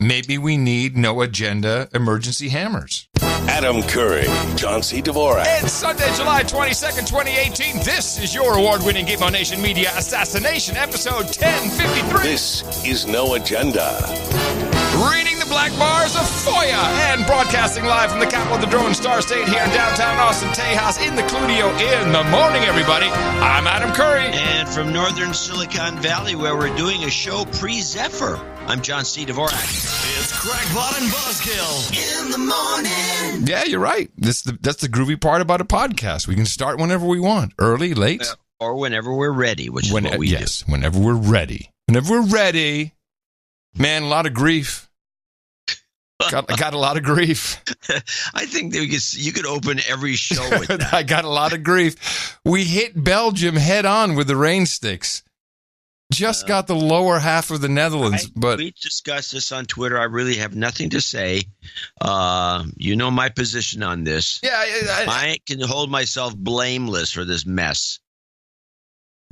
maybe we need no agenda emergency hammers. Adam Curry, John C. Dvorak. It's Sunday, July 22nd, 2018. This is your award-winning Gizmo Nation Media Assassination, episode 1053. This is No Agenda. Reading the black bars of FOIA and broadcasting live from the capital of the Drone Star State here in downtown Austin, Tejas, in the Cludio in the morning, everybody. I'm Adam Curry. And from northern Silicon Valley, where we're doing a show pre-Zephyr, I'm John C. Dvorak. It's Crackpot and Buzzkill in the morning. Yeah, you're right. That's the groovy part about a podcast. We can start whenever we want, early, late. Or whenever we're ready, which is what we do. Yes, whenever we're ready. Whenever we're ready. Man, a lot of grief. Got a lot of grief. I think that you could open every show with that. I got a lot of grief. We hit Belgium head on with the rain sticks. Just got the lower half of the Netherlands, but we discussed this on Twitter. I really have nothing to say. You know my position on this. Yeah, I can hold myself blameless for this mess.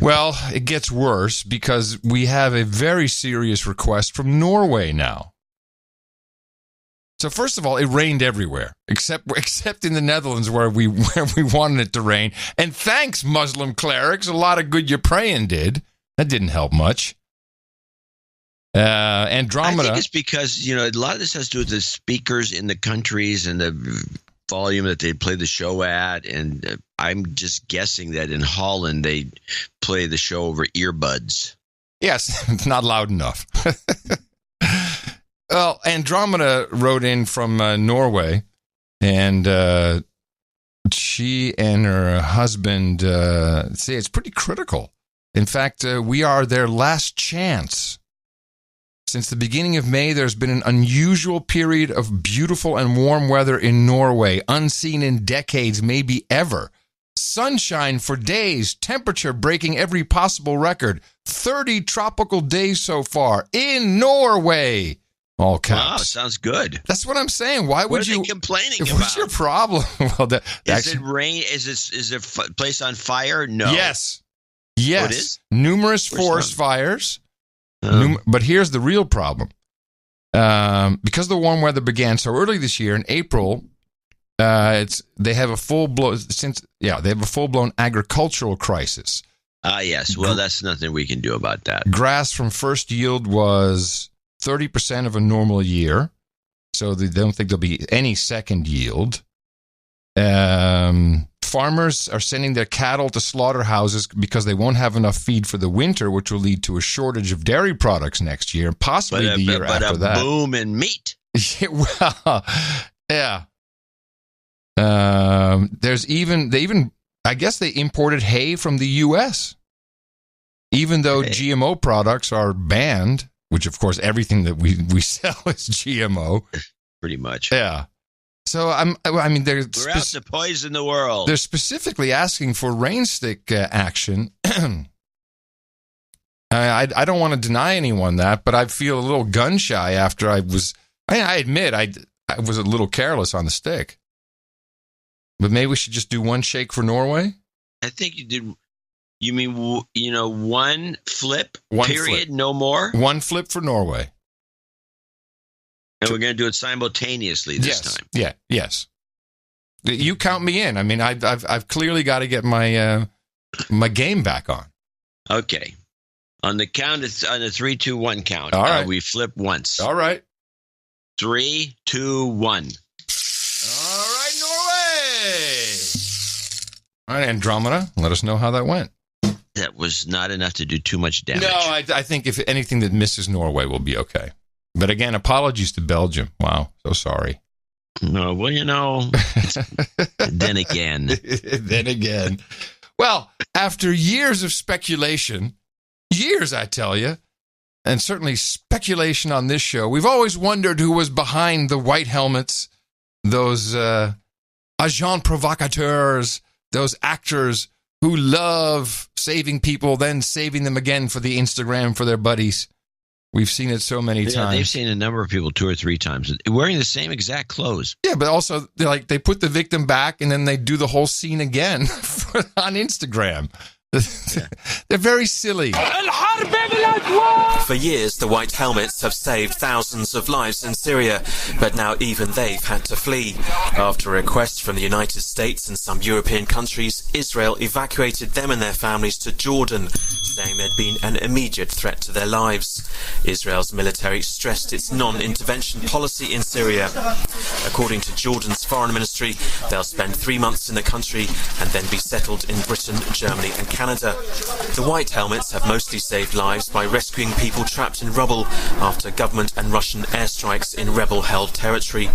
Well, it gets worse because we have a very serious request from Norway now. So first of all, it rained everywhere except in the Netherlands where we wanted it to rain. And thanks, Muslim clerics, a lot of good your praying did. That didn't help much. Andromeda. I think it's because, a lot of this has to do with the speakers in the countries and the volume that they play the show at. And I'm just guessing that in Holland, they play the show over earbuds. Yes, it's not loud enough. Well, Andromeda wrote in from Norway, and she and her husband say it's pretty critical. In fact, we are their last chance. Since the beginning of May, there's been an unusual period of beautiful and warm weather in Norway, unseen in decades, maybe ever. Sunshine for days, temperature breaking every possible record. 30 tropical days so far in Norway. All caps. Wow, sounds good. That's what I'm saying. Why would you? What are they complaining about? What's your problem? Well, is it rain? Is it place on fire? No. Yes. Oh, it is? Numerous forest fires. But here's the real problem. Because the warm weather began so early this year in April, they have a full-blown agricultural crisis. Yes. Well, that's nothing we can do about that. Grass from first yield was 30% of a normal year, so they don't think there'll be any second yield. Farmers are sending their cattle to slaughterhouses because they won't have enough feed for the winter, which will lead to a shortage of dairy products next year, possibly the year after that. But a boom in meat. Yeah. I guess they imported hay from the U.S., even though GMO products are banned, which, of course, everything that we sell is GMO. Pretty much. Yeah. So, we're out to poison the world. They're specifically asking for rain stick action. I don't want to deny anyone that, but I feel a little gun shy after I admit I was a little careless on the stick. But maybe we should just do one shake for Norway? I think you did. You mean, one flip, period, no more? One flip for Norway. And we're going to do it simultaneously this time. Yeah, yes. You count me in. I mean, I've clearly got to get my my game back on. Okay. On the 3, 2, 1 count. All right. We flip once. All right. 3, 2, 1. All right, Norway. All right, Andromeda, let us know how that went. That was not enough to do too much damage. No, I think if anything that misses Norway will be okay. But again, apologies to Belgium. Wow, so sorry. No, well, then again. Then again. Well, after years of speculation, I tell you, and certainly speculation on this show, we've always wondered who was behind the white helmets, those agents provocateurs, those actors who love saving people, then saving them again for the Instagram for their buddies. We've seen it so many times. They've seen a number of people 2 or 3 times wearing the same exact clothes. Yeah, but also they put the victim back and then they do the whole scene again on Instagram. They're very silly. For years, the White Helmets have saved thousands of lives in Syria, but now even they've had to flee. After a request from the United States and some European countries, Israel evacuated them and their families to Jordan, saying there'd been an immediate threat to their lives. Israel's military stressed its non-intervention policy in Syria. According to Jordan's foreign ministry, they'll spend 3 months in the country and then be settled in Britain, Germany and Canada. The White Helmets have mostly saved lives by rescuing people trapped in rubble after government and Russian airstrikes in rebel-held territory.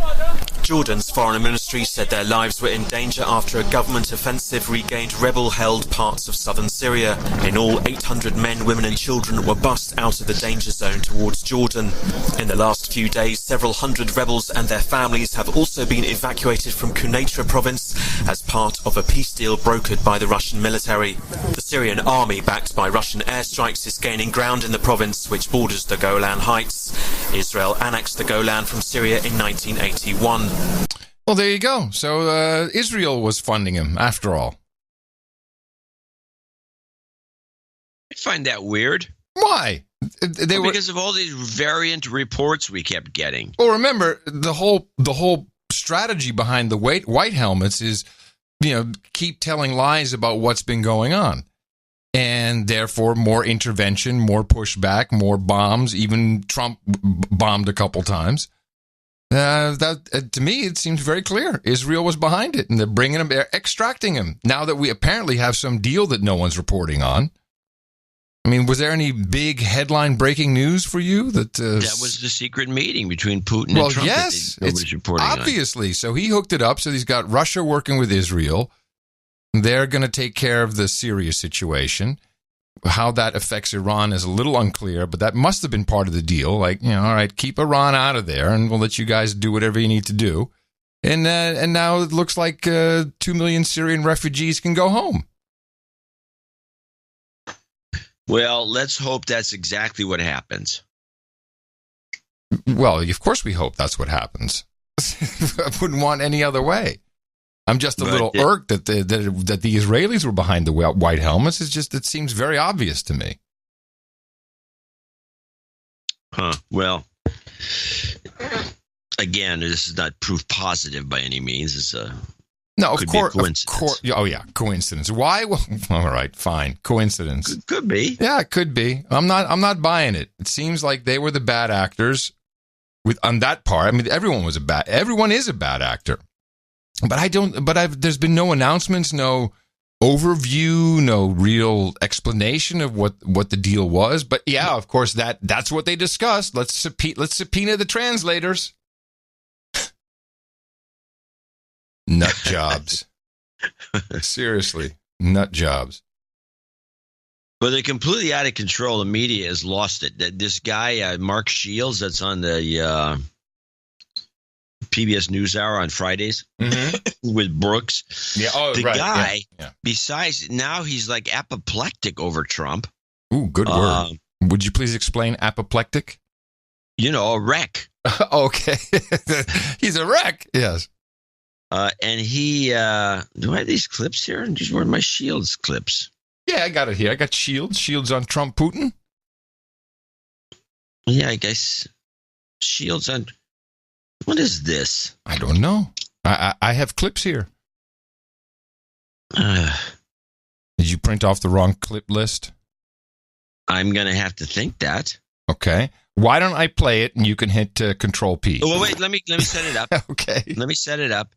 Jordan's foreign ministry said their lives were in danger after a government offensive regained rebel-held parts of southern Syria. In all, 800 men, women and children were bussed out of the danger zone towards Jordan. In the last few days, several hundred rebels and their families have also been evacuated from Quneitra province as part of a peace deal brokered by the Russian military. The Syrian army, backed by Russian airstrikes, is gaining ground in the province, which borders the Golan Heights. Israel annexed the Golan from Syria in 1981. Well, there you go. So Israel was funding him, after all. I find that weird. Why? Because of all these variant reports we kept getting. Well, remember, the whole strategy behind the White Helmets is, keep telling lies about what's been going on. And therefore, more intervention, more pushback, more bombs. Even Trump bombed a couple times. To me, it seems very clear. Israel was behind it, and they're extracting him. Now that we apparently have some deal that no one's reporting on. I mean, was there any big headline breaking news for you? That was the secret meeting between Putin and Trump. Well, yes, it's reporting obviously. On. So he hooked it up. So he's got Russia working with Israel. They're going to take care of the Syria situation. How that affects Iran is a little unclear, but that must have been part of the deal. Like, all right, keep Iran out of there, and we'll let you guys do whatever you need to do. And now it looks like 2 million Syrian refugees can go home. Well, let's hope that's exactly what happens. Well, of course we hope that's what happens. I wouldn't want any other way. I'm just a little irked that the Israelis were behind the White Helmets. It seems very obvious to me. Huh. Well, again, this is not proof positive by any means. It's of course. Oh, yeah, coincidence. Why? Well, all right, fine, coincidence. Could be. Yeah, it could be. I'm not buying it. It seems like they were the bad actors. On that part, I mean, everyone is a bad actor. But there's been no announcements, no overview, no real explanation of what the deal was. But yeah, of course, that's what they discussed. Let's subpoena the translators. Nut jobs. Seriously, nut jobs. But they're completely out of control. The media has lost it. This guy, Mark Shields, that's on the PBS NewsHour on Fridays with Brooks. Yeah, the right. guy, yeah. Besides, now he's like apoplectic over Trump. Ooh, good word. Would you please explain apoplectic? A wreck. Okay. He's a wreck, yes. And he, do I have these clips here? These were my Shields clips. Yeah, I got it here. I got Shields on Trump Putin. Yeah, I guess Shields on... What is this? I don't know. I have clips here. Did you print off the wrong clip list? I'm going to have to think that. Okay. Why don't I play it and you can hit Control P? Oh, wait. Let me set it up. Okay. Let me set it up.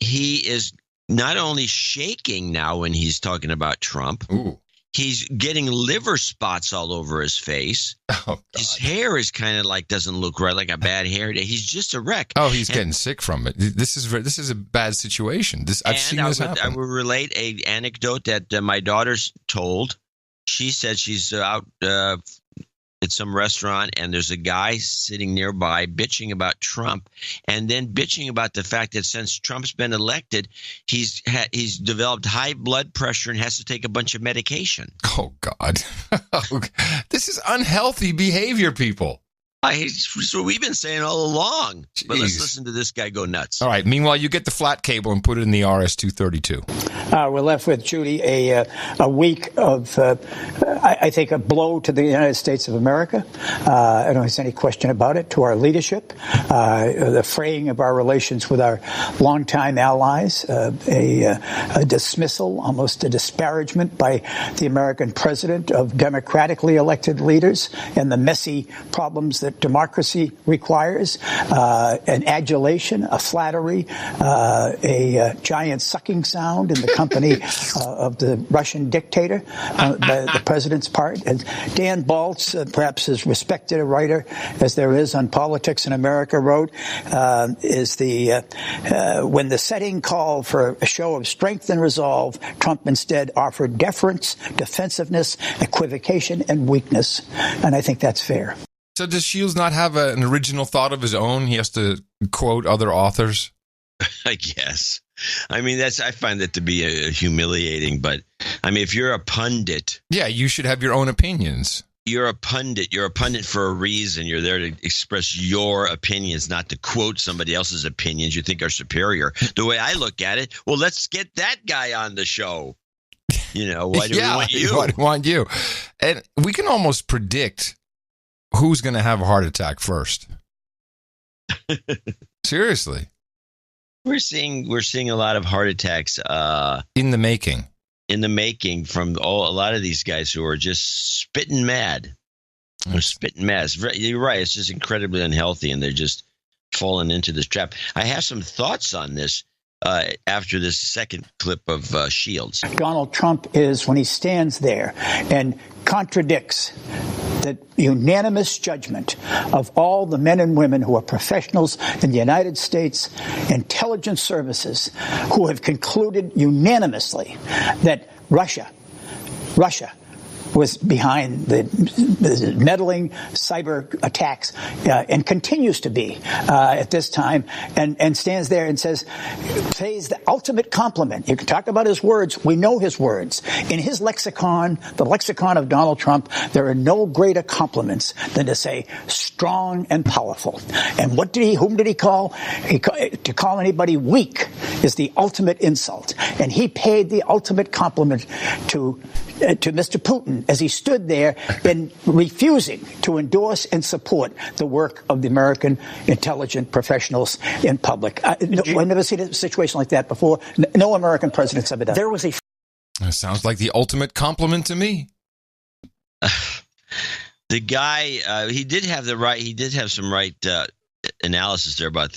He is not only shaking now when he's talking about Trump. Ooh. He's getting liver spots all over his face. Oh, God. His hair is kind of like doesn't look right, like a bad hair day. He's just a wreck. Oh, he's getting sick from it. This is a bad situation. I've seen this happen. I will relate an anecdote that my daughter's told. She said she's out at some restaurant and there's a guy sitting nearby bitching about Trump and then bitching about the fact that since Trump's been elected, he's developed high blood pressure and has to take a bunch of medication. Oh, God. This is unhealthy behavior, people. That's what we've been saying all along. Jeez. But let's listen to this guy go nuts. All right. Meanwhile, you get the flat cable and put it in the RS-232. We're left with, Judy, a week of, I think, a blow to the United States of America. I don't think there's any question about it, to our leadership, the fraying of our relations with our longtime allies, a dismissal, almost a disparagement by the American president of democratically elected leaders and the messy problems that democracy requires, an adulation, a flattery, a giant sucking sound in the company of the Russian dictator, the president's part. And Dan Baltz, perhaps as respected a writer as there is on politics in America, wrote, is when the setting called for a show of strength and resolve, Trump instead offered deference, defensiveness, equivocation, and weakness. And I think that's fair. So does Shields not have an original thought of his own? He has to quote other authors? I guess. I mean, I find that to be humiliating. But, I mean, if you're a pundit. Yeah, you should have your own opinions. You're a pundit. You're a pundit for a reason. You're there to express your opinions, not to quote somebody else's opinions you think are superior. The way I look at it, well, let's get that guy on the show. Why do we want you? Why do we want you? And we can almost predict who's going to have a heart attack first. Seriously. We're seeing a lot of heart attacks in the making. From a lot of these guys who are just spitting mad. They're spitting mad. You're right. It's just incredibly unhealthy, and they're just falling into this trap. I have some thoughts on this after this second clip of Shields. Donald Trump is, when he stands there and contradicts the unanimous judgment of all the men and women who are professionals in the United States intelligence services, who have concluded unanimously that Russia was behind the meddling cyber attacks and continues to be at this time, and stands there and pays the ultimate compliment. You can talk about his words. We know his words. In his lexicon, the lexicon of Donald Trump, there are no greater compliments than to say strong and powerful. And whom did he call? To call anybody weak is the ultimate insult. And he paid the ultimate compliment to Mr. Putin as he stood there and refusing to endorse and support the work of the American intelligent professionals in public. I've never seen a situation like that before. No American president's ever done. There was That sounds like the ultimate compliment to me. The guy, he did have some right analysis there about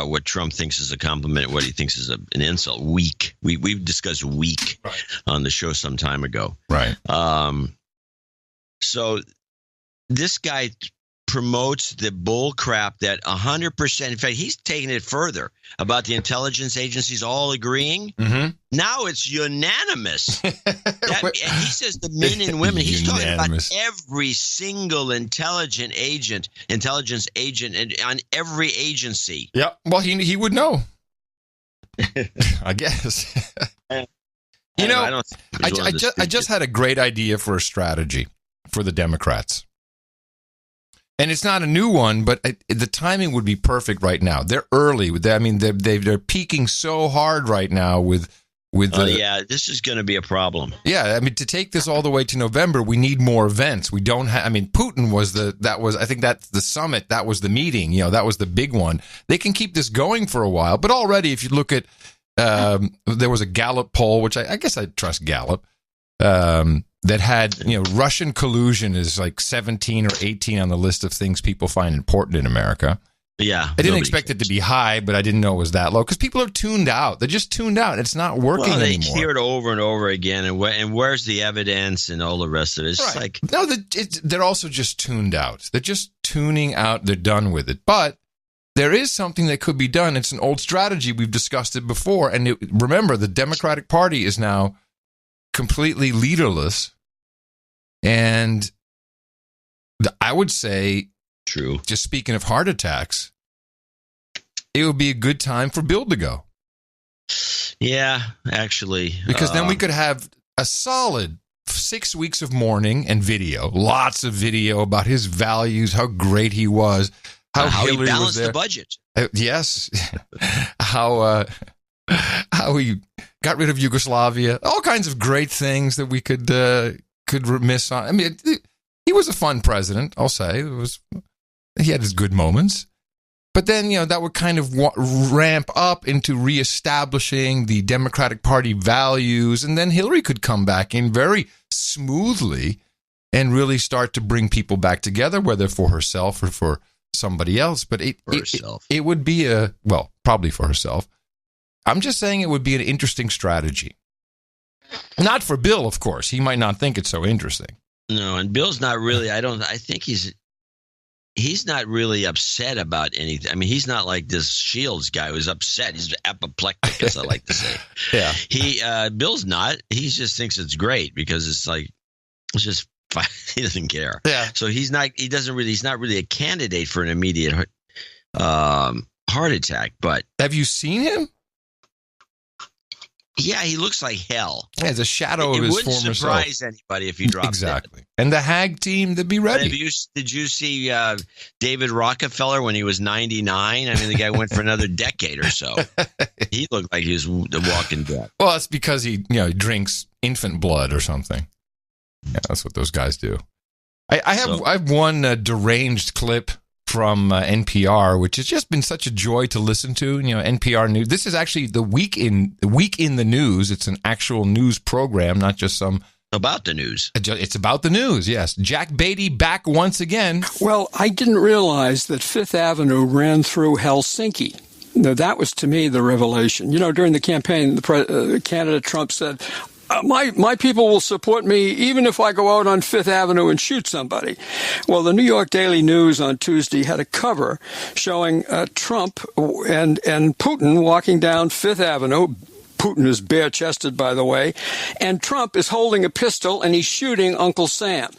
what Trump thinks is a compliment, what he thinks is an insult. Weak. We've discussed weak on the show some time ago. Right. So this guy promotes the bull crap that 100%. In fact, he's taking it further about the intelligence agencies all agreeing. Mm-hmm. Now it's unanimous. And he says the men and women. He's talking about every single intelligence agent and on every agency. Yeah. Well, he would know. I guess. I just had a great idea for a strategy for the Democrats. And it's not a new one, but the timing would be perfect right now. They're early. I mean, they're peaking so hard right now with this is going to be a problem. Yeah, I mean, to take this all the way to November, we need more events. We don't have. I mean, Putin I think that's the summit. That was the meeting. That was the big one. They can keep this going for a while, but already, if you look at, there was a Gallup poll, which I guess I trust Gallup. That had, Russian collusion is like 17 or 18 on the list of things people find important in America. Yeah. I didn't expect it to be high, but I didn't know it was that low because people are tuned out. They're just tuned out. It's not working anymore. They hear it over and over again. And where's the evidence and all the rest of it? It's like. No, they're also just tuned out. They're just tuning out. They're done with it. But there is something that could be done. It's an old strategy. We've discussed it before. And remember, the Democratic Party is now completely leaderless, and I would say, true. Just speaking of heart attacks, it would be a good time for Bill to go. Yeah, actually, because then we could have a solid 6 weeks of mourning and video, lots of video about his values, how great he was, how he balanced the budget. Yes, how he got rid of Yugoslavia, all kinds of great things that we could miss on. I mean, he was a fun president, I'll say. He had his good moments. But then, that would kind of ramp up into reestablishing the Democratic Party values. And then Hillary could come back in very smoothly and really start to bring people back together, whether for herself or for somebody else. But it would be probably for herself. I'm just saying it would be an interesting strategy. Not for Bill, of course. He might not think it's so interesting. No, and Bill's not really, I think he's not really upset about anything. I mean, he's not like this Shields guy who's upset. He's apoplectic, as I like to say. Yeah. Bill's not. He just thinks it's great because it's just fine. He doesn't care. Yeah. So he's not really a candidate for an immediate heart attack. But have you seen him? Yeah, he looks like hell. Yeah, the shadow of his former self. It wouldn't surprise anybody if he dropped exactly. Dead. And the Hag team, they'd be ready. Did you see David Rockefeller when he was 99? I mean, the guy went for another decade or so. He looked like he was the walking dead. Well, that's because he drinks infant blood or something. Yeah, that's what those guys do. I have one deranged clip from NPR, which has just been such a joy to listen to. NPR News. This is actually the Week in the News. It's an actual news program, not just some about the news. It's about the news. Yes, Jack Beatty back once again. Well, I didn't realize that Fifth Avenue ran through Helsinki. Now, that was to me the revelation. During the campaign, the candidate Trump said, My people will support me even if I go out on Fifth Avenue and shoot somebody. Well, the New York Daily News on Tuesday had a cover showing Trump and Putin walking down Fifth Avenue. Putin is bare-chested, by the way, and Trump is holding a pistol and he's shooting Uncle Sam.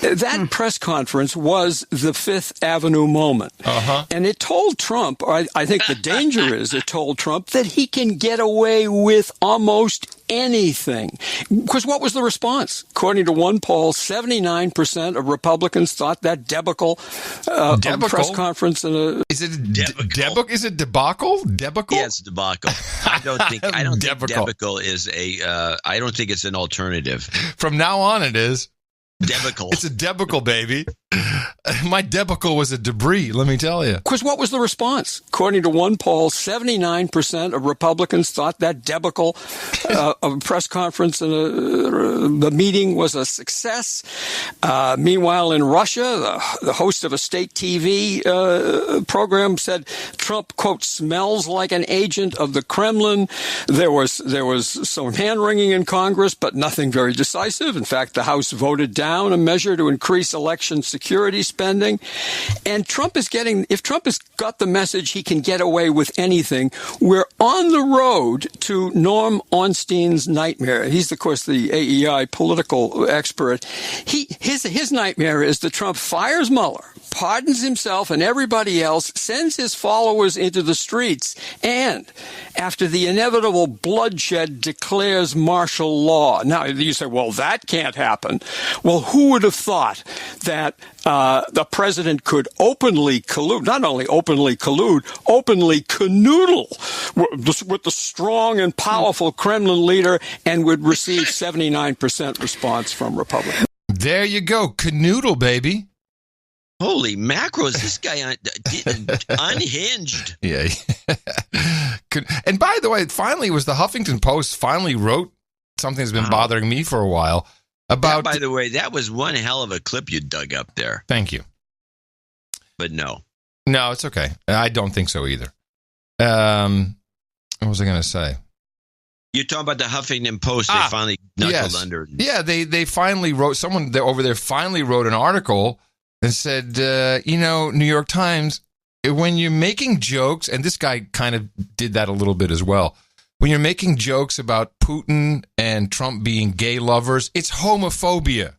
That press conference was the Fifth Avenue moment. And it told Trump, or I think the danger is it told Trump that he can get away with almost anything. Because what was the response? According to one poll, 79% of Republicans thought that debacle press conference. Is it debacle? Is it debacle? Debacle? Yes, debacle. I don't think debacle is I don't think it's an alternative. From now on, it is. Debacle. It's a debacle, baby. My debacle was a debris, let me tell you. Because what was the response? According to one poll, 79% of Republicans thought that debacle of a press conference and the meeting was a success. Meanwhile, in Russia, the host of a state TV program said Trump, quote, smells like an agent of the Kremlin. There was some hand-wringing in Congress, but nothing very decisive. In fact, the House voted down a measure to increase election security spending. And if Trump has got the message he can get away with anything, we're on the road to Norm Ornstein's nightmare. He's, of course, the AEI political expert. His nightmare is that Trump fires Mueller, pardons himself and everybody else, sends his followers into the streets, and after the inevitable bloodshed, declares martial law. Now, you say, well, that can't happen. Well, who would have thought that the president could openly collude, not only openly collude, openly canoodle with the strong and powerful Kremlin leader and would receive 79% response from Republicans? There you go. Canoodle, baby. Holy macros, this guy unhinged. Yeah. And by the way, finally, was the Huffington Post finally wrote something that's been bothering me for a while about. By the way, that was one hell of a clip you dug up there. Thank you. But no, it's okay. I don't think so either. What was I going to say? You're talking about the Huffington Post. They finally knuckled under. Yeah, they finally wrote. Someone over there finally wrote an article and said, New York Times, when you're making jokes, and this guy kind of did that a little bit as well, when you're making jokes about Putin and Trump being gay lovers, it's homophobia.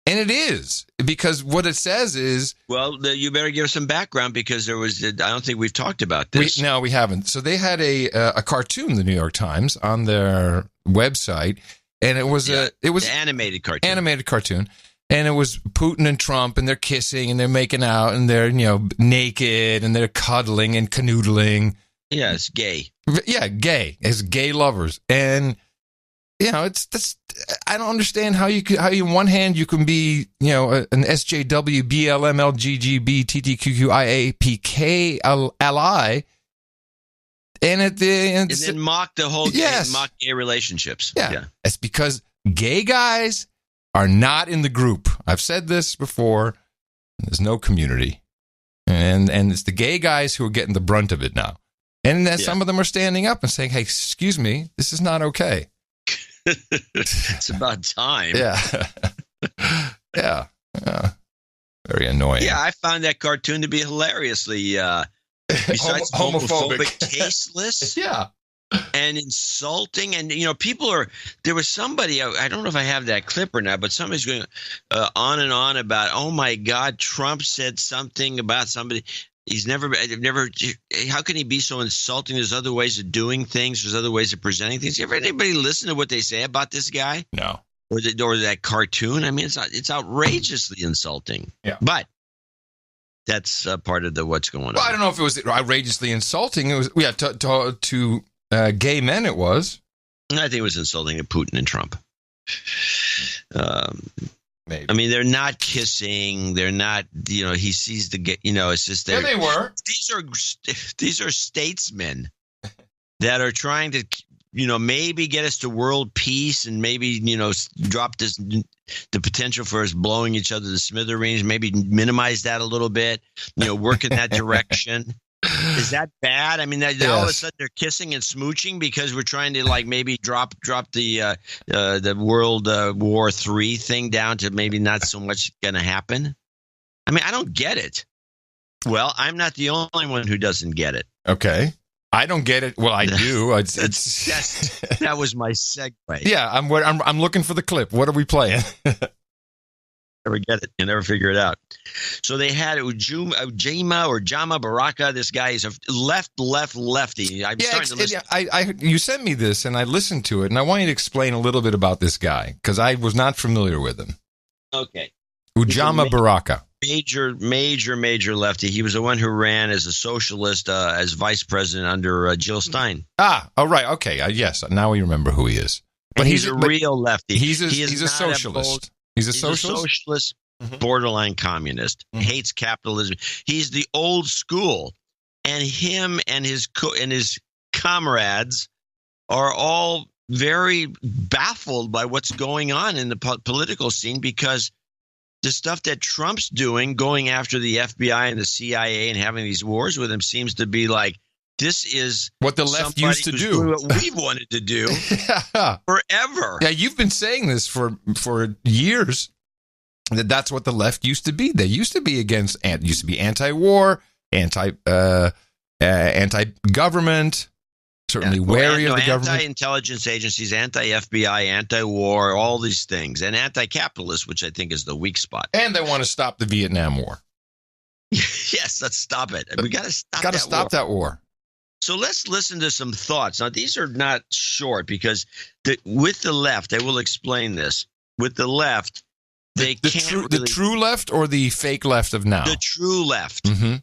And it is, because what it says is... Well, you better give us some background, because there was... I don't think we've talked about this. No, we haven't. So they had a cartoon, the New York Times, on their website, and it was the animated cartoon. And it was Putin and Trump, and they're kissing, and they're making out, and they're, naked, and they're cuddling and canoodling. Yeah, it's gay. Yeah, gay. As gay lovers. And, it's this. I don't understand how in one hand you can be, an SJW, BLM, LGGB, TTQQIA, PKLI, and at the end. And then mock the whole mock gay relationships. Yeah. It's because gay guys are not in the group. I've said this before. There's no community. And it's the gay guys who are getting the brunt of it now. And then some of them are standing up and saying, hey, excuse me, this is not okay. It's about time. Yeah. Yeah. Very annoying. Yeah, I found that cartoon to be hilariously, besides homophobic, tasteless. Yeah. And insulting, and there was somebody, I don't know if I have that clip or not, but somebody's going on and on about, oh my God, Trump said something about somebody. How can he be so insulting? There's other ways of doing things. There's other ways of presenting things. Ever anybody listen to what they say about this guy? No. Or that cartoon? I mean, it's outrageously insulting. Yeah. But that's part of what's going on. Well, I don't know if it was outrageously insulting. It was, to gay men, it was. I think it was insulting to Putin and Trump. Maybe. I mean, they're not kissing. They're not, he sees it's just yeah, they were. These are statesmen that are trying to, maybe get us to world peace and maybe, drop the potential for us blowing each other to smithereens, maybe minimize that a little bit, work in that direction. Is that bad? I mean, all of a sudden they're kissing and smooching because we're trying to maybe drop the World War III thing down to maybe not so much going to happen. I mean, I don't get it. Well, I'm not the only one who doesn't get it. Okay, I don't get it. Well, I do. That was my segue. Yeah, I'm looking for the clip. What are we playing? Never get it. You never figure it out. So they had Jama Baraka. This guy is a lefty. You sent me this, and I listened to it, and I want you to explain a little bit about this guy, because I was not familiar with him. Okay. Ujama Baraka. Major lefty. He was the one who ran as a socialist, as vice president under Jill Stein. Oh, right. Okay. Yes. Now we remember who he is. But he's a real lefty. He's a socialist. He's a socialist, borderline communist, hates capitalism. He's the old school, and him and his comrades are all very baffled by what's going on in the political scene, because the stuff that Trump's doing, going after the FBI and the CIA and having these wars with him, seems to be like, this is what the left used to do. What we've wanted to do forever. Yeah, you've been saying this for years. That's what the left used to be. They used to be anti-war, anti-government, certainly wary of the government. Anti-intelligence agencies, anti-FBI, anti-war, all these things, and anti-capitalist, which I think is the weak spot. And they want to stop the Vietnam War. Yes, let's stop it. We got to stop that war. So let's listen to some thoughts. Now, these are not short, because with the left, I will explain this. With the left, the true left or the fake left of now? The true left. Mm-hmm.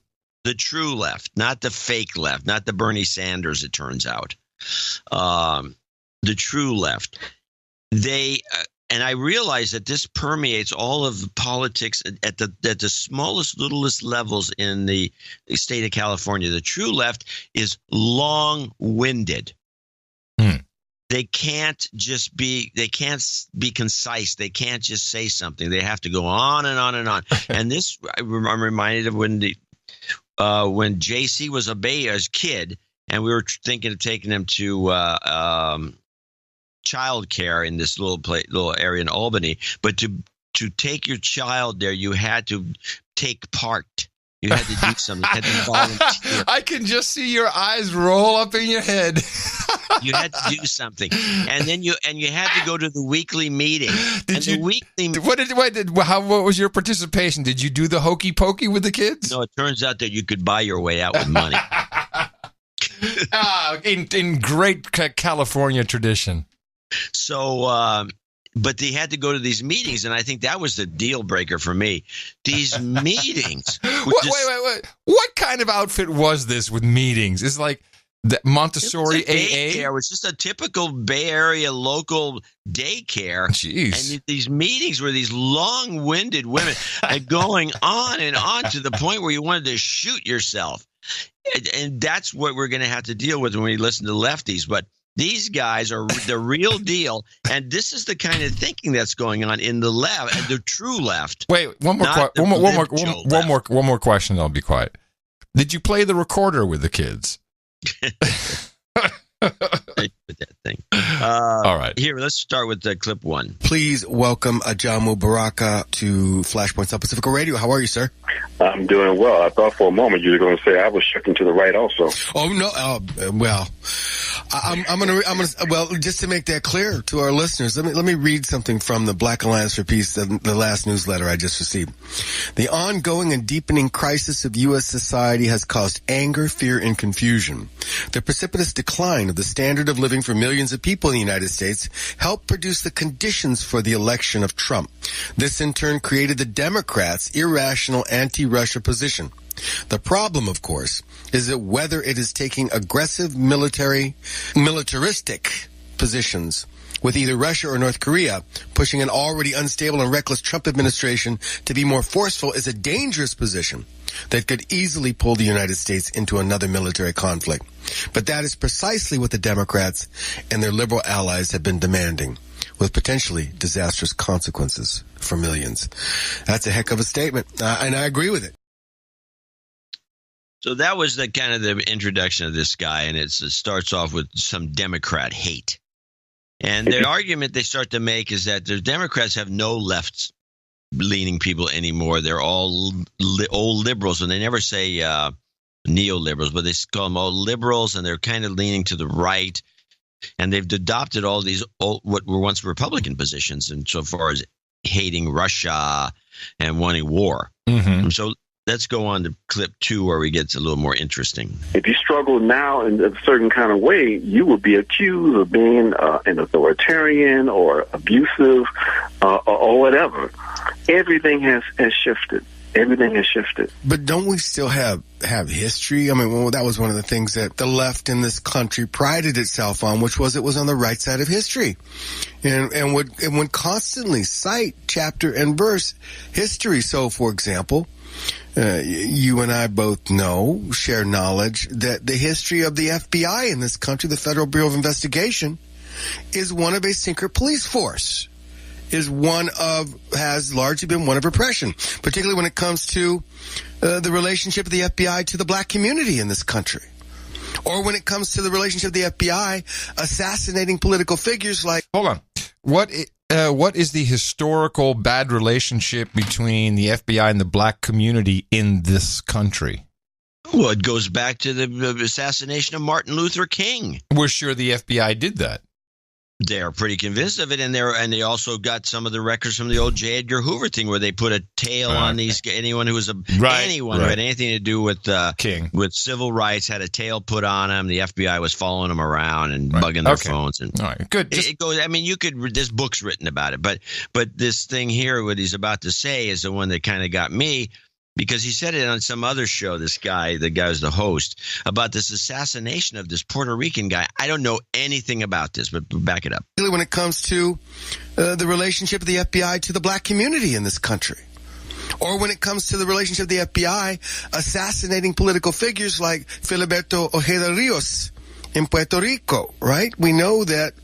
The true left, not the fake left, not the Bernie Sanders, it turns out. The true left. And I realize that this permeates all of politics at the smallest, littlest levels in the state of California. The true left is long-winded. They can't be concise. They can't just say something. They have to go on and on and on. And this, I'm reminded of when JC was a kid, and we were thinking of taking him to child care in this little area in Albany, but to take your child there, you had to take part. You had to do something. You had to volunteer. I can just see your eyes roll up in your head. You had to do something, and then you had to go to the weekly meeting. What was your participation? Did you do the hokey pokey with the kids? No, it turns out that you could buy your way out with money. In great California tradition. So, but they had to go to these meetings, and I think that was the deal breaker for me. These meetings. Wait. What kind of outfit was this with meetings? It's like the Montessori AA? It was just a typical Bay Area local daycare. Jeez. And these meetings were these long-winded women going on and on to the point where you wanted to shoot yourself. And that's what we're going to have to deal with when we listen to lefties. But these guys are the real deal, and this is the kind of thinking that's going on in the left, the true left. Wait, one more question. I'll be quiet. Did you play the recorder with the kids? That thing. All right. Here, let's start with clip 1. Please welcome Ajamu Baraka to Flashpoint South Pacifica Radio. How are you, sir? I'm doing well. I thought for a moment you were going to say I was shifting to the right also. Oh no! Well, I'm gonna. Well, just to make that clear to our listeners, let me read something from the Black Alliance for Peace, the last newsletter I just received. The ongoing and deepening crisis of U.S. society has caused anger, fear, and confusion. The precipitous decline of the standard of living for millions of people in the United States helped produce the conditions for the election of Trump. This in turn created the Democrats' irrational anti-Russia position. The problem, of course, is that whether it is taking aggressive militaristic positions with either Russia or North Korea, pushing an already unstable and reckless Trump administration to be more forceful is a dangerous position that could easily pull the United States into another military conflict. But that is precisely what the Democrats and their liberal allies have been demanding, with potentially disastrous consequences for millions. That's a heck of a statement, and I agree with it. So that was the kind of the introduction of this guy, and it starts off with some Democrat hate. And the argument they start to make is that the Democrats have no left-leaning people anymore. They're all old liberals, and they never say neoliberals, but they call them all liberals, and they're kind of leaning to the right. And they've adopted all these what were once Republican positions, and so far as hating Russia and wanting war. Mm-hmm. So let's go on to clip 2 where we get a little more interesting. If you struggle now in a certain kind of way, you will be accused of being an authoritarian or abusive or whatever. Everything has shifted. Everything has shifted. But don't we still have history? I mean, well, that was one of the things that the left in this country prided itself on, which was it was on the right side of history. And would constantly cite chapter and verse history. So, for example, you and I both share knowledge that the history of the FBI in this country, the Federal Bureau of Investigation, is one of a secret police force. Has largely been one of repression, particularly when it comes to the relationship of the FBI to the black community in this country. Or when it comes to the relationship of the FBI assassinating political figures like... Hold on. What is the historical bad relationship between the FBI and the black community in this country? Well, it goes back to the assassination of Martin Luther King. We're sure the FBI did that. They're pretty convinced of it, and they also got some of the records from the old J. Edgar Hoover thing, where they put a tail on anyone who was who had anything to do with King, with civil rights, had a tail put on them. The FBI was following them around and bugging their phones. And all right, good. It goes. I mean, you could. There's books written about it, but this thing here, what he's about to say, is the one that kind of got me. Because he said it on some other show, the guy who's the host, about this assassination of this Puerto Rican guy. I don't know anything about this, but back it up. When it comes to the relationship of the FBI to the black community in this country. Or when it comes to the relationship of the FBI assassinating political figures like Filiberto Ojeda Rios in Puerto Rico, right? We know that.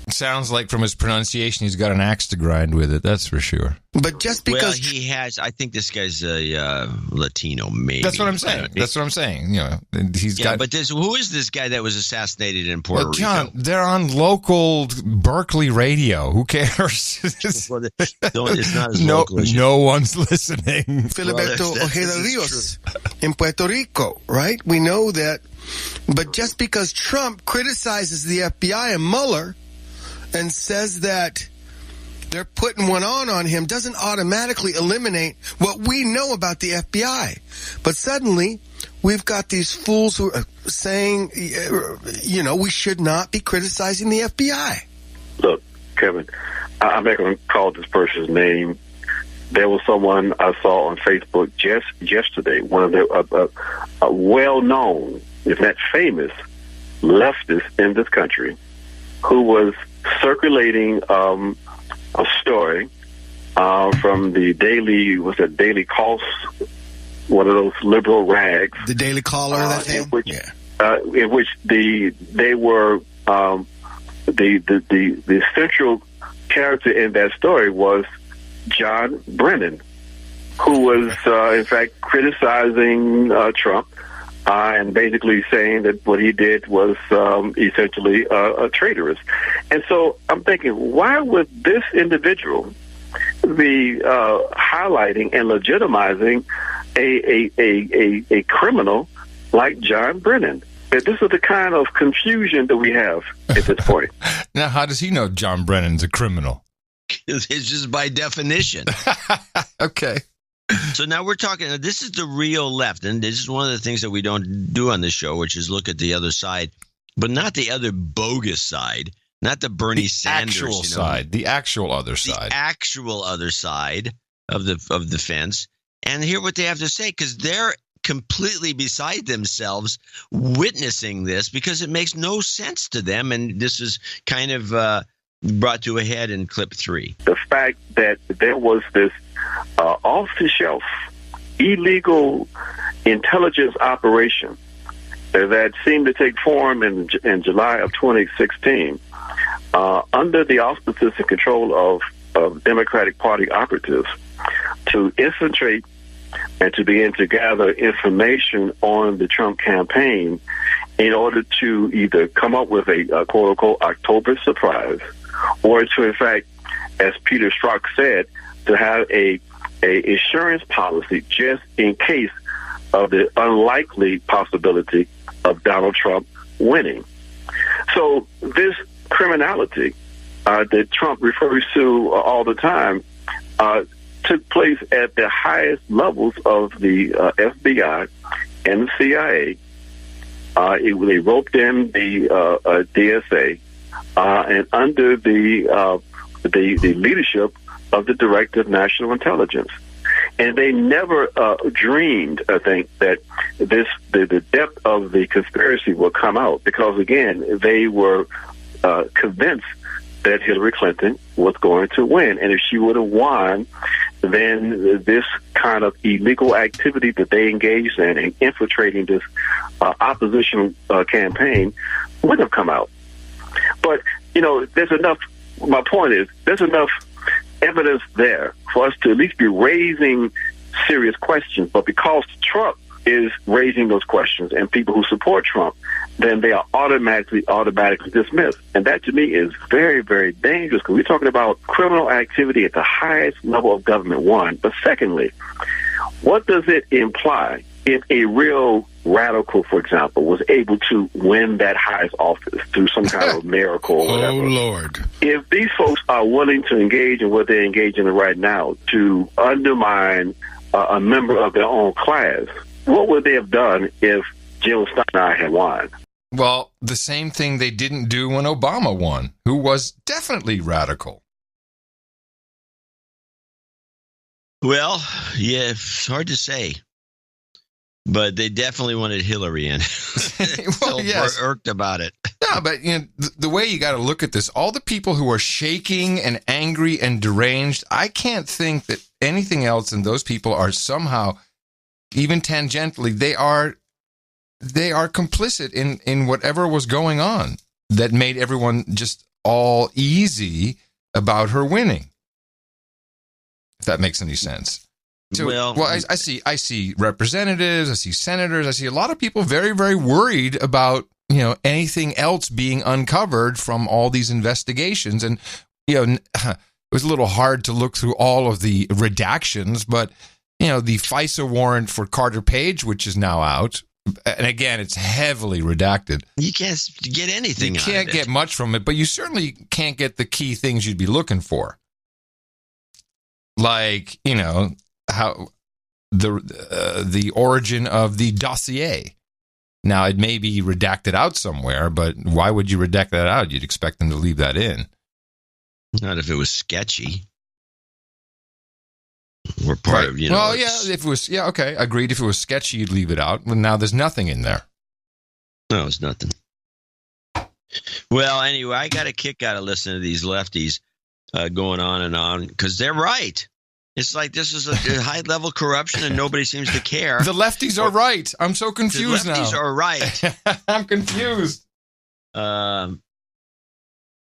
It sounds like from his pronunciation he's got an axe to grind with it, that's for sure. But just because he has, I think this guy's a Latino, maybe. That's what I'm saying. That's what I'm saying. You know, he's got. But who is this guy that was assassinated in Puerto Rico? John, they're on local Berkeley radio. Who cares? It's not as local as no one's listening. Filiberto Ojeda Rios in Puerto Rico, right? We know that. But just because Trump criticizes the FBI and Mueller and says that they're putting one on him doesn't automatically eliminate what we know about the FBI. But suddenly, we've got these fools who are saying, we should not be criticizing the FBI. Look, Kevin, I'm not going to call this person's name. There was someone I saw on Facebook just yesterday, one of the well-known, if not famous, leftists in this country, who was circulating a story from the Daily Cost, one of those liberal rags. The Daily Caller, that's in which they were the central character in that story was John Brennan, who was in fact criticizing Trump and basically saying that what he did was essentially traitorous. And so I'm thinking, why would this individual be highlighting and legitimizing a criminal like John Brennan? This is the kind of confusion that we have at this point. Now, how does he know John Brennan's a criminal? It's just by definition. Okay. So now we're talking, this is the real left, and this is one of the things that we don't do on this show, which is look at the other side, but not the other bogus side, not the Bernie Sanders actual side, the actual other side. The actual other side of the fence, and hear what they have to say, because they're completely beside themselves witnessing this, because it makes no sense to them, and this is kind of brought to a head in clip 3. The fact that there was this off-the-shelf illegal intelligence operation that seemed to take form in July of 2016 under the auspices and control of Democratic Party operatives to infiltrate and to begin to gather information on the Trump campaign in order to either come up with a quote-unquote October surprise, or to, in fact, as Peter Strzok said, to have a insurance policy just in case of the unlikely possibility of Donald Trump winning. So this criminality that Trump refers to all the time took place at the highest levels of the FBI and the CIA. They roped in the DSA and under the leadership of the Director of National Intelligence. And they never dreamed, I think, that the depth of the conspiracy will come out, because, again, they were convinced that Hillary Clinton was going to win. And if she would have won, then this kind of illegal activity that they engaged in infiltrating this opposition campaign would have come out. But, there's enough, my point is, there's enough evidence there for us to at least be raising serious questions. But because Trump is raising those questions and people who support Trump, then they are automatically dismissed. And that, to me, is very, very dangerous, because we're talking about criminal activity at the highest level of government, one. But secondly, what does it imply if a real radical, for example, was able to win that highest office through some kind of miracle or whatever? Oh, Lord. If these folks are willing to engage in what they're engaging in right now to undermine a member of their own class, what would they have done if Jill Stein had won? Well, the same thing they didn't do when Obama won, who was definitely radical. Well, yeah, it's hard to say. But they definitely wanted Hillary in. Well, yes. Irked about it. No, but the way you got to look at this, all the people who are shaking and angry and deranged, I can't think that anything else than those people are somehow, even tangentially, they are complicit in whatever was going on that made everyone just all easy about her winning. If that makes any sense. So, I see representatives, I see senators, I see a lot of people very, very worried about, anything else being uncovered from all these investigations. And, it was a little hard to look through all of the redactions, but, the FISA warrant for Carter Page, which is now out, and again, it's heavily redacted. You can't get anything out of it. You can't get much from it, but you certainly can't get the key things you'd be looking for. Like, how the origin of the dossier. Now, it may be redacted out somewhere, but why would you redact that out? You'd expect them to leave that in. Not if it was sketchy. We're part of, Well, yeah, if it was, okay, agreed. If it was sketchy, you'd leave it out. Well, now there's nothing in there. No, it's nothing. Well, anyway, I got a kick out of listening to these lefties going on and on because they're right. It's like this is a high-level corruption and nobody seems to care. The lefties are right. I'm so confused now. The lefties are right. I'm confused.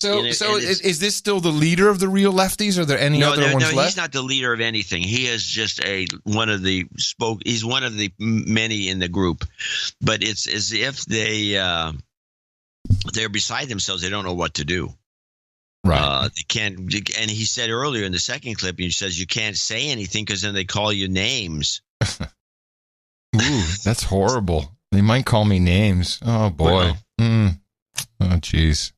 Is this still the leader of the real lefties? Are there any other ones left? No, he's not the leader of anything. He is just he's one of the many in the group. But it's as if they're beside themselves. They don't know what to do. Right. They can't. And he said earlier in the second clip, he says you can't say anything because then they call you names. Ooh, that's horrible. They might call me names. Oh boy. Oh jeez.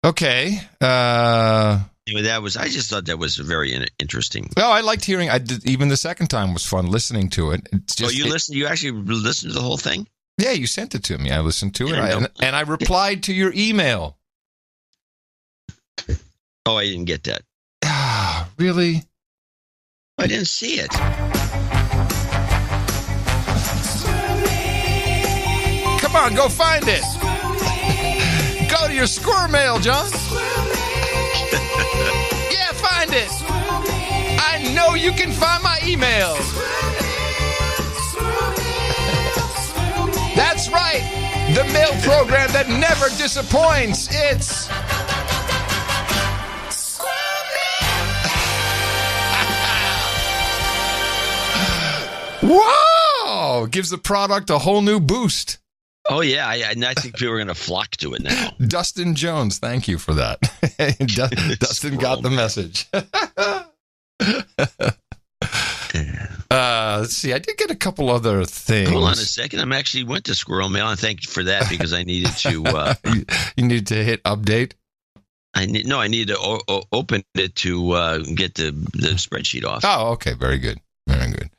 Okay. Anyway, I just thought that was very interesting. Well, I liked hearing. Even the second time was fun listening to it. It's just, You actually listened to the whole thing? Yeah, you sent it to me. I listened to it, and I replied to your email. Oh, I didn't get that. Really? I didn't see it. Come on, go find it. Go to your squirrel mail, John. Yeah, find it. I know you can find my email. That's right. The mail program that never disappoints. It's... Wow! Gives the product a whole new boost. Oh, yeah. I think people are going to flock to it now. Dustin Jones, thank you for that. Dustin got the message. Let's see. I did get a couple other things. Hold on a second. I actually went to Squirrel Mail, and thank you for that because I needed to... you needed to hit update? I needed to open it to get the spreadsheet off. Oh, okay. Very good. Very good.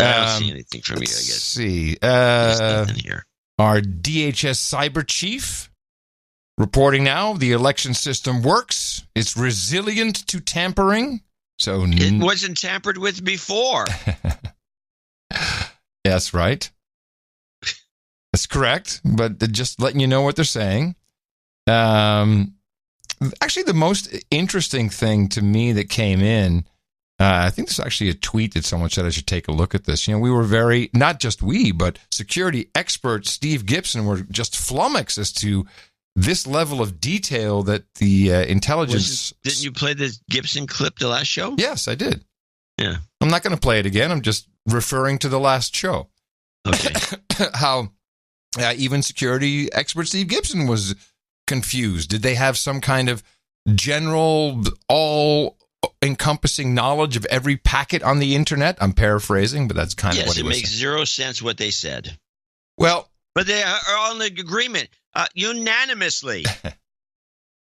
I don't see anything from you, I guess. Let's see. There's nothing here. Our DHS cyber chief reporting now the election system works. It's resilient to tampering. So it wasn't tampered with before. Yes, right. That's correct. But just letting you know what they're saying. Actually, the most interesting thing to me that came in, I think there's actually a tweet that someone said I should take a look at this. We were not just we, but security expert Steve Gibson were just flummoxed as to this level of detail that the intelligence... Didn't you play the Gibson clip the last show? Yes, I did. Yeah. I'm not going to play it again. I'm just referring to the last show. Okay. How even security expert Steve Gibson was confused. Did they have some kind of general, all-encompassing knowledge of every packet on the internet? I'm paraphrasing, but that's kind of what he was saying. Yes, it makes zero sense what they said. Well... But they are all in agreement, unanimously.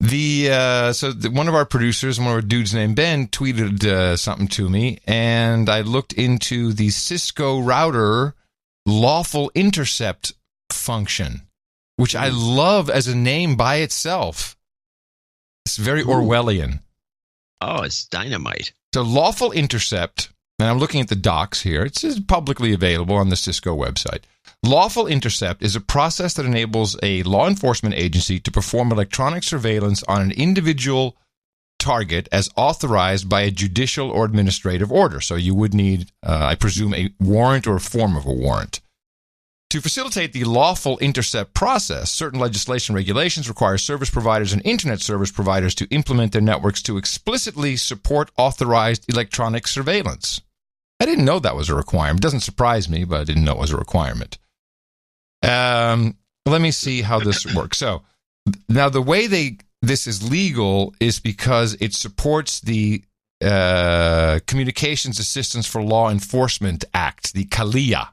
One of our producers, one of our dudes named Ben, tweeted something to me, and I looked into the Cisco router lawful intercept function, which I love as a name by itself. It's very Orwellian. Oh, it's dynamite. So lawful intercept, and I'm looking at the docs here. It's publicly available on the Cisco website. Lawful intercept is a process that enables a law enforcement agency to perform electronic surveillance on an individual target as authorized by a judicial or administrative order. So you would need, I presume, a warrant or a form of a warrant. To facilitate the lawful intercept process, certain legislation regulations require service providers and internet service providers to implement their networks to explicitly support authorized electronic surveillance. I didn't know that was a requirement. It doesn't surprise me, but I didn't know it was a requirement. Let me see how this works. So now the way this is legal is because it supports the Communications Assistance for Law Enforcement Act, the CALEA,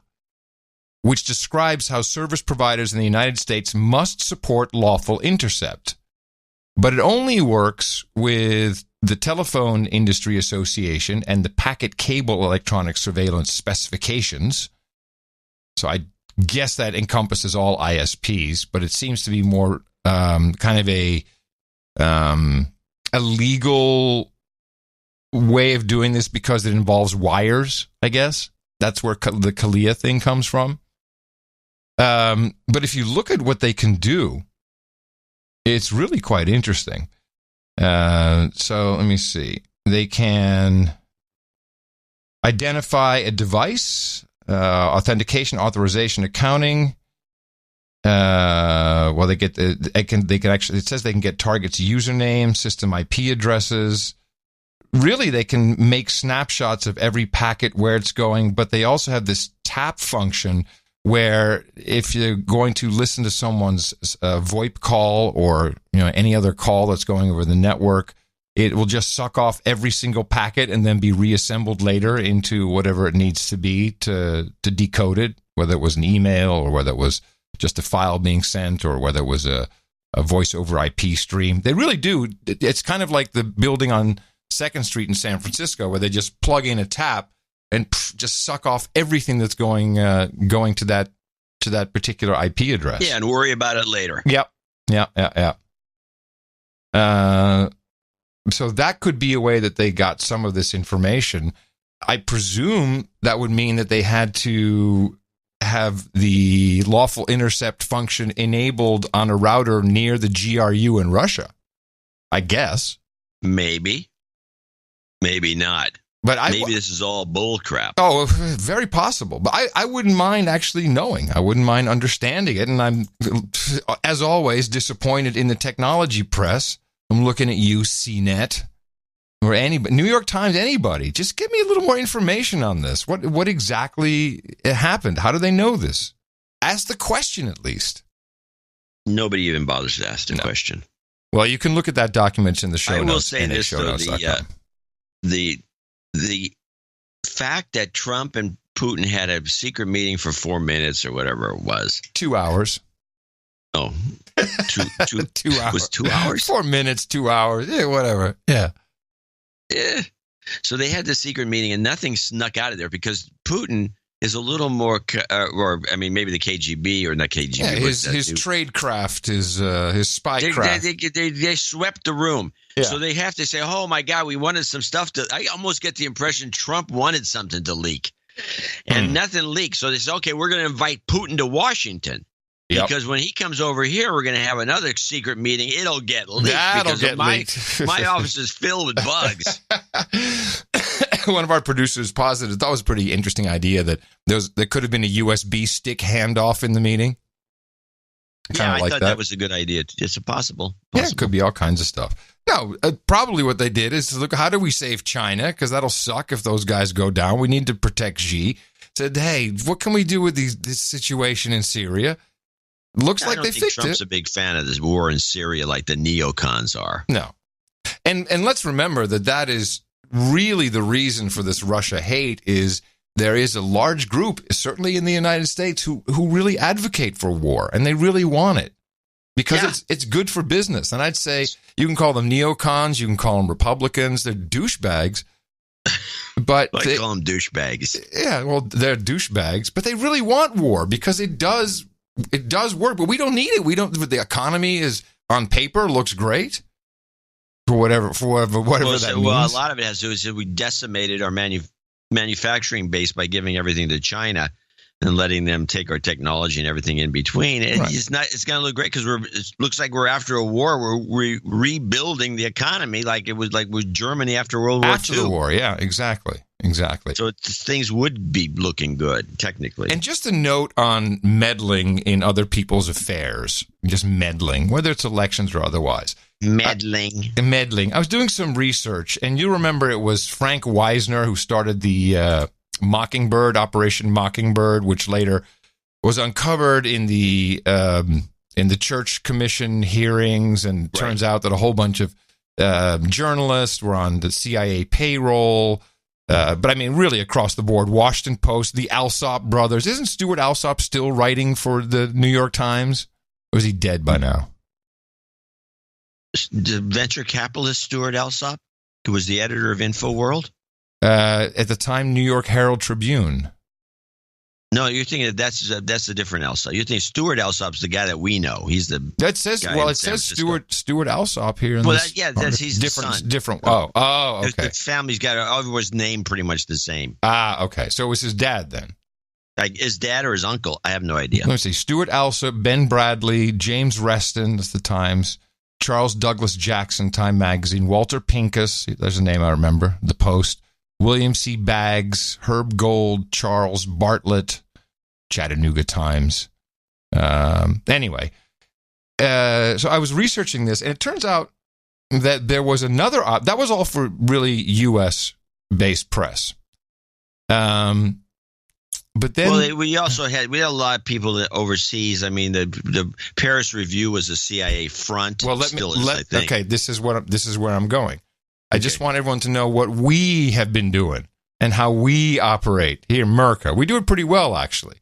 which describes how service providers in the United States must support lawful intercept. But it only works with the Telephone Industry Association and the Packet Cable Electronic Surveillance Specifications. So I guess that encompasses all ISPs, but it seems to be more kind of a a legal way of doing this because it involves wires, I guess. That's where the CALEA thing comes from. But if you look at what they can do, it's really quite interesting. So let me see. They can identify a device, authentication, authorization, accounting. Well, they can actually, it says they can get targets' username, system IP addresses. Really, they can make snapshots of every packet, where it's going, but they also have this tap function where if you're going to listen to someone's VoIP call or any other call that's going over the network, it will just suck off every single packet and then be reassembled later into whatever it needs to be to decode it, whether it was an email or whether it was just a file being sent or whether it was a voice over IP stream. They really do. It's kind of like the building on 2nd Street in San Francisco where they just plug in a tap and just suck off everything that's going to that particular IP address. Yeah, and worry about it later. Yep. So that could be a way that they got some of this information. I presume that would mean that they had to have the lawful intercept function enabled on a router near the GRU in Russia. I guess. Maybe not. But maybe this is all bull crap. Oh, very possible. But I wouldn't mind actually knowing. I wouldn't mind understanding it. And I'm, as always, disappointed in the technology press. I'm looking at you, CNET, or anybody, New York Times, anybody. Just give me a little more information on this. What exactly happened? How do they know this? Ask the question at least. Nobody even bothers to ask the question. Well, you can look at that document in the show notes. I will say this, though, the fact that Trump and Putin had a secret meeting for 4 minutes or whatever it was. 2 hours. Oh, 2 hours. Was 2 hours? 4 minutes, 2 hours. Yeah, whatever. Yeah. So they had the secret meeting and nothing snuck out of there because Putin is a little more, maybe the KGB or not KGB. Yeah, his tradecraft, his spycraft. They swept the room. Yeah. So they have to say, oh, my God, we wanted some stuff I almost get the impression Trump wanted something to leak. And nothing leaked. So they said, okay, we're going to invite Putin to Washington. Yep. Because when he comes over here, we're going to have another secret meeting. It'll get leaked. My office is filled with bugs. One of our producers posited, that was a pretty interesting idea that there could have been a USB stick handoff in the meeting. I thought that was a good idea. It's possible. Yeah, it could be all kinds of stuff. No, probably what they did is look, how do we save China? Because that'll suck if those guys go down. We need to protect Xi. Said, hey, what can we do with this situation in Syria? Looks like they fixed it. Trump's a big fan of this war in Syria like the neocons are. No. And let's remember that is really the reason for this Russia hate is there is a large group, certainly in the United States, who really advocate for war, and they really want it because it's good for business. And I'd say you can call them neocons, you can call them Republicans, they're douchebags. But I call them douchebags. Yeah, well, they're douchebags, but they really want war because it does work, but we don't need it. The economy is on paper looks great for whatever that means. Well, a lot of it has to do with we decimated our manufacturing base by giving everything to China and letting them take our technology and everything in between. It's going to look great because it looks like we're after a war. We're rebuilding the economy like it was with Germany after World War II. After the war, yeah, exactly. So things would be looking good, technically. And just a note on meddling in other people's affairs, just meddling, whether it's elections or otherwise. Meddling. I was doing some research, and you remember it was Frank Wisner who started the Mockingbird, Operation Mockingbird, which later was uncovered in the Church Commission hearings, and turns out that a whole bunch of journalists were on the CIA payroll. But I mean, really across the board, Washington Post, the Alsop brothers. Isn't Stuart Alsop still writing for the New York Times? Or is he dead by now? The venture capitalist Stuart Alsop, who was the editor of InfoWorld? At the time, New York Herald Tribune. No, you're thinking that's a different Alsop. You're thinking Stuart Alsop's the guy that we know. He's the that says guy it says Stuart Alsop here. In he's the son. Different. Oh, okay. The family's got everyone's name pretty much the same. Okay. So it was his dad then. Like his dad or his uncle? I have no idea. Let me see. Stuart Alsop, Ben Bradley, James Reston, that's the Times, Charles Douglas Jackson, Time Magazine, Walter Pincus, there's a name I remember, The Post, William C. Baggs, Herb Gold, Charles Bartlett, Chattanooga Times. Anyway, so I was researching this, and it turns out that there was another that was all for really U.S.-based press. But then we had a lot of people that overseas. I mean, the Paris Review was a CIA front. Well, I think. Okay, this is where I'm going. I just want everyone to know what we have been doing and how we operate here in America. We do it pretty well, actually.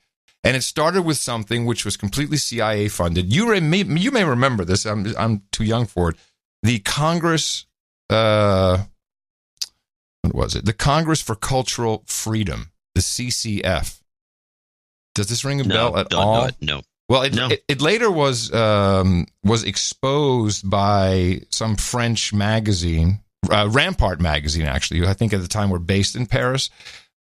And it started with something which was completely CIA funded. You may remember this. I'm too young for it. The Congress, what was it? The Congress for Cultural Freedom, the CCF. Does this ring a bell at all? No. Well, it later was exposed by some French magazine, Rampart magazine, actually, who I think at the time were based in Paris.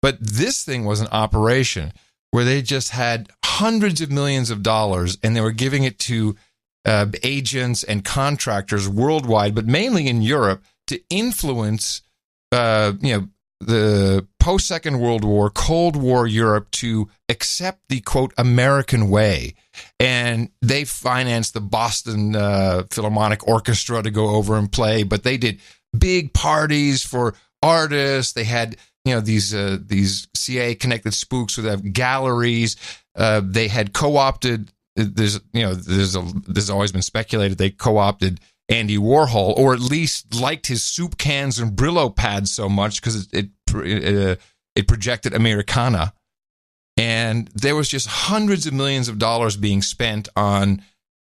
But this thing was an operation where they just had hundreds of millions of dollars, and they were giving it to agents and contractors worldwide, but mainly in Europe, to influence, the post-Second World War, Cold War Europe to accept the, quote, American way. And they financed the Boston Philharmonic Orchestra to go over and play, but they did big parties for artists. They had, these CIA-connected spooks would have galleries. They had co-opted, there's always been speculated they co-opted Andy Warhol, or at least liked his soup cans and Brillo pads so much because it projected Americana. And there was just hundreds of millions of dollars being spent on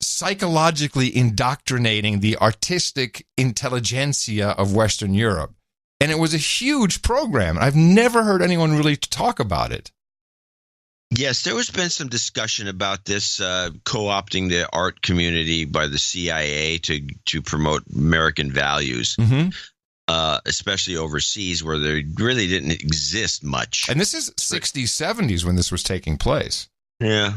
psychologically indoctrinating the artistic intelligentsia of Western Europe. And it was a huge program. I've never heard anyone really talk about it. Yes, there has been some discussion about this co-opting the art community by the CIA to promote American values, especially overseas where they really didn't exist much. And this is 60s, 70s when this was taking place. Yeah.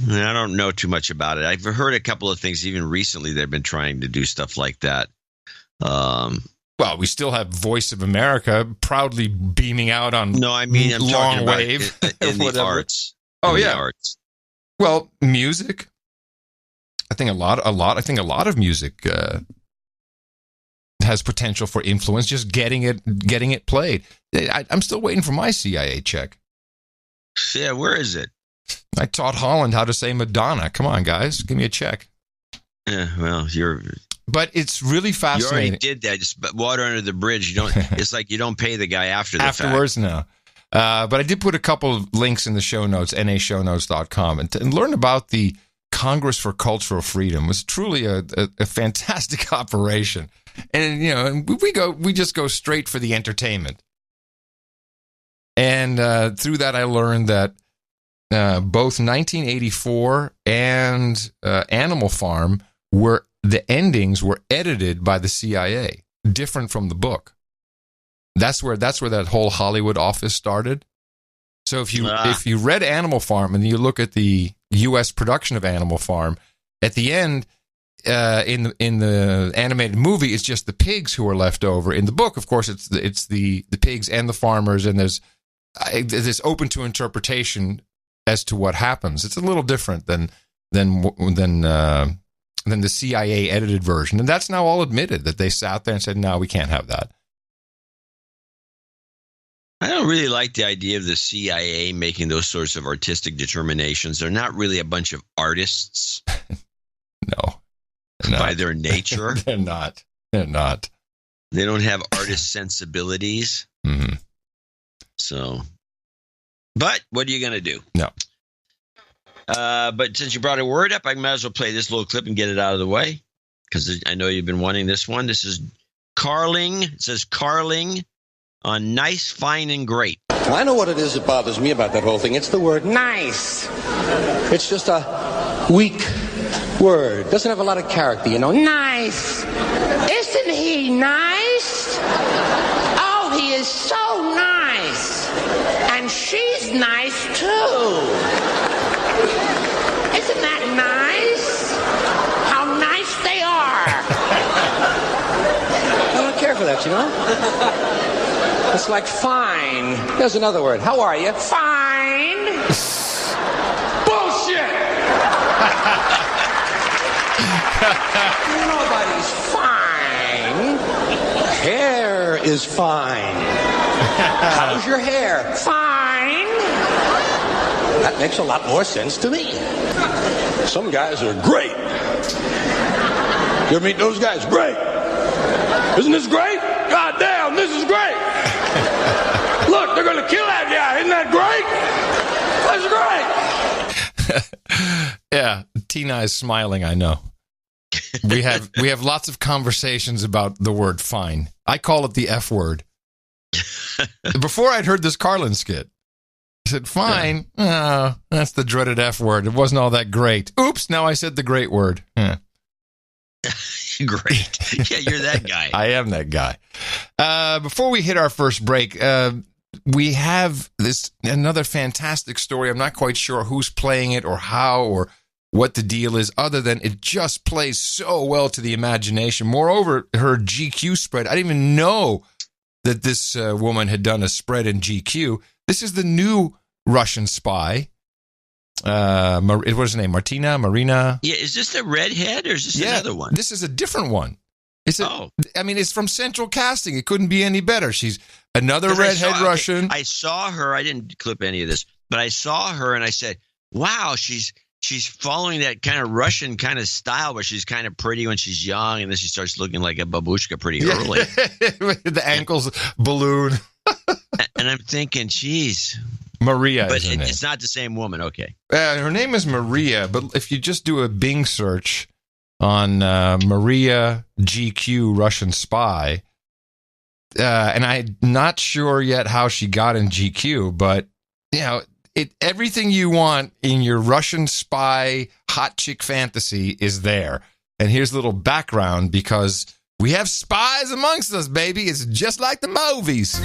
I don't know too much about it. I've heard a couple of things even recently. They've been trying to do stuff like that. Well, we still have Voice of America proudly beaming out on I'm long wave in the arts. Oh, in yeah. The arts. Well, music. I think a lot of music has potential for influence. Just getting it played. I'm still waiting for my CIA check. Yeah, where is it? I taught Holland how to say Madonna. Come on, guys, give me a check. Yeah, well, But it's really fascinating. You already did that. Just water under the bridge. You don't. It's like you don't pay the guy afterwards. No. But I did put a couple of links in the show notes, nashownotes.com, and learn about the Congress for Cultural Freedom. It was truly a fantastic operation. And, we just go straight for the entertainment. And through that, I learned that both 1984 and Animal Farm the endings were edited by the CIA, different from the book. That's where that whole Hollywood office started. So if you read Animal Farm and you look at the U.S. production of Animal Farm, at the end in the animated movie, it's just the pigs who are left over. In the book, of course, it's the pigs and the farmers, and there's open to interpretation as to what happens. It's a little different than the CIA edited version, and that's now all admitted that they sat there and said, "No, we can't have that." I don't really like the idea of the CIA making those sorts of artistic determinations. They're not really a bunch of artists. No. By their nature. They're not. They don't have artist sensibilities. Mm-hmm. So, but what are you going to do? No. But since you brought a word up, I might as well play this little clip and get it out of the way, because I know you've been wanting this one. This is Carling. It says Carling on nice, fine, and great. I know what it is that bothers me about that whole thing. It's the word nice. It's just a weak word. Doesn't have a lot of character, you know. Nice. Isn't he nice? Oh, he is so nice. And she's nice, too. Isn't that nice? How nice they are. I don't care for that, you know. It's like fine. There's another word. How are you? Fine. Bullshit. Nobody's fine. Hair is fine. How's your hair? Fine. That makes a lot more sense to me. Some guys are great. You ever meet those guys? Great. Isn't this great? God damn, this is great. Look, they're going to kill that guy. Isn't that great? That's great. Yeah, Tina is smiling, I know. We have lots of conversations about the word fine. I call it the F word. Before I'd heard this Carlin skit, I said, fine. Oh, that's the dreaded F word. It wasn't all that great. Oops, now I said the great word. Yeah. Great. Yeah, you're that guy. I am that guy. Before we hit our first break, we have another fantastic story. I'm not quite sure who's playing it or how or what the deal is, other than it just plays so well to the imagination. Moreover, her GQ spread, I didn't even know that this woman had done a spread in GQ. This is the new Russian spy. What was her name? Marina? Yeah, is this the redhead or is this another one? This is a different one. I mean, it's from Central Casting. It couldn't be any better. She's another redhead Russian. I saw her. I didn't clip any of this, but I saw her and I said, wow, she's following that kind of Russian kind of style where she's kind of pretty when she's young and then she starts looking like a babushka pretty early. The ankles balloon. And I'm thinking, geez. Maria, but it's not the same woman. Okay, her name is Maria, but if you just do a Bing search on Maria GQ Russian spy, and I'm not sure yet how she got in GQ, but you know, everything you want in your Russian spy hot chick fantasy is there. And here's a little background because we have spies amongst us, baby. It's just like the movies.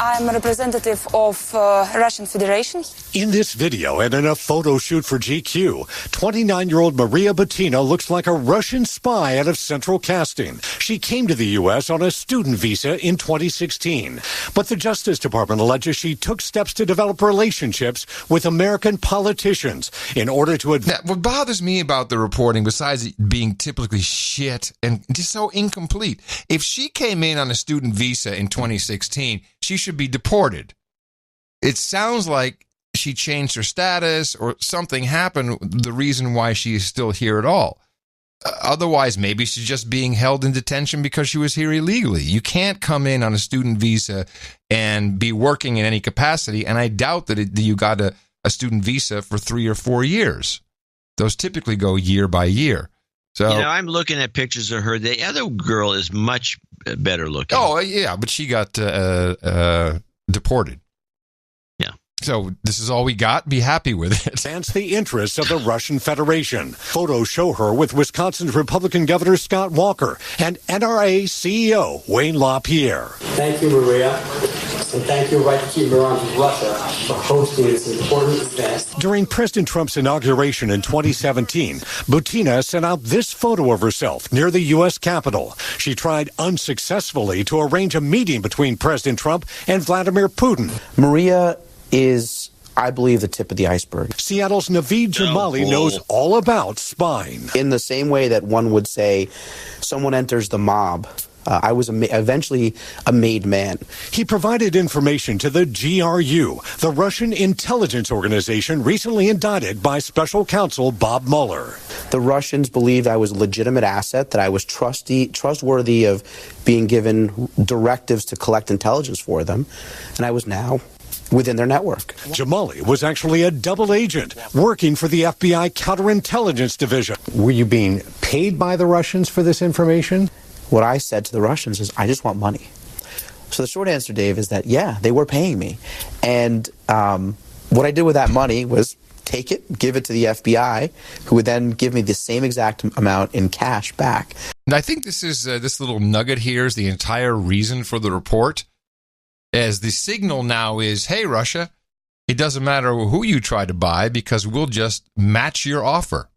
I'm a representative of Russian Federation. In this video and in a photo shoot for GQ, 29-year-old Maria Butina looks like a Russian spy out of Central Casting. She came to the U.S. on a student visa in 2016. But the Justice Department alleges she took steps to develop relationships with American politicians in order to... Now, what bothers me about the reporting, besides it being typically shit and just so incomplete, if she came in on a student visa in 2016, she should be deported. It sounds like she changed her status or something happened, the reason why she is still here at all. Otherwise, maybe she's just being held in detention because she was here illegally. You can't come in on a student visa and be working in any capacity, and I doubt that you got a student visa for 3 or 4 years. Those typically go year by year. So, you know, I'm looking at pictures of her. The other girl is much better looking. Oh, yeah, but she got deported. Yeah. So this is all we got. Be happy with it. Advance the interests of the Russian Federation. Photos show her with Wisconsin's Republican Governor Scott Walker and NRA CEO Wayne LaPierre. Thank you, Maria. And thank you, Right to Keep Iran from Russia, for hosting this important event. During President Trump's inauguration in 2017, Butina sent out this photo of herself near the U.S. Capitol. She tried unsuccessfully to arrange a meeting between President Trump and Vladimir Putin. Maria is, I believe, the tip of the iceberg. Seattle's Naveed Jamali knows all about spying. In the same way that one would say someone enters the mob, I was eventually a made man. He provided information to the GRU, the Russian intelligence organization recently indicted by special counsel Bob Mueller. The Russians believed I was a legitimate asset, that I was trustworthy of being given directives to collect intelligence for them, and I was now within their network. Jamali was actually a double agent working for the FBI counterintelligence division. Were you being paid by the Russians for this information? What I said to the Russians is, I just want money. So the short answer, Dave, is that, yeah, they were paying me. And what I did with that money was take it, give it to the FBI, who would then give me the same exact amount in cash back. And I think this is this little nugget here is the entire reason for the report, as the signal now is, hey, Russia, it doesn't matter who you try to buy because we'll just match your offer.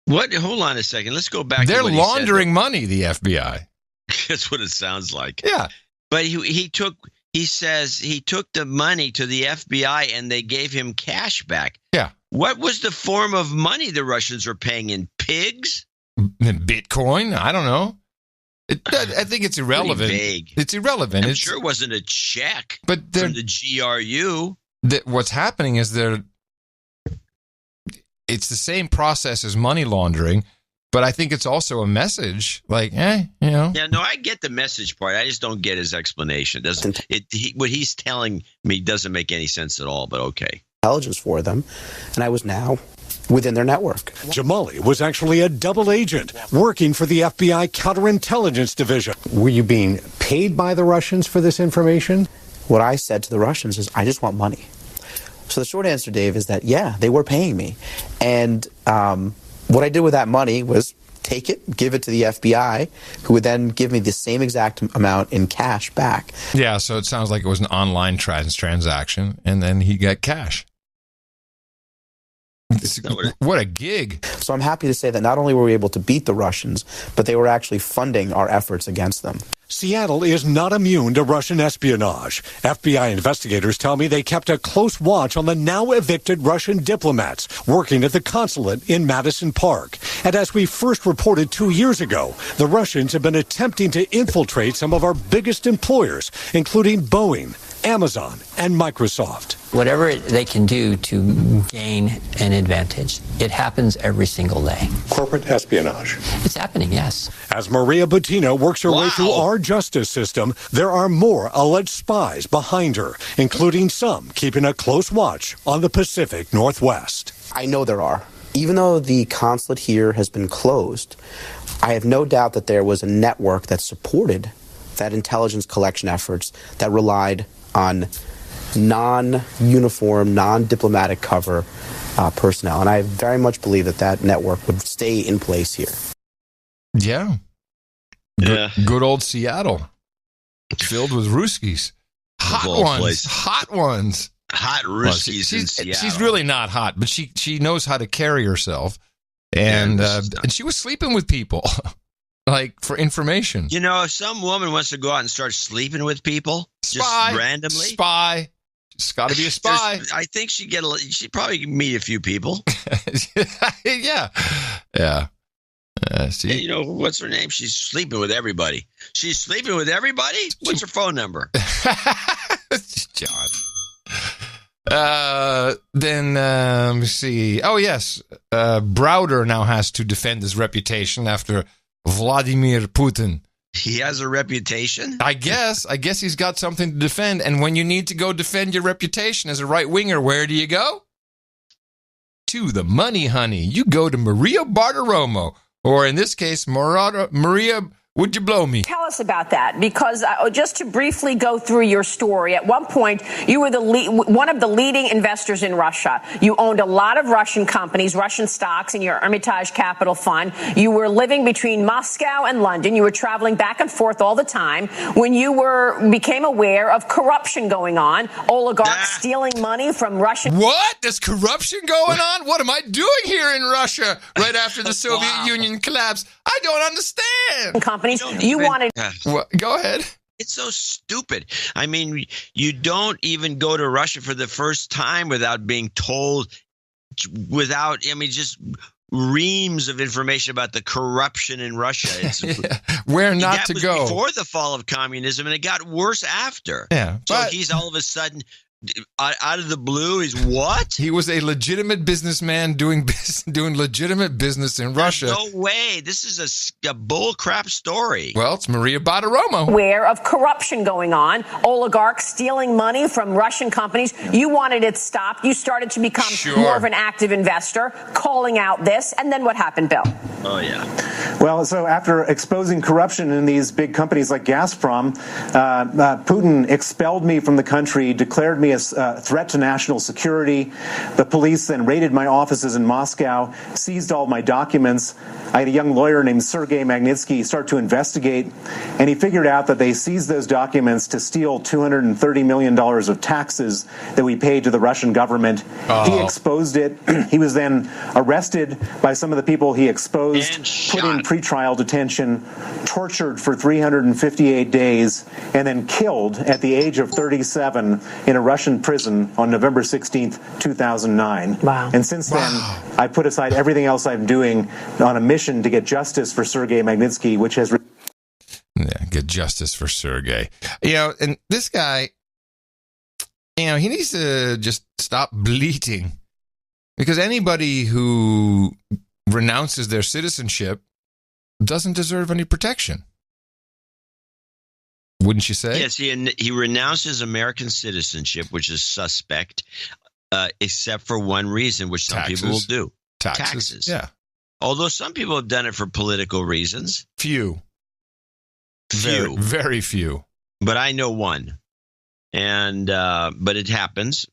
What? Hold on a second. Let's go back. They're to what laundering he said, money, the FBI. That's what it sounds like. Yeah. But he says he took the money to the FBI and they gave him cash back. Yeah. What was the form of money the Russians were paying in? Pigs? Bitcoin? I don't know. I think it's irrelevant. Vague. It's irrelevant. I'm sure it wasn't a check but from the GRU. What's happening is it's the same process as money laundering, but I think it's also a message like, you know. Yeah, no, I get the message part. I just don't get his explanation. What he's telling me doesn't make any sense at all, but okay. Intelligence for them, and I was now within their network. Jamali was actually a double agent working for the FBI Counterintelligence Division. Were you being paid by the Russians for this information? What I said to the Russians is, I just want money. So the short answer, Dave, is that, yeah, they were paying me. And what I did with that money was take it, give it to the FBI, who would then give me the same exact amount in cash back. Yeah, so it sounds like it was an online transaction, and then he got cash. What a gig. So I'm happy to say that not only were we able to beat the Russians, but they were actually funding our efforts against them. Seattle is not immune to Russian espionage. FBI investigators tell me they kept a close watch on the now evicted Russian diplomats working at the consulate in Madison Park. And as we first reported 2 years ago, the Russians have been attempting to infiltrate some of our biggest employers, including Boeing, Amazon, and Microsoft. Whatever they can do to gain an advantage, it happens every single day. Corporate espionage. It's happening, yes. As Maria Butina works her way through our justice system, there are more alleged spies behind her, including some keeping a close watch on the Pacific Northwest. I know there are. Even though the consulate here has been closed, I have no doubt that there was a network that supported that intelligence collection efforts that relied on non-uniform, non-diplomatic cover personnel. And I very much believe that that network would stay in place here. Yeah. Good old Seattle. Filled with Ruskies. Hot ones. Hot ones. Hot Ruskies in Seattle. She's really not hot, but she knows how to carry herself. And she was sleeping with people. Like, for information. You know, if some woman wants to go out and start sleeping with people, just randomly. Spy. It's got to be a spy. I think she'd probably meet a few people. Yeah. See? You know, what's her name? She's sleeping with everybody. She's sleeping with everybody? What's her phone number? John. Then, let me see. Oh, yes. Browder now has to defend his reputation after Vladimir Putin. He has a reputation? I guess he's got something to defend. And when you need to go defend your reputation as a right-winger, where do you go? To the money, honey. You go to Maria Bartiromo. Or in this case, Maria, would you blow me? Tell us about that, because just to briefly go through your story, at one point, you were one of the leading investors in Russia. You owned a lot of Russian companies, Russian stocks in your Hermitage Capital Fund. You were living between Moscow and London. You were traveling back and forth all the time. When you became aware of corruption going on, oligarchs stealing money from Russian... What? There's corruption going on? What am I doing here in Russia right after the Soviet Union collapsed? I don't understand. Companies, you wanted... Go ahead. It's so stupid. I mean, you don't even go to Russia for the first time without being told, just reams of information about the corruption in Russia. It's, where not to go. Before the fall of communism, and it got worse after. Yeah. So he's all of a sudden... out of the blue, he's what? He was a legitimate businessman doing legitimate business in Russia. No way. This is a bullcrap story. Well, it's Maria Bartiromo. Aware of corruption going on, oligarchs stealing money from Russian companies. You wanted it stopped. You started to become more of an active investor, calling out this. And then what happened, Bill? Oh, yeah. Well, so after exposing corruption in these big companies like Gazprom, Putin expelled me from the country, declared me as a threat to national security. The police then raided my offices in Moscow, seized all my documents. I had a young lawyer named Sergei Magnitsky start to investigate, and he figured out that they seized those documents to steal $230 million of taxes that we paid to the Russian government. He exposed it. He was then arrested by some of the people he exposed, put in pretrial detention, tortured for 358 days, and then killed at the age of 37 in a Russian prison on November 16th, 2009. Wow. And since then, I put aside everything else I'm doing on a mission to get justice for Sergei Magnitsky, which has... get justice for Sergei. And this guy, he needs to just stop bleating, because anybody who renounces their citizenship doesn't deserve any protection. Wouldn't you say? Yes, he renounces American citizenship, which is suspect, except for one reason, which some people will do. Taxes. Yeah. Although some people have done it for political reasons. Few. Very few. But I know one. And but it happens.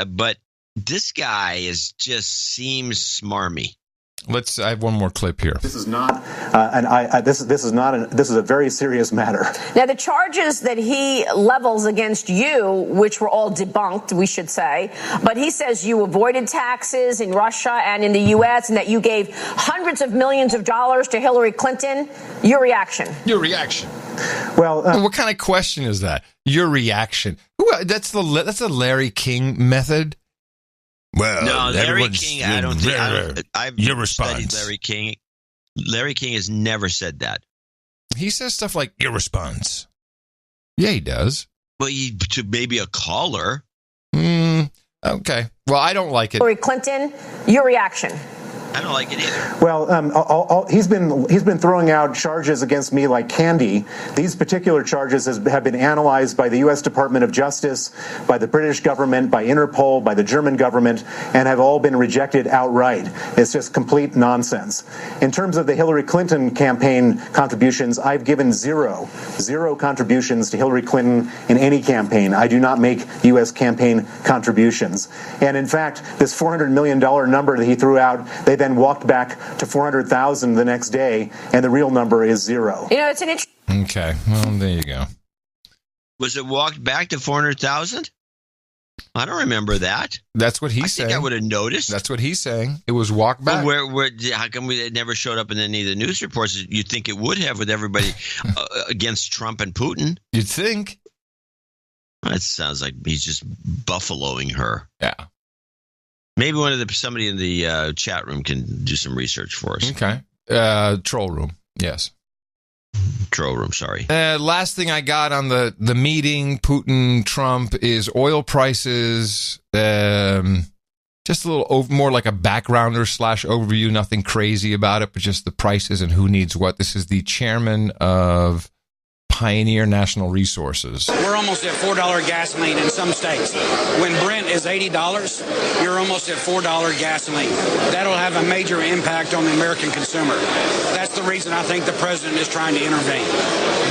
But this guy just seems smarmy. I have one more clip here. This is not, this is a very serious matter. Now, the charges that he levels against you, which were all debunked, we should say, but he says you avoided taxes in Russia and in the U.S. and that you gave hundreds of millions of dollars to Hillary Clinton. Your reaction? Well, what kind of question is that? Your reaction? That's the Larry King method. Well, no, Larry King, I've your studied response. Larry King. Larry King has never said that. He says stuff like your response. Yeah, he does. Well, to maybe a caller. Okay. Well, I don't like it. Hillary Clinton, your reaction? I don't like it either. Well, he's been throwing out charges against me like candy. These particular charges have been analyzed by the U.S. Department of Justice, by the British government, by Interpol, by the German government, and have all been rejected outright. It's just complete nonsense. In terms of the Hillary Clinton campaign contributions, I've given zero contributions to Hillary Clinton in any campaign. I do not make U.S. campaign contributions. And in fact, this $400 million number that he threw out, they then walked back to 400,000 the next day, and the real number is zero. It's an interesting... Okay, well, there you go. Was it walked back to 400,000? I don't remember that. That's what he's saying. I think I would have noticed. That's what he's saying. It was walked back. Well, how come it never showed up in any of the news reports? You'd think it would have with everybody against Trump and Putin. You'd think. That sounds like he's just buffaloing her. Yeah. Maybe somebody in the chat room can do some research for us. Okay. Troll room. Yes. Troll room. Sorry. Last thing I got on the meeting, Putin, Trump, is oil prices. Just a little more like a backgrounder / overview. Nothing crazy about it, but just the prices and who needs what. This is the chairman of Pioneer National Resources. We're almost at $4 gasoline in some states. When Brent is $80, you're almost at $4 gasoline. That'll have a major impact on the American consumer. That's the reason I think the president is trying to intervene.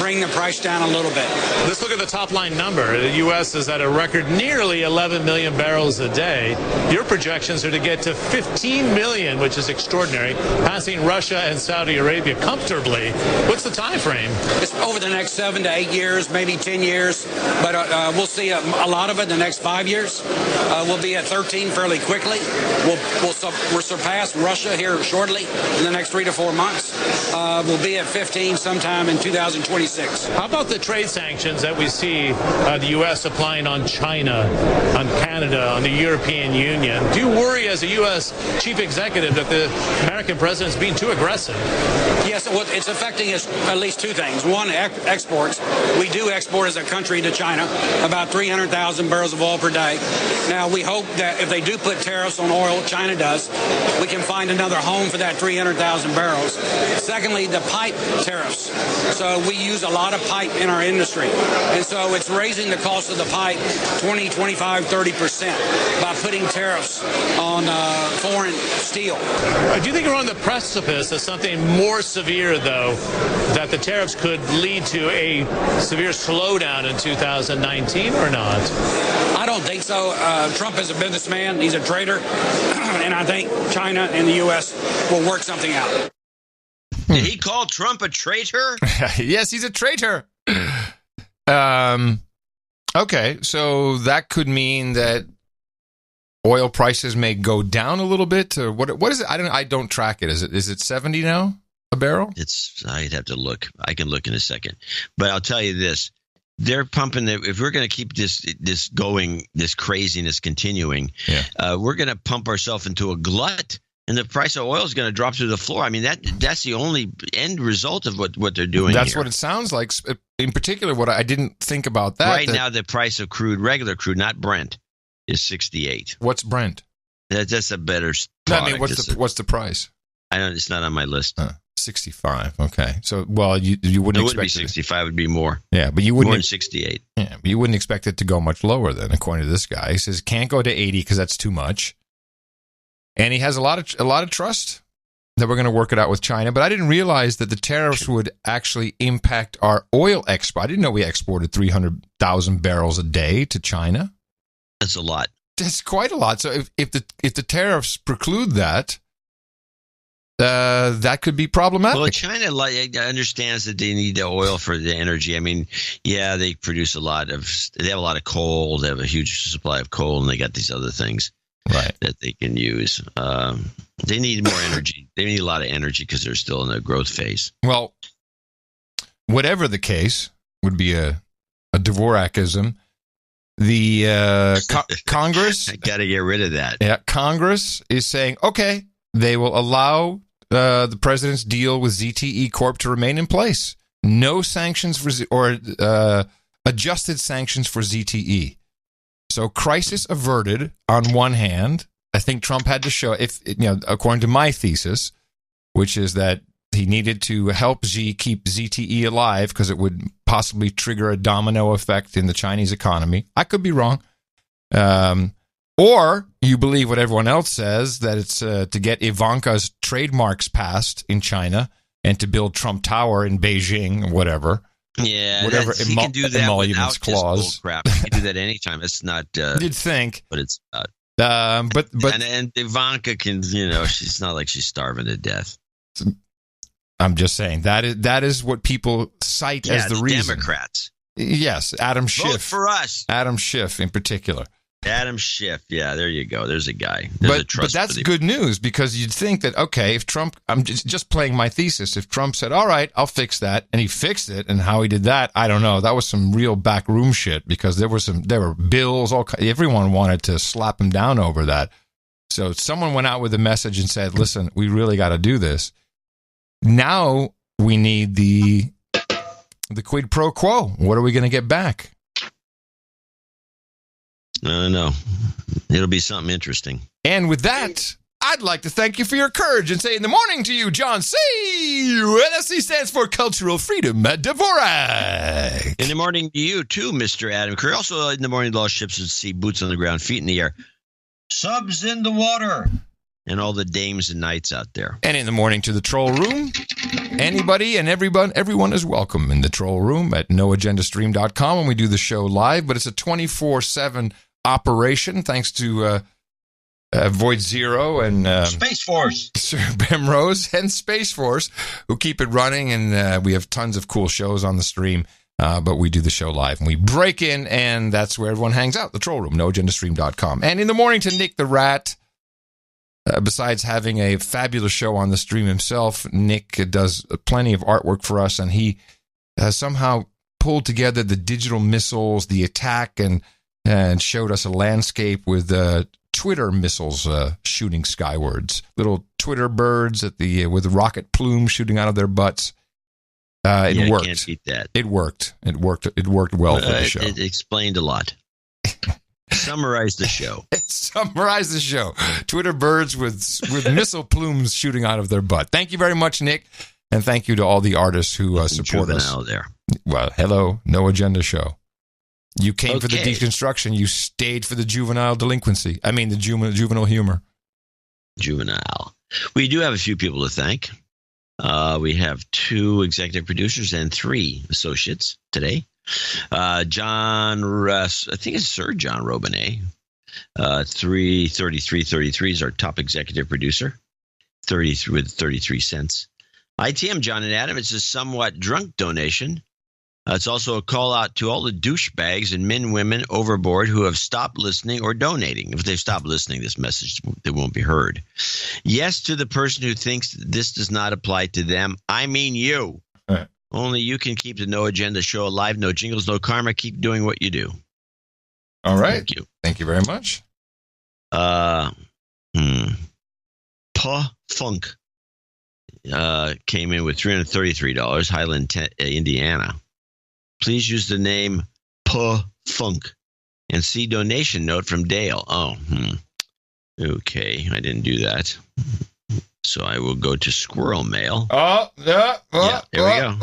Bring the price down a little bit. Let's look at the top line number. The U.S. is at a record nearly 11 million barrels a day. Your projections are to get to 15 million, which is extraordinary, passing Russia and Saudi Arabia comfortably. What's the time frame? It's over the next 7 to 8 years, maybe 10 years, but we'll see a lot of it in the next 5 years. We'll be at 13 fairly quickly. We'll surpass Russia here shortly in the next 3 to 4 months. We'll be at 15 sometime in 2026. How about the trade sanctions that we see the U.S. applying on China, on Canada, on the European Union? Do you worry as a U.S. chief executive that the American president is being too aggressive? Yes, well, it's affecting us at least two things. One, exports. We do export as a country to China about 300,000 barrels of oil per day. Now, we hope that if they do put tariffs on oil, China does, we can find another home for that 300,000 barrels. Secondly, the pipe tariffs. So we use a lot of pipe in our industry. And so it's raising the cost of the pipe 20, 25, 30% by putting tariffs on foreign steel. Do you think we're on the precipice of something more severe, though, that the tariffs could lead to a severe slowdown in 2019 or not? I don't think so. Trump is a businessman. He's a trader. And I think China and the U.S. will work something out. Did he call Trump a traitor? Yes, he's a traitor. Okay, so that could mean that oil prices may go down a little bit, or what is it? I don't track it. Is it 70 now a barrel? I'd have to look. I can look in a second. But I'll tell you this. They're pumping if we're going to keep this going, this craziness continuing, we're going to pump ourselves into a glut, and the price of oil is going to drop through the floor. I mean, that's the only end result of what they're doing. That's here. what it sounds like. In particular, what I didn't think about that. Now, the price of regular crude, not Brent, is 68. What's Brent? That's a better product. I mean, what's the price? I don't. It's not on my list. 65. Okay. So, well, you wouldn't expect be 65. It would be more. Yeah, but you wouldn't. More than 68. Yeah, but you wouldn't expect it to go much lower then, according to this guy. He says can't go to 80 because that's too much, and he has a lot of trust that we're going to work it out with China. But I didn't realize that the tariffs would actually impact our oil export. I didn't know we exported 300,000 barrels a day to China. That's a lot. That's quite a lot. So if the tariffs preclude that. That could be problematic. Well, China understands that they need the oil for the energy. I mean, yeah, they produce they have a lot of coal. They have a huge supply of coal, and they got these other things that they can use. They need more energy. They need a lot of energy because they're still in the growth phase. Well, whatever the case, would be a Dvorakism. The Congress... I got to get rid of that. Yeah, Congress is saying, okay, they will allow the president's deal with ZTE Corp to remain in place. No sanctions or adjusted sanctions for ZTE. So crisis averted on one hand. I think Trump had to show, according to my thesis, which is that he needed to help Xi keep ZTE alive because it would possibly trigger a domino effect in the Chinese economy. I could be wrong. Or you believe what everyone else says, that it's to get Ivanka's trademarks passed in China and to build Trump Tower in Beijing or whatever. Yeah, whatever he can do that emoluments clause. Crap. He can do that anytime. It's not. You'd think, but it's not. But and Ivanka can, she's not like she's starving to death. I'm just saying that is what people cite as the reason. Democrats. Yes, Adam Schiff. Vote for us. Adam Schiff in particular. Adam Schiff. Yeah, there you go. There's a guy. But that's good news, because you'd think that, okay, if Trump, I'm just playing my thesis. If Trump said, all right, I'll fix that, and he fixed it, and how he did that, I don't know. That was some real backroom shit, because there were bills, everyone wanted to slap him down over that. So someone went out with a message and said, listen, we really got to do this. Now we need the quid pro quo. What are we going to get back? No, it'll be something interesting. And with that, I'd like to thank you for your courage and say in the morning to you, John C. LSC stands for Cultural Freedom at Dvorak. In the morning to you, too, Mr. Adam Curry. Also in the morning, lost ships at sea, boots on the ground, feet in the air, subs in the water, and all the dames and knights out there. And in the morning to the troll room, anybody and everyone is welcome in the troll room at noagendastream.com when we do the show live. But it's a 24/7 operation, thanks to Void Zero and Space Force, Sir Bemrose and Space Force, who keep it running. And we have tons of cool shows on the stream. But we do the show live and we break in, and that's where everyone hangs out, the troll room, noagendastream.com. And in the morning to Nick the Rat. Besides having a fabulous show on the stream himself, Nick does plenty of artwork for us, and he has somehow pulled together the digital missiles, the attack, and showed us a landscape with Twitter missiles shooting skywards. Little Twitter birds with rocket plumes shooting out of their butts. It worked. Can't beat that. It worked. It worked well for the show. It explained a lot. Summarize the show. Summarize the show. Twitter birds with missile plumes shooting out of their butt. Thank you very much, Nick. And thank you to all the artists who support us. There. Well, hello, No Agenda Show. You came for the deconstruction. You stayed for the juvenile delinquency. I mean, the juvenile humor. Juvenile. We do have a few people to thank. We have 2 executive producers and 3 associates today. John Russ, I think it's Sir John Robinet. 33333 is our top executive producer. 33 with 33 cents. ITM John and Adam, it's a somewhat drunk donation. It's also a call out to all the douchebags and men, women overboard who have stopped listening or donating. If they've stopped listening, this message they won't be heard. Yes, to the person who thinks this does not apply to them. I mean you. Right. Only you can keep the No Agenda show alive. No jingles, no karma. Keep doing what you do. All right. Thank you. Thank you very much. Funk came in with $333. Highland, Indiana. Please use the name Funk and see donation note from Dale. Okay, I didn't do that. So I will go to Squirrel Mail. There we go.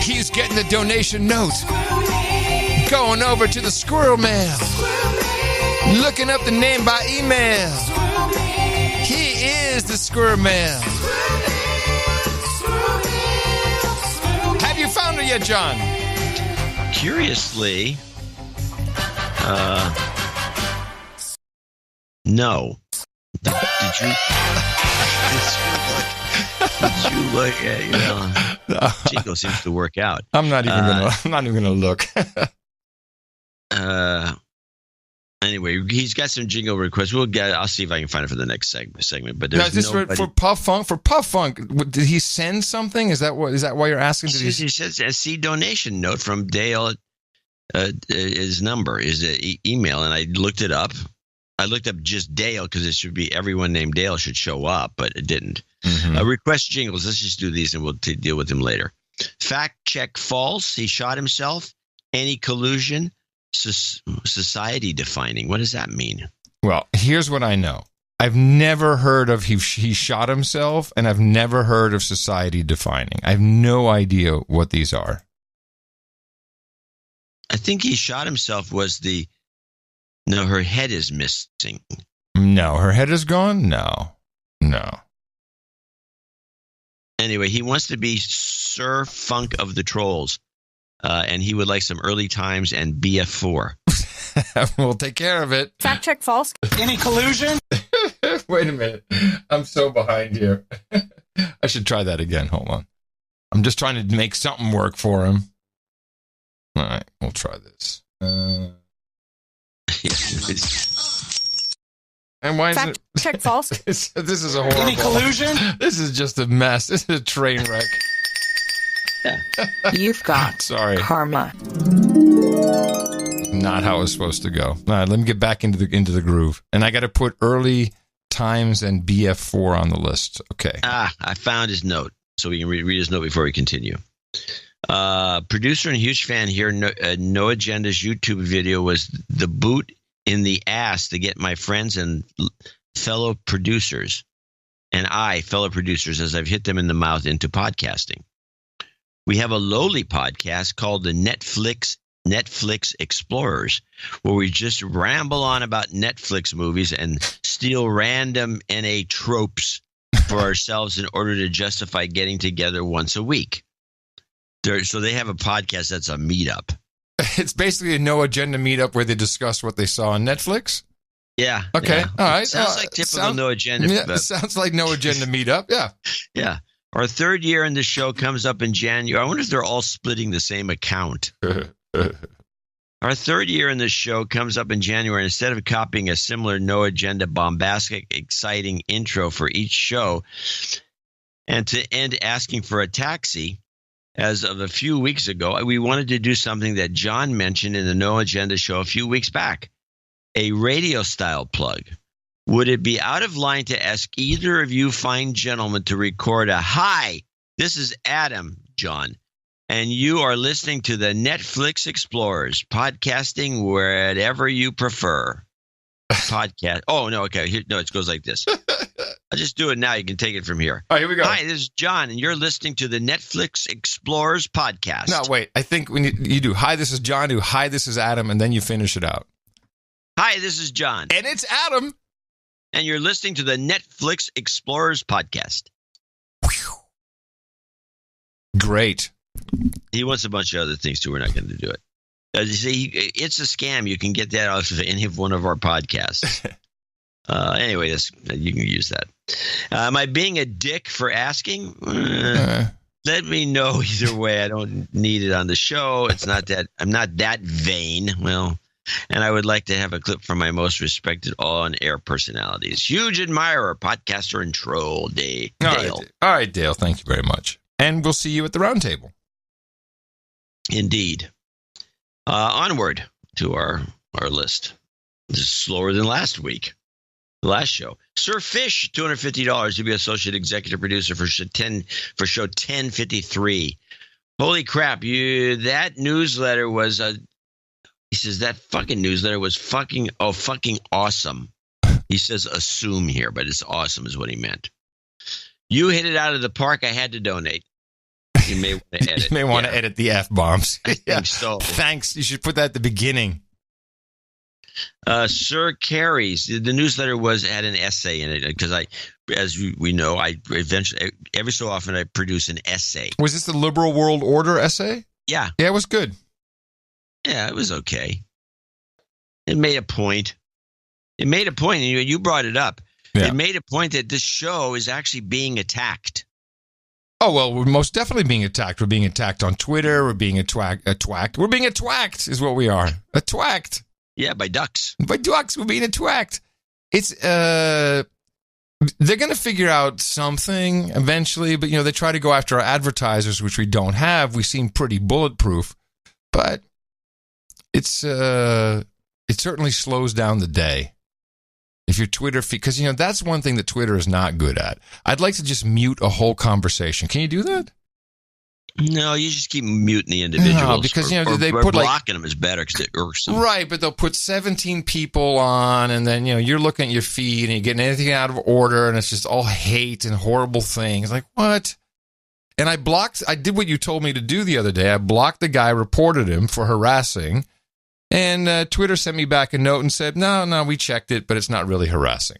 He's getting the donation note. Going over to the Squirrel Mail. Looking up the name by email. He is the Squirrel Mail. Have you found her yet, John? Curiously, no. Did you look at, Jingle seems to work out. I'm not even gonna look. Anyway, he's got some jingle requests. I'll see if I can find it for the next segment. But there's for Puff Funk. For Puff Funk, did he send something? Is that why you're asking? He says a C donation note from Dale. His number is email, and I looked it up. I looked up just Dale because it should be everyone named Dale should show up, but it didn't. Request jingles. Let's just do these, and we'll deal with him later. Fact check false. He shot himself. Any collusion? Society defining. What does that mean? Well, here's what I know. I've never heard of he shot himself, and I've never heard of society defining. I have no idea what these are. I think he shot himself was no, her head is missing. No, her head is gone? No. Anyway, he wants to be Sir Funk of the Trolls. And he would like some early times and BF4. We'll take care of it. Fact check false. Any collusion? Wait a minute. I'm so behind here. I should try that again. Hold on. I'm just trying to make something work for him. All right, we'll try this. And why Fact check false. This is a horrible. Any collusion? This is just a mess. This is a train wreck. You've got karma. Not how it's supposed to go. All right, let me get back into the groove. And I got to put early times and BF4 on the list. Okay. I found his note, so we can read his note before we continue. Producer and huge fan here. No Agenda's YouTube video was the boot in the ass to get my friends and fellow producers, fellow producers, as I've hit them in the mouth into podcasting. We have a lowly podcast called the Netflix Explorers, where we just ramble on about Netflix movies and steal random NA tropes for ourselves in order to justify getting together once a week. So they have a podcast that's a meetup. It's basically a No Agenda meetup where they discuss what they saw on Netflix? Yeah. Okay. Yeah. All right. Sounds like typical No Agenda. Yeah, sounds like No Agenda meetup. Yeah. Yeah. Our third year in the show comes up in January. I wonder if they're all splitting the same account. Our third year in the show comes up in January. Instead of copying a similar No Agenda bombastic, exciting intro for each show and to end asking for a taxi, as of a few weeks ago, we wanted to do something that John mentioned in the No Agenda show a few weeks back, a radio-style plug. Would it be out of line to ask either of you fine gentlemen to record a "Hi, this is Adam, John, and you are listening to the Netflix Explorers, podcasting wherever you prefer." Podcast. Oh, no, okay. No, it goes like this. I'll just do it now. You can take it from here. All right, here we go. Hi, this is John, and you're listening to the Netflix Explorers podcast. No, wait. I think when you do, hi, this is John, do, hi, this is Adam, and then you finish it out. Hi, this is John. And it's Adam. And you're listening to the Netflix Explorers podcast. Great. He wants a bunch of other things, too. We're not going to do it. You see, it's a scam. You can get that off of any of one of our podcasts. Anyway, you can use that. Am I being a dick for asking? Let me know either way. I don't need it on the show. It's not that I'm not that vain. Well, and I would like to have a clip from my most respected on-air personalities. Huge admirer, podcaster, and troll, Dale. All right, Dale. Thank you very much. And we'll see you at the round table. Indeed. Onward to our list. This is slower than last week. The last show. Sir Fish, $250 to be associate executive producer for show 1053. Holy crap! That newsletter was he says that fucking newsletter was fucking awesome. He says assume here, but it's awesome is what he meant. You hit it out of the park. I had to donate. You may want to edit. You may want to edit the F-bombs. I think so. Thanks. You should put that at the beginning. Sir Carey's, the newsletter had an essay in it because as we know, I eventually, every so often I produce an essay. Was this the Liberal World Order essay? Yeah. Yeah, it was good. Yeah, it was okay. It made a point. And you brought it up. Yeah. It made a point that this show is actually being attacked. Oh, well, we're most definitely being attacked. We're being attacked on Twitter. We're being atwacked. We're being atwacked is what we are. Atwacked. Yeah, by ducks. By ducks, we're being atwacked. It's, they're going to figure out something eventually, but, they try to go after our advertisers, which we don't have. We seem pretty bulletproof, but it certainly slows down the day. If your Twitter feed, because, that's one thing that Twitter is not good at. I'd like to just mute a whole conversation. Can you do that? No, you just keep muting the individuals. No, because, they or put blocking them is better because it irks them. Right, but they'll put 17 people on, and then, you're looking at your feed, and you're getting anything out of order, and it's just all hate and horrible things. Like, what? And I did what you told me to do the other day. I blocked the guy, reported him for harassing. And Twitter sent me back a note and said, no, we checked it, but it's not really harassing.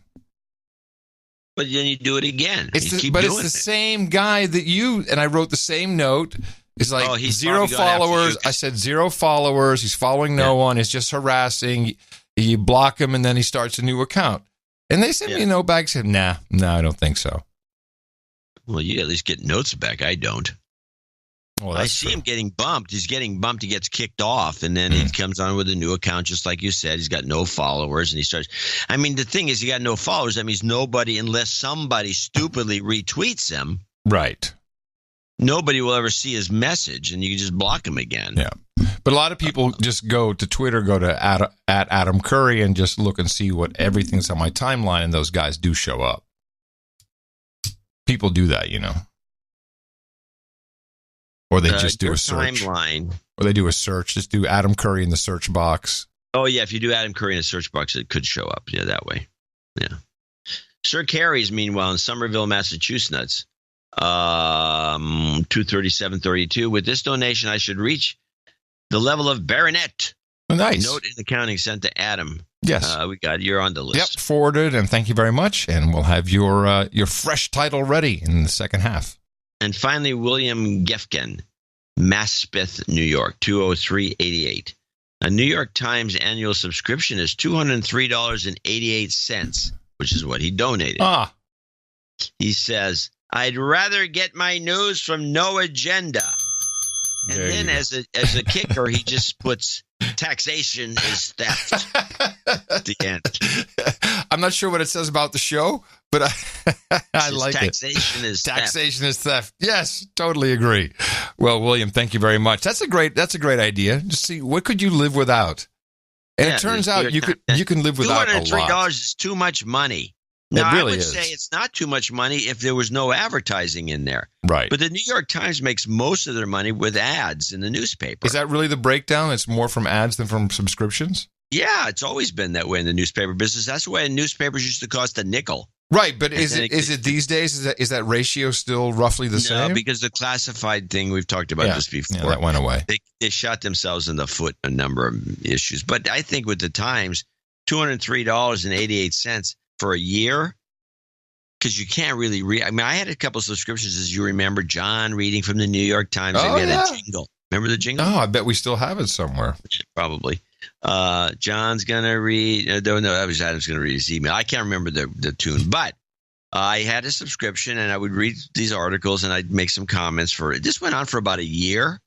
But then you do it again. It's the same guy that and I wrote the same note. It's like he's 0 followers. I said 0 followers. He's following no one. It's just harassing. You block him, and then he starts a new account. And they sent me a note back and said, no, I don't think so. Well, you at least get notes back. I don't. Well, I see him getting bumped. He's getting bumped. He gets kicked off, and then he comes on with a new account, just like you said. He's got no followers, and he starts. I mean, the thing is, he got no followers. That means nobody, unless somebody stupidly retweets him. Right. Nobody will ever see his message, and you can just block him again. Yeah. But a lot of people just go to Twitter, go to at Adam Curry, and just look and see what everything's on my timeline, and those guys do show up. People do that, Or they just do a search. Timeline. Or they do a search. Just do Adam Curry in the search box. Oh, yeah. If you do Adam Curry in the search box, it could show up. Yeah, that way. Yeah. Sir Carey's, meanwhile, in Somerville, Massachusetts, 237.32. With this donation, I should reach the level of baronet. Oh, nice. Note in accounting sent to Adam. Yes. You're on the list. Yep, forwarded, and thank you very much. And we'll have your fresh title ready in the second half. And finally, William Gefgen, Maspeth, New York, 203.88. A New York Times annual subscription is $203.88, which is what he donated. He says, I'd rather get my news from No Agenda. And then as a kicker, he just puts taxation is theft at the end. I'm not sure what it says about the show, but I like taxation it. Is taxation is theft. Yes, totally agree. Well, William, thank you very much. That's a great idea. Just see, what could you live without? And it turns out you can live without a lot. $203 is too much money. Now, I would say it's not too much money if there was no advertising in there. Right. But the New York Times makes most of their money with ads in the newspaper. Is that really the breakdown? It's more from ads than from subscriptions? Yeah, it's always been that way in the newspaper business. That's why newspapers used to cost a nickel. Right, but is it these days? Is that ratio still roughly the same? No, because the classified thing, we've talked about this before. Yeah, that went away. They shot themselves in the foot a number of issues. But I think with the Times, $203.88 for a year, because you can't really read. I mean, I had a couple of subscriptions, as you remember, John reading from the New York Times. Oh, we had a jingle. Remember the jingle? Oh, I bet we still have it somewhere. Probably. John's going to read. No, that was Adam's going to read his email. I can't remember the tune, but I had a subscription and I would read these articles and I'd make some comments for it. This went on for about a year.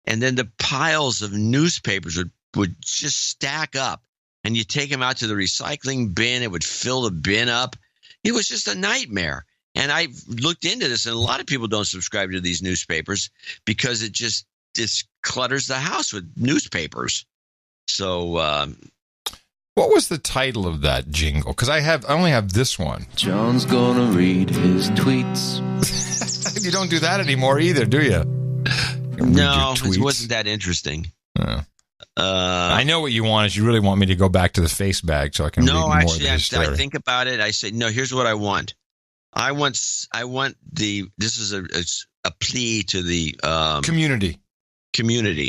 And then the piles of newspapers would just stack up and you take them out to the recycling bin. It would fill the bin up. It was just a nightmare. And I looked into this, and a lot of people don't subscribe to these newspapers because it just clutters the house with newspapers. So, what was the title of that jingle? Because I only have this one. John's gonna read his tweets. You don't do that anymore either, do you? No, it wasn't that interesting. I know what you want is you really want me to go back to the face bag so I can read more of the story. I think about it. I say, no, here's what I want. I want this is a plea to the community,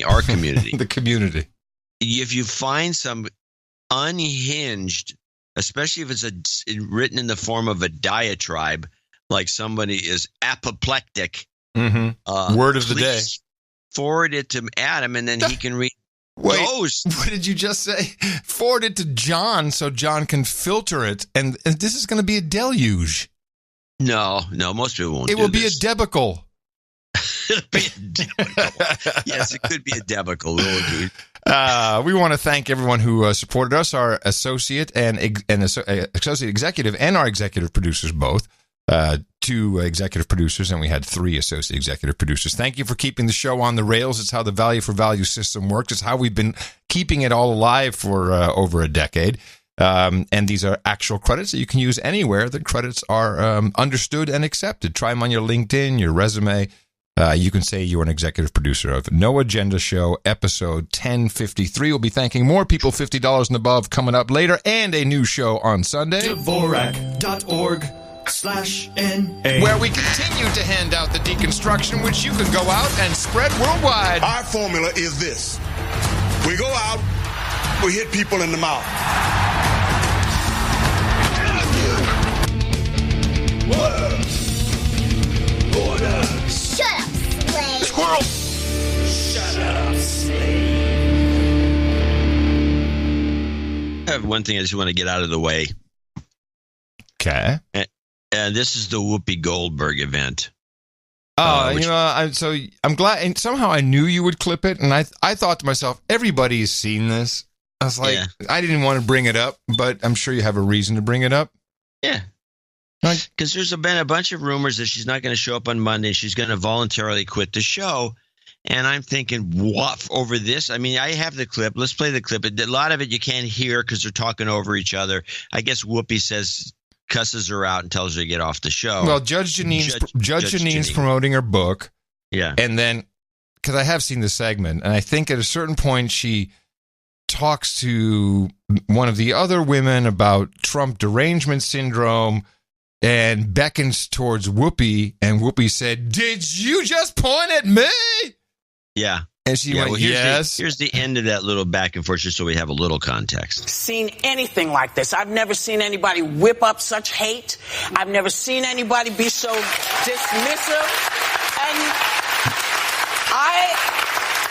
our community, the community. If you find some unhinged, especially if it's written in the form of a diatribe, like somebody is apoplectic, word of the day, forward it to Adam, and then he can read. Those. What did you just say? Forward it to John so John can filter it, and this is going to be a deluge. No, most people won't. It will be a debacle. It'll be a debacle. Yes, it could be a debacle. We want to thank everyone who supported us, our associate and associate executive, and our executive producers both. 2 executive producers, and we had 3 associate executive producers. Thank you for keeping the show on the rails. It's how the value for value system works. It's how we've been keeping it all alive for over a decade. And these are actual credits that you can use anywhere that credits are understood and accepted. Try them on your LinkedIn, your resume. You can say you're an executive producer of No Agenda Show, episode 1053. We'll be thanking more people $50 and above coming up later, and a new show on Sunday. Dvorak.org/NA, where we continue to hand out the deconstruction, which you can go out and spread worldwide. Our formula is this. We go out, we hit people in the mouth. Order. Shut up, slave. Squirrel. Shut up, slave. I have one thing I just want to get out of the way. Okay. And this is the Whoopi Goldberg event. I'm glad, and somehow I knew you would clip it, and I thought to myself, everybody's seen this. I was like, I didn't want to bring it up, but I'm sure you have a reason to bring it up. Yeah. Because there's been a bunch of rumors that she's not going to show up on Monday. She's going to voluntarily quit the show. And I'm thinking, what, over this? I mean, I have the clip. Let's play the clip. A lot of it you can't hear because they're talking over each other. I guess Whoopi cusses her out and tells her to get off the show. Well, Judge Janine's promoting her book. Yeah. And then, because I have seen the segment, and I think at a certain point she talks to one of the other women about Trump derangement syndrome and beckons towards Whoopi, and Whoopi said, "Did you just point at me?" Yeah. And she went, yes. Here's the end of that little back and forth, just so we have a little context. Seen anything like this. I've never seen anybody whip up such hate. I've never seen anybody be so dismissive.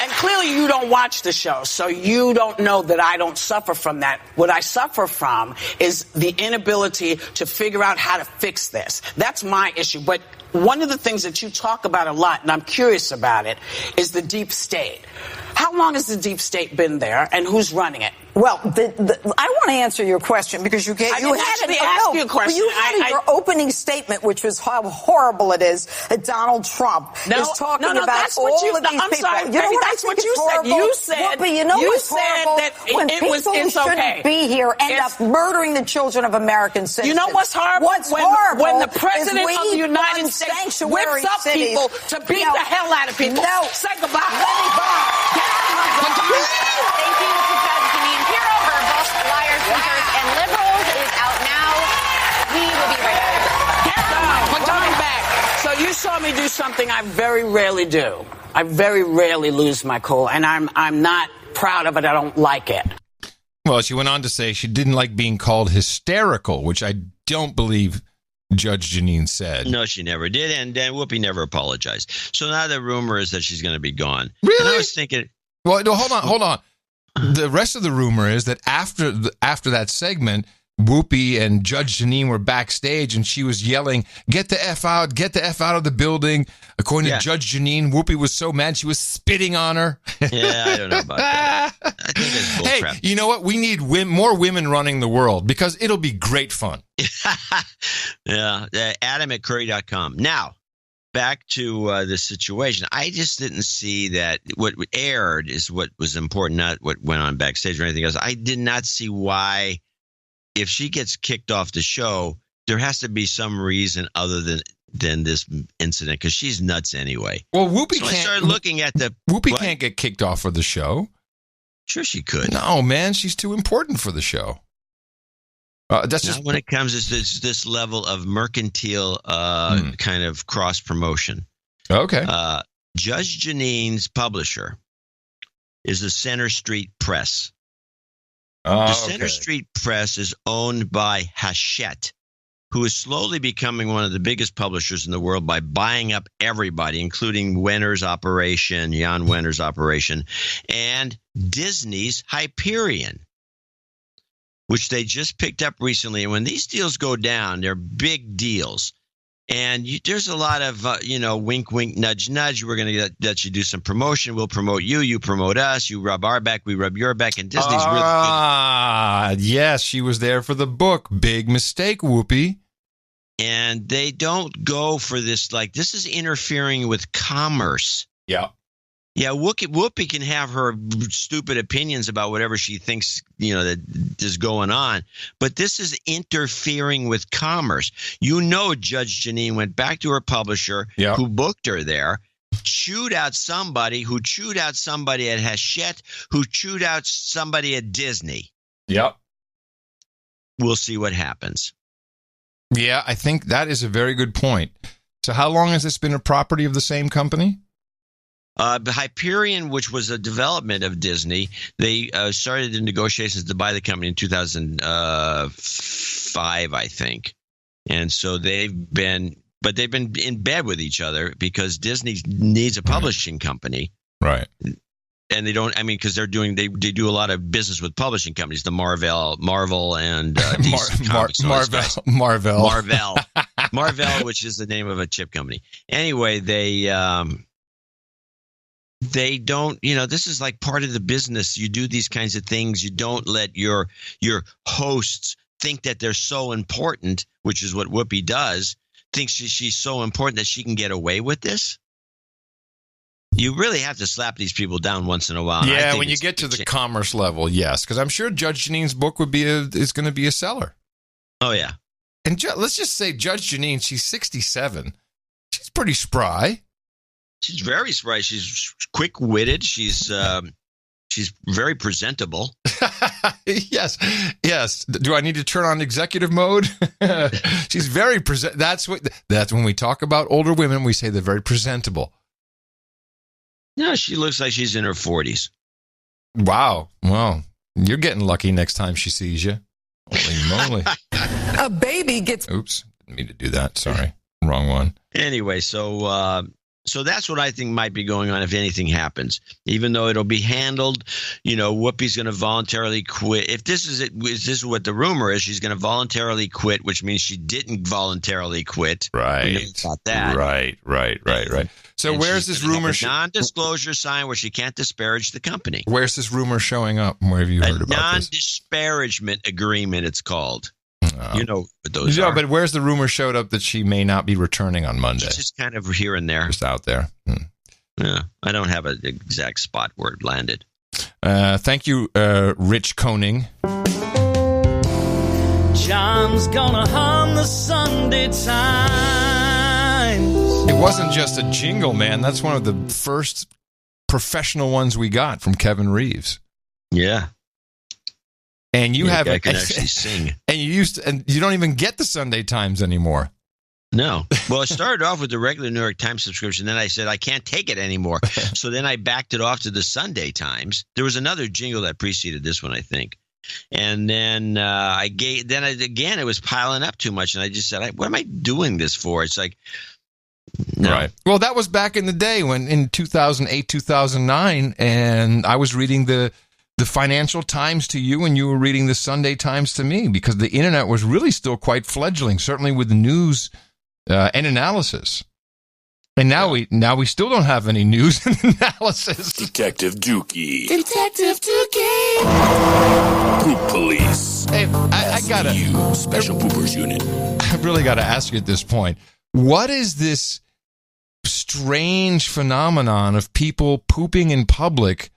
And clearly you don't watch the show, so you don't know that I don't suffer from that. What I suffer from is the inability to figure out how to fix this. That's my issue. But one of the things that you talk about a lot, and I'm curious about it, is the deep state. How long has the deep state been there, and who's running it? Well, I want to answer your question because you had you a question. You had your opening statement, which was how horrible it is that Donald Trump is talking about all of these people. Sorry, you know what that's what you said. You said, Whoopi, you know what's horrible? That when people who shouldn't be here end up murdering the children of American citizens. You know what's horrible? When the president of the United States whips up people to beat the hell out of people. No. Say goodbye. Thank you to Judge Jeanine Pirro. Her book, Liars, Cheaters, and Liberals, is out now. We will be right back. something I very rarely do. I very rarely lose my cool, and I'm not proud of it. I don't like it. Well, she went on to say she didn't like being called hysterical, which I don't believe Judge Jeanine said. No, she never did, and Whoopi never apologized. So now the rumor is that she's going to be gone. Really? And I was thinking... Well, no, hold on. The rest of the rumor is that after that segment, Whoopi and Judge Jeanine were backstage, and she was yelling, "Get the F out, get the F out of the building." According to Judge Jeanine, Whoopi was so mad she was spitting on her. Yeah, I don't know about that. I think it's bullcrap. Hey, you know what? We need more women running the world because it'll be great fun. Yeah, Adam at Curry.com. Now, back to the situation. I just didn't see that what aired is what was important, not what went on backstage or anything else. I did not see why, if she gets kicked off the show, there has to be some reason other than this incident, because she's nuts anyway. Well, Whoopi so can't. I started looking at the Whoopi can't get kicked off of the show. Sure, she could. No, man, she's too important for the show. That's just when it comes to this level of mercantile kind of cross promotion. Okay. Judge Jeanine's publisher is the Center Street Press. The Center Street Press is owned by Hachette, who is slowly becoming one of the biggest publishers in the world by buying up everybody, including Wenner's operation, Jan Wenner's operation, and Disney's Hyperion, which they just picked up recently. And when these deals go down, they're big deals. And there's a lot of, wink, wink, nudge, nudge. We're going to let you do some promotion. We'll promote you. You promote us. You rub our back. We rub your back. And Disney's really good. Yes, she was there for the book. Big mistake, Whoopi. And they don't go for this. Like, this is interfering with commerce. Yeah. Yeah, Whoopi can have her stupid opinions about whatever she thinks, that is going on. But this is interfering with commerce. Judge Jeanine went back to her publisher who booked her there, chewed out somebody who chewed out somebody at Hachette, who chewed out somebody at Disney. Yep. We'll see what happens. Yeah, I think that is a very good point. So how long has this been a property of the same company? Hyperion, which was a development of Disney, they started the negotiations to buy the company in 2005, I think. And so they've been in bed with each other because Disney needs a publishing company. Right. And they don't, because they do a lot of business with publishing companies, the Marvel and DC Comics. Marvel, which is the name of a chip company. Anyway, they don't, this is like part of the business. You do these kinds of things. You don't let your hosts think that they're so important, which is what Whoopi does, thinks she's so important that she can get away with this. You really have to slap these people down once in a while. Yeah, when you get to the commerce level, yes. Because I'm sure Judge Jeanine's book is going to be a seller. Oh, yeah. And let's just say Judge Jeanine, she's 67. She's pretty spry. She's very spry. She's quick-witted. She's very presentable. Yes. Do I need to turn on executive mode? She's very That's when we talk about older women, we say they're very presentable. No, she looks like she's in her 40s. Wow. Well, you're getting lucky next time she sees you. Holy moly. A baby gets... Oops. Didn't mean to do that. Sorry. Wrong one. Anyway, so that's what I think might be going on if anything happens. Even though it'll be handled, Whoopi's going to voluntarily quit. If this is what the rumor is, she's going to voluntarily quit, which means she didn't voluntarily quit. Right. We know about that. Right. So and where's this rumor? Non-disclosure sign where she can't disparage the company. Where's this rumor showing up? Where have you heard about this? Non-disparagement agreement, it's called. You know what those are. But where's the rumor showed up that she may not be returning on Monday? It's just kind of here and there. Just out there. Yeah, I don't have an exact spot where it landed. Thank you, Rich Koning. John's gonna hum the Sunday Times. It wasn't just a jingle, man. That's one of the first professional ones we got from Kevin Reeves. Yeah. And you I can actually sing. And you don't even get the Sunday Times anymore. No. Well, I started off with the regular New York Times subscription. Then I said, I can't take it anymore. So then I backed it off to the Sunday Times. There was another jingle that preceded this one, I think. And then it was piling up too much. And I just said, what am I doing this for? It's like, no. Right. Well, that was back in the day when in 2008, 2009, and I was reading the Financial Times to you and you were reading the Sunday Times to me because the internet was really still quite fledgling, certainly with the news and analysis. And now we still don't have any news and analysis. Detective Dookie. Detective Dookie. Poop Police. Hey, I gotta... You, Special Poopers Unit. I really got to ask you at this point, what is this strange phenomenon of people pooping in public,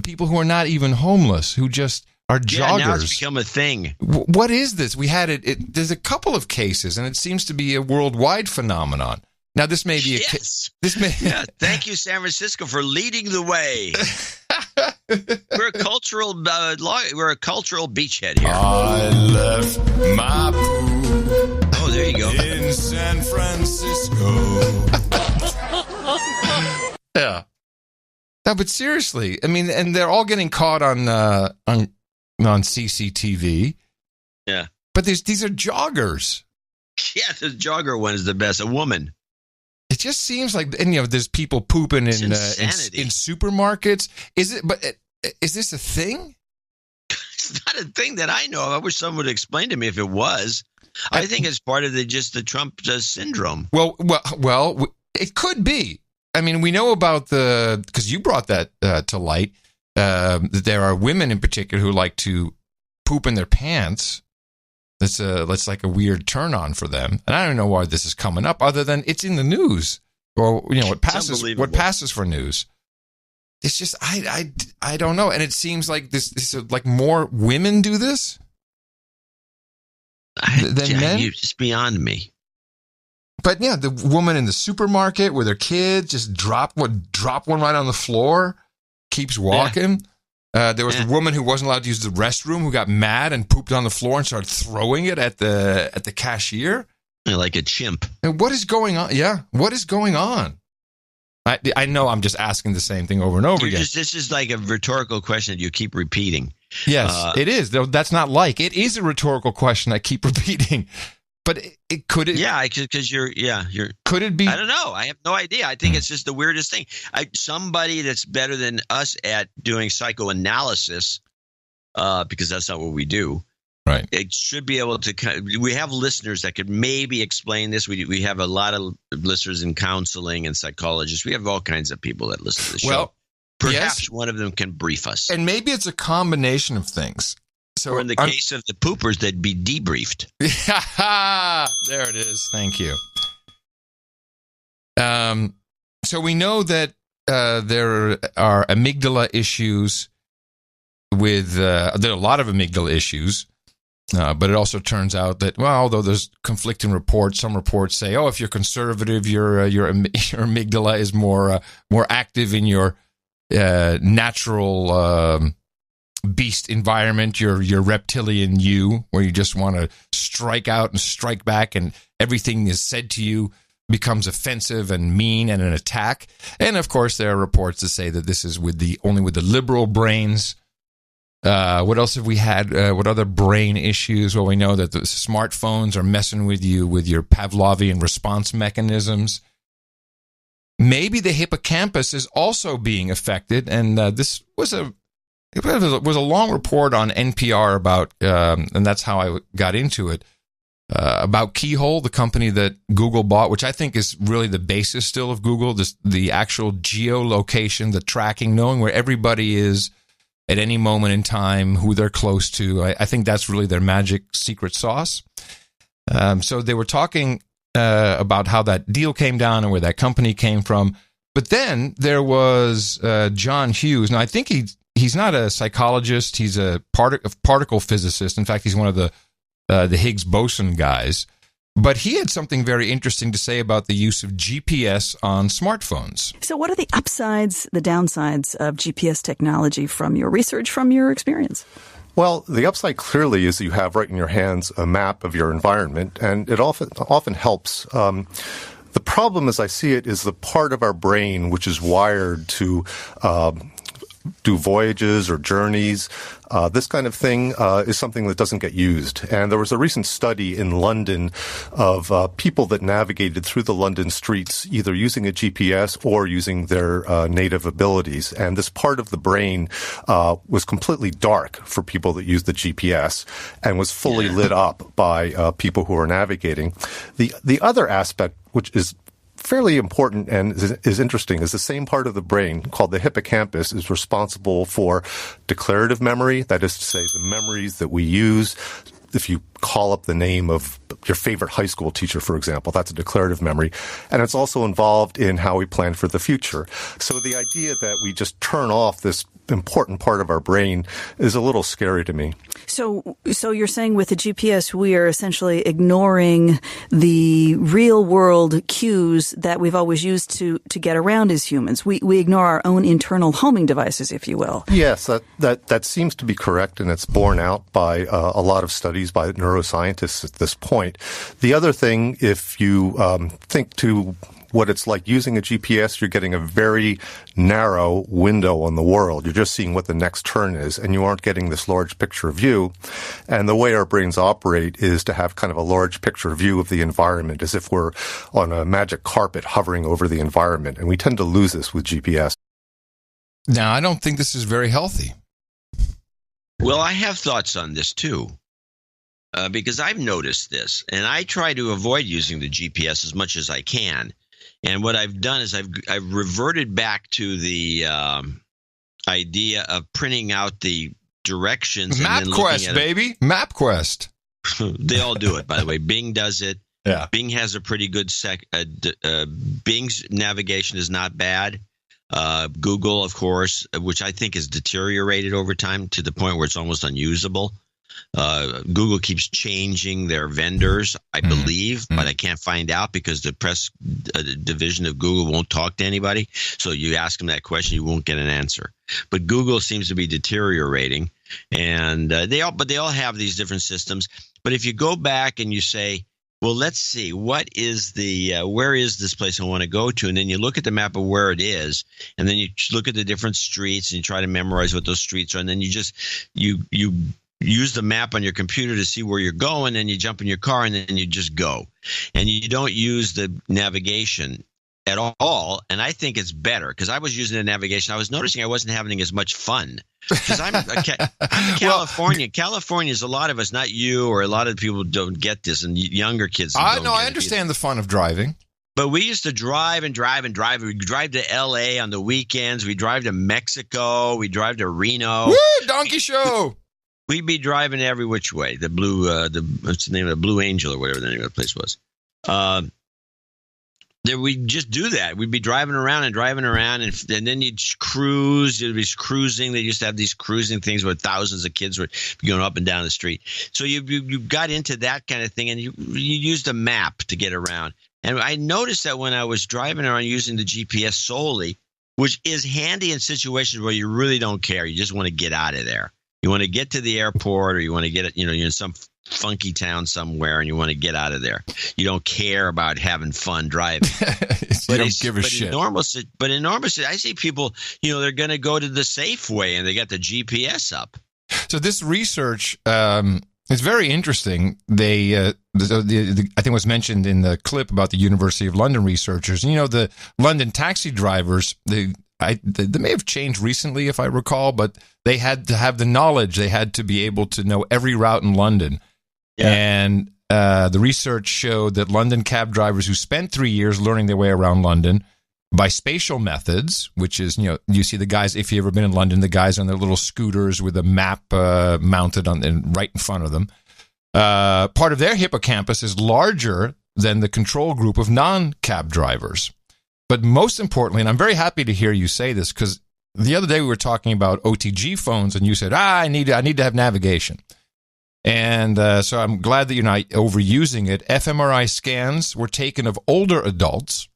people who are not even homeless, who just are joggers? Yeah, now it's become a thing. What is this? We had it. There's a couple of cases, and it seems to be a worldwide phenomenon. Now, this may be Yeah, thank you, San Francisco, for leading the way. We're a cultural beachhead here. I left my poop. Oh, there you go. In San Francisco. Yeah. No, but seriously, I mean, and they're all getting caught on CCTV. Yeah. But these are joggers. Yeah, the jogger one is the best. A woman. It just seems like, and there's people pooping in supermarkets. Is it? But is this a thing? It's not a thing that I know of. I wish someone would explain to me if it was. I think it's part of the Trump syndrome. Well, it could be. I mean, we know about because you brought that to light. There are women in particular who like to poop in their pants. That's like a weird turn on for them. And I don't know why this is coming up other than it's in the news or, what passes for news. It's just, I don't know. And it seems like this like more women do this than men. It's just beyond me. But yeah, the woman in the supermarket with her kid just drop one right on the floor, keeps walking. Yeah. There was a woman who wasn't allowed to use the restroom who got mad and pooped on the floor and started throwing it at the cashier. Like a chimp. And what is going on? Yeah, what is going on? I know I'm just asking the same thing over and over again. This is like a rhetorical question that you keep repeating. Yes, it is. That's not like. It is a rhetorical question I keep repeating. But could it? Yeah, because you're. Could it be? I don't know. I have no idea. I think it's just the weirdest thing. Somebody that's better than us at doing psychoanalysis, because that's not what we do. Right. It should be able to. We have listeners that could maybe explain this. We have a lot of listeners in counseling and psychologists. We have all kinds of people that listen to the show. Well, perhaps one of them can brief us. And maybe it's a combination of things. So or in the case of the poopers, they'd be debriefed. There it is. Thank you. So we know that there are amygdala issues with there are a lot of amygdala issues, but it also turns out that although there's conflicting reports, some reports say, if you're conservative, your amygdala is more active in your natural beast environment, your reptilian you, where you just want to strike out and strike back, and everything is said to you becomes offensive and mean and an attack. And of course, there are reports that say that this is only with the liberal brains. What else have we had? What other brain issues? Well, we know that the smartphones are messing with you with your Pavlovian response mechanisms. Maybe the hippocampus is also being affected, and this was a long report on NPR about, and that's how I got into it, about Keyhole, the company that Google bought, which I think is really the basis still of Google, the actual geolocation, the tracking, knowing where everybody is at any moment in time, who they're close to. I think that's really their magic secret sauce. So they were talking about how that deal came down and where that company came from. But then there was John Hughes. Now, I think he's not a psychologist. He's a particle physicist. In fact, he's one of the Higgs boson guys. But he had something very interesting to say about the use of GPS on smartphones. So what are the upsides, the downsides of GPS technology from your research, from your experience? Well, the upside clearly is you have right in your hands a map of your environment, and it often helps. The problem, as I see it, is the part of our brain which is wired to do voyages or journeys. This kind of thing is something that doesn't get used. And there was a recent study in London of people that navigated through the London streets either using a GPS or using their native abilities. And this part of the brain was completely dark for people that used the GPS and was fully lit up by people who were navigating. The other aspect, which is fairly important and is interesting, is the same part of the brain called the hippocampus is responsible for declarative memory. That is to say, the memories that we use. If you call up the name of your favorite high school teacher, for example, that's a declarative memory. And it's also involved in how we plan for the future. So the idea that we just turn off this important part of our brain is a little scary to me. So you're saying with the GPS, we are essentially ignoring the real world cues that we've always used to get around as humans. We ignore our own internal homing devices, if you will. Yes, that seems to be correct, and it's borne out by a lot of studies by neuroscientists at this point. The other thing, if you think to what it's like using a GPS, you're getting a very narrow window on the world. You're just seeing what the next turn is, and you aren't getting this large picture view. And the way our brains operate is to have kind of a large picture view of the environment, as if we're on a magic carpet hovering over the environment. And we tend to lose this with GPS. Now, I don't think this is very healthy. Well, I have thoughts on this, too. Because I've noticed this, and I try to avoid using the GPS as much as I can. And what I've done is I've reverted back to the idea of printing out the directions. MapQuest, baby. MapQuest. They all do it, by the way. Bing does it. Yeah. Bing has a pretty good Bing's navigation is not bad. Google, of course, which I think has deteriorated over time to the point where it's almost unusable. Google keeps changing their vendors, I believe, but I can't find out because the press division of Google won't talk to anybody. So you ask them that question, you won't get an answer. But Google seems to be deteriorating, and they all have these different systems. But if you go back and you say, well, let's see, what is where is this place I want to go to? And then you look at the map of where it is, and then you look at the different streets and you try to memorize what those streets are, and then you use the map on your computer to see where you're going, and you jump in your car, and then you just go. And you don't use the navigation at all, and I think it's better because I was using the navigation. I was noticing I wasn't having as much fun because I'm California. California is a lot of us, not you, or a lot of people don't get this, and younger kids don't get it. I understand the fun of driving. But we used to drive and drive and drive. We'd drive to L.A. on the weekends. We'd drive to Mexico. We'd drive to Reno. Woo! Donkey show! We'd be driving every which way. The what's the name of the Blue Angel or whatever the name of the place was. We'd just do that. We'd be driving around, and then you'd cruise. You'd be cruising. They used to have these cruising things where thousands of kids were going up and down the street. So you got into that kind of thing, and you used a map to get around. And I noticed that when I was driving around using the GPS solely, which is handy in situations where you really don't care. You just want to get out of there. You want to get to the airport, or you want to get it, you're in some funky town somewhere and you want to get out of there. You don't care about having fun driving. You don't give a shit. But in normal cities, I see people, they're going to go to the Safeway and they got the GPS up. So this research is very interesting. They, I think it was mentioned in the clip about the University of London researchers. The London taxi drivers, they may have changed recently, if I recall, but they had to have the knowledge. They had to be able to know every route in London. Yeah. And the research showed that London cab drivers who spent 3 years learning their way around London by spatial methods, which is, you see the guys, if you've ever been in London, the guys on their little scooters with a map mounted right in front of them. Part of their hippocampus is larger than the control group of non-cab drivers. But most importantly, and I'm very happy to hear you say this, because the other day we were talking about OTG phones, and you said, I need to have navigation. And so I'm glad that you're not overusing it. fMRI scans were taken of older adults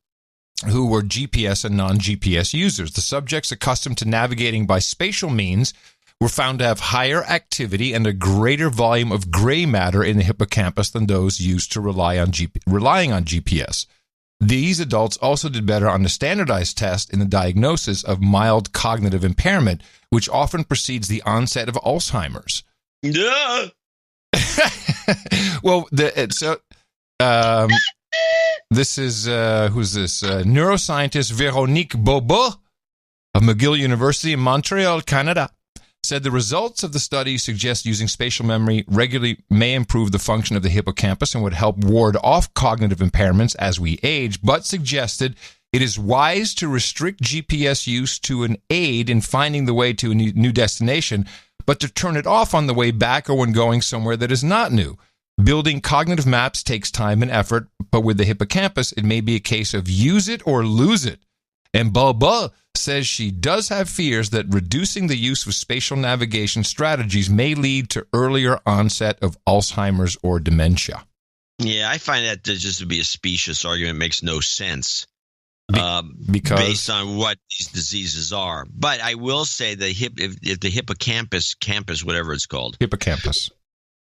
who were GPS and non-GPS users. The subjects accustomed to navigating by spatial means were found to have higher activity and a greater volume of gray matter in the hippocampus than those used to relying on GPS. These adults also did better on the standardized test in the diagnosis of mild cognitive impairment, which often precedes the onset of Alzheimer's. Yeah. Well, this is, who's this? Neuroscientist Véronique Bobo of McGill University in Montreal, Canada, said the results of the study suggest using spatial memory regularly may improve the function of the hippocampus and would help ward off cognitive impairments as we age, but suggested it is wise to restrict GPS use to an aid in finding the way to a new destination, but to turn it off on the way back or when going somewhere that is not new. Building cognitive maps takes time and effort, but with the hippocampus, it may be a case of use it or lose it. And Bobo says she does have fears that reducing the use of spatial navigation strategies may lead to earlier onset of Alzheimer's or dementia. Yeah, I find that just to be a specious argument. It makes no sense because based on what these diseases are. But I will say if the hippocampus, whatever it's called, hippocampus,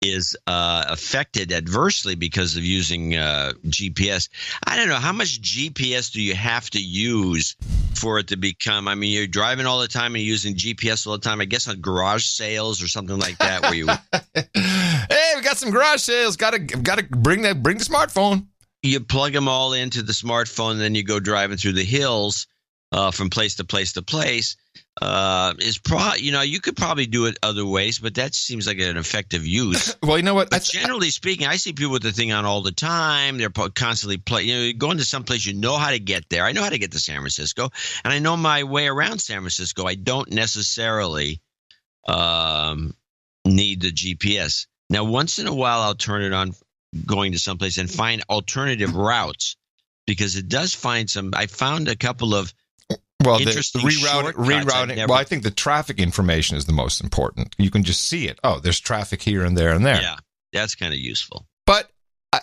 is affected adversely because of using GPS. I don't know, how much GPS do you have to use for it to become, I mean, you're driving all the time and using GPS all the time, I guess on garage sales or something like that where you hey, we got some garage sales, gotta bring the smartphone. You plug them all into the smartphone and then you go driving through the hills from place to place to place. You could probably do it other ways, but that seems like an effective use. Well, you know what? But generally speaking, I see people with the thing on all the time. They're constantly going to some place, you know how to get there. I know how to get to San Francisco, and I know my way around San Francisco. I don't necessarily need the GPS. Now, once in a while, I'll turn it on going to someplace and find alternative routes because it does find some. I found a couple of interesting rerouting. Well, I think the traffic information is the most important. You can just see it. Oh, there's traffic here and there and there. Yeah, that's kind of useful. But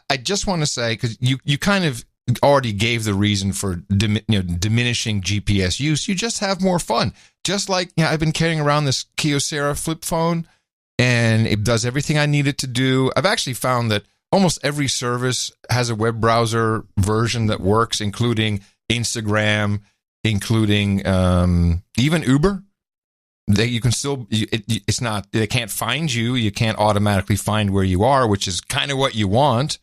I just want to say, because you kind of already gave the reason for diminishing GPS use. You just have more fun. Just like I've been carrying around this Kyocera flip phone, and it does everything I need it to do. I've actually found that almost every service has a web browser version that works, including Instagram, including even Uber. You can still, it's not, they can't find you. You can't automatically find where you are, which is kind of what you want.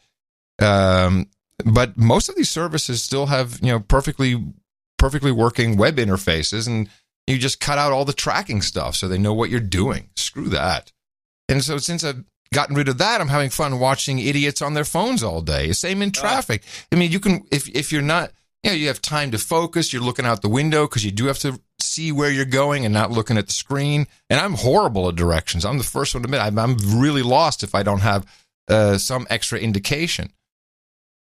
But most of these services still have, perfectly working web interfaces, and you just cut out all the tracking stuff so they know what you're doing. Screw that. And so since I've gotten rid of that, I'm having fun watching idiots on their phones all day. Same in traffic. I mean, you can, if you're not, you have time to focus, you're looking out the window because you do have to see where you're going and not looking at the screen. And I'm horrible at directions. I'm the first one to admit I'm really lost if I don't have some extra indication.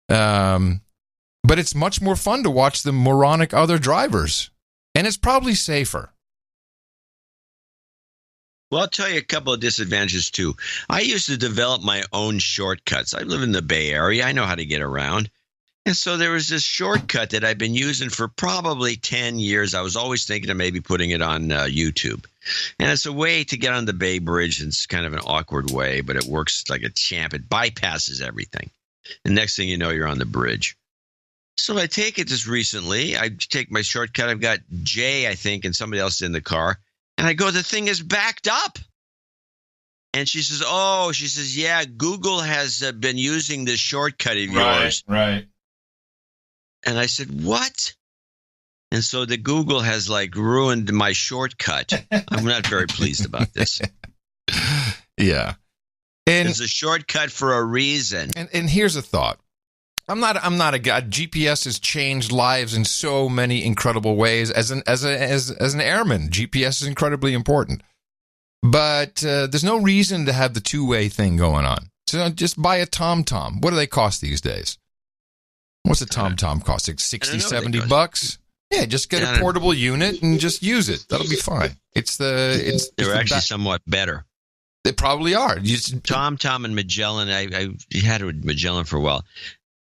But it's much more fun to watch the moronic other drivers. And it's probably safer. Well, I'll tell you a couple of disadvantages, too. I used to develop my own shortcuts. I live in the Bay Area. I know how to get around. And so there was this shortcut that I've been using for probably 10 years. I was always thinking of maybe putting it on YouTube. And it's a way to get on the Bay Bridge. It's kind of an awkward way, but it works like a champ. It bypasses everything. And next thing you know, you're on the bridge. So I take it just recently. I take my shortcut. I've got Jay, I think, and somebody else in the car. And I go, the thing is backed up. And she says, yeah, Google has been using this shortcut of yours. Right. And I said, what? And so the Google has ruined my shortcut. I'm not very pleased about this. Yeah. And it's a shortcut for a reason. And here's a thought. I'm not a guy. GPS has changed lives in so many incredible ways. As an airman, GPS is incredibly important. But there's no reason to have the two-way thing going on. So just buy a TomTom. What do they cost these days? What's a TomTom cost? Like $60, $70? Yeah, just get a portable unit and just use it. That'll be fine. They're actually somewhat better. They probably are. TomTom and Magellan. I had it with Magellan for a while.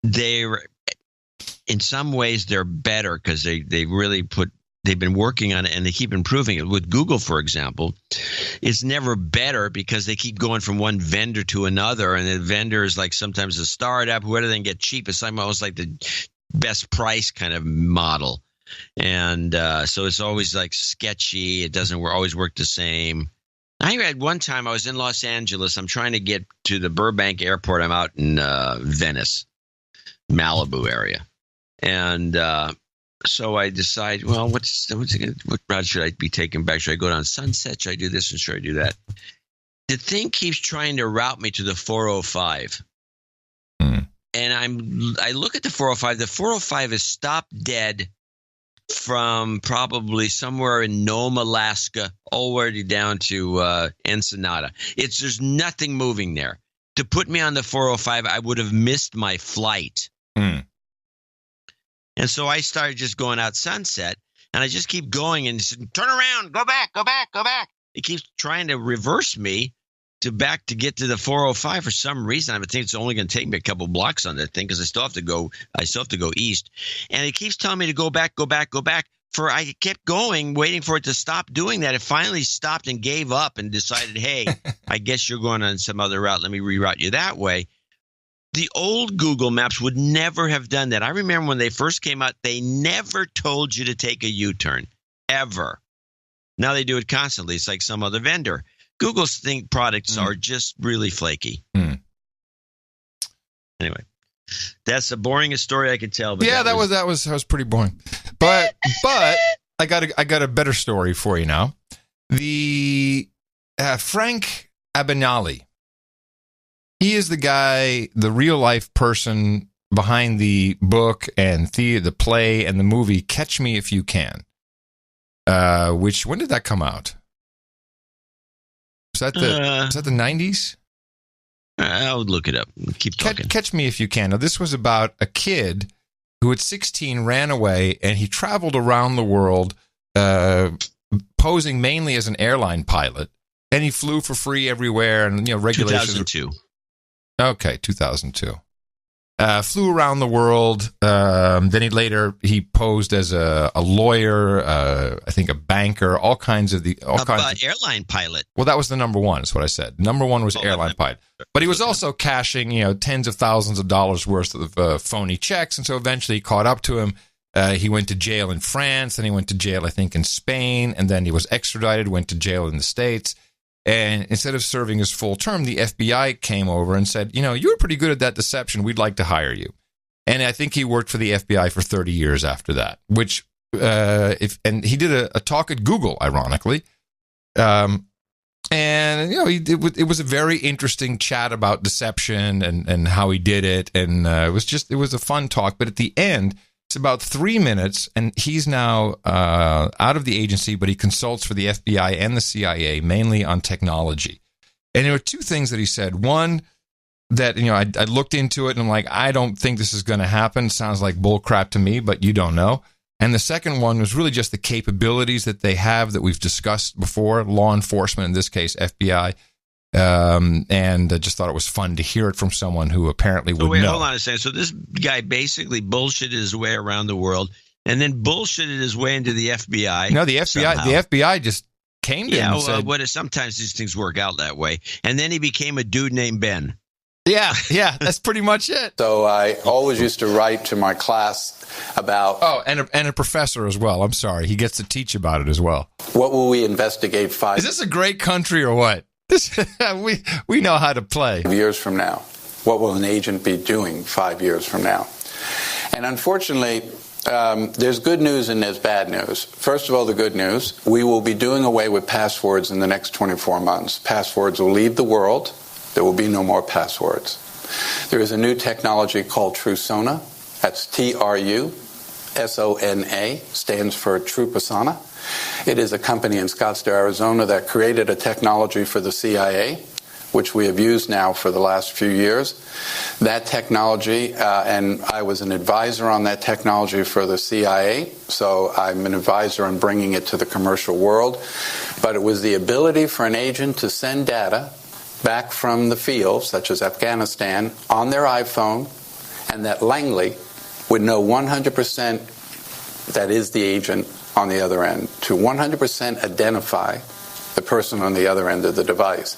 They're in some ways they're better because they really they've been working on it and they keep improving it. With Google, for example, it's never better because they keep going from one vendor to another, and the vendor is like sometimes a startup, whoever they can get cheapest, almost like the best price kind of model. And so it's always like sketchy. It doesn't always work the same. I had one time I was in Los Angeles. I'm trying to get to the Burbank airport. I'm out in Venice, Malibu area. And so I decide, well, what route should I be taking back? Should I go down Sunset? Should I do this and should I do that? The thing keeps trying to route me to the 405. And I look at the 405. The 405 is stopped dead from probably somewhere in Nome, Alaska, all the way down to Ensenada. There's nothing moving there. To put me on the 405, I would have missed my flight. And so I started just going out Sunset, and I just keep going and said, turn around, go back, go back, go back. It keeps trying to reverse me to get to the 405 for some reason. I think it's only going to take me a couple blocks on that thing because I still have to go east. And it keeps telling me to go back, go back, go back. I kept going, waiting for it to stop doing that. It finally stopped and gave up and decided, hey, I guess you're going on some other route. Let me reroute you that way. The old Google Maps would never have done that. I remember when they first came out, they never told you to take a U-turn, ever. Now they do it constantly. It's like some other vendor. Google's products are just really flaky. Anyway, that's the boringest story I could tell. But yeah, that was pretty boring. But I got a better story for you now. The Frank Abagnale. He is the guy, the real life person behind the book and the play and the movie Catch Me If You Can. Which, when did that come out? Was that the 90s? I'll look it up. Keep talking. Catch Me If You Can. Now, this was about a kid who at 16 ran away, and he traveled around the world posing mainly as an airline pilot, and he flew for free everywhere, and regulations. 2002. Okay, 2002. Flew around the world. Then he posed as a lawyer, I think a banker, all kinds of airline pilot. Well, that was the number one. Is what I said. Number one was airline pilot, but he was also cashing, tens of thousands of dollars worth of phony checks, and so eventually he caught up to him. He went to jail in France, then he went to jail, I think, in Spain, and then he was extradited, went to jail in the States. And instead of serving his full term, the FBI came over and said, you were pretty good at that deception. We'd like to hire you. And I think he worked for the FBI for 30 years after that, which, and he did a talk at Google, ironically. And, it was a very interesting chat about deception and how he did it. And it was a fun talk. But at the end, it's about 3 minutes, and he's now out of the agency, but he consults for the FBI and the CIA, mainly on technology. And there were two things that he said. One, that I looked into it, and I'm like, I don't think this is going to happen. Sounds like bullcrap to me, but you don't know. And the second one was really just the capabilities that they have that we've discussed before, law enforcement, in this case, FBI. And I just thought it was fun to hear it from someone who apparently would know. Hold on a second. So this guy basically bullshitted his way around the world and then bullshitted his way into the FBI. No, the FBI just came to him and said, sometimes these things work out that way. And then he became a dude named Ben. Yeah, that's pretty much it. So I always used to write to my class about... Oh, and a professor as well. I'm sorry. He gets to teach about it as well. What will we investigate Is this a great country or what? We know how to play. 5 years from now? What will an agent be doing 5 years from now? And unfortunately, there's good news and there's bad news. First of all, the good news, we will be doing away with passwords in the next 24 months. Passwords will leave the world. There will be no more passwords. There is a new technology called TruSona. That's TRUSONA, stands for Trupasana. It is a company in Scottsdale, Arizona that created a technology for the CIA, which we have used now for the last few years. That technology, and I was an advisor on that technology for the CIA, so I'm an advisor on bringing it to the commercial world. But it was the ability for an agent to send data back from the field, such as Afghanistan, on their iPhone, and that Langley would know 100% that is the agent on the other end to 100% identify the person on the other end of the device.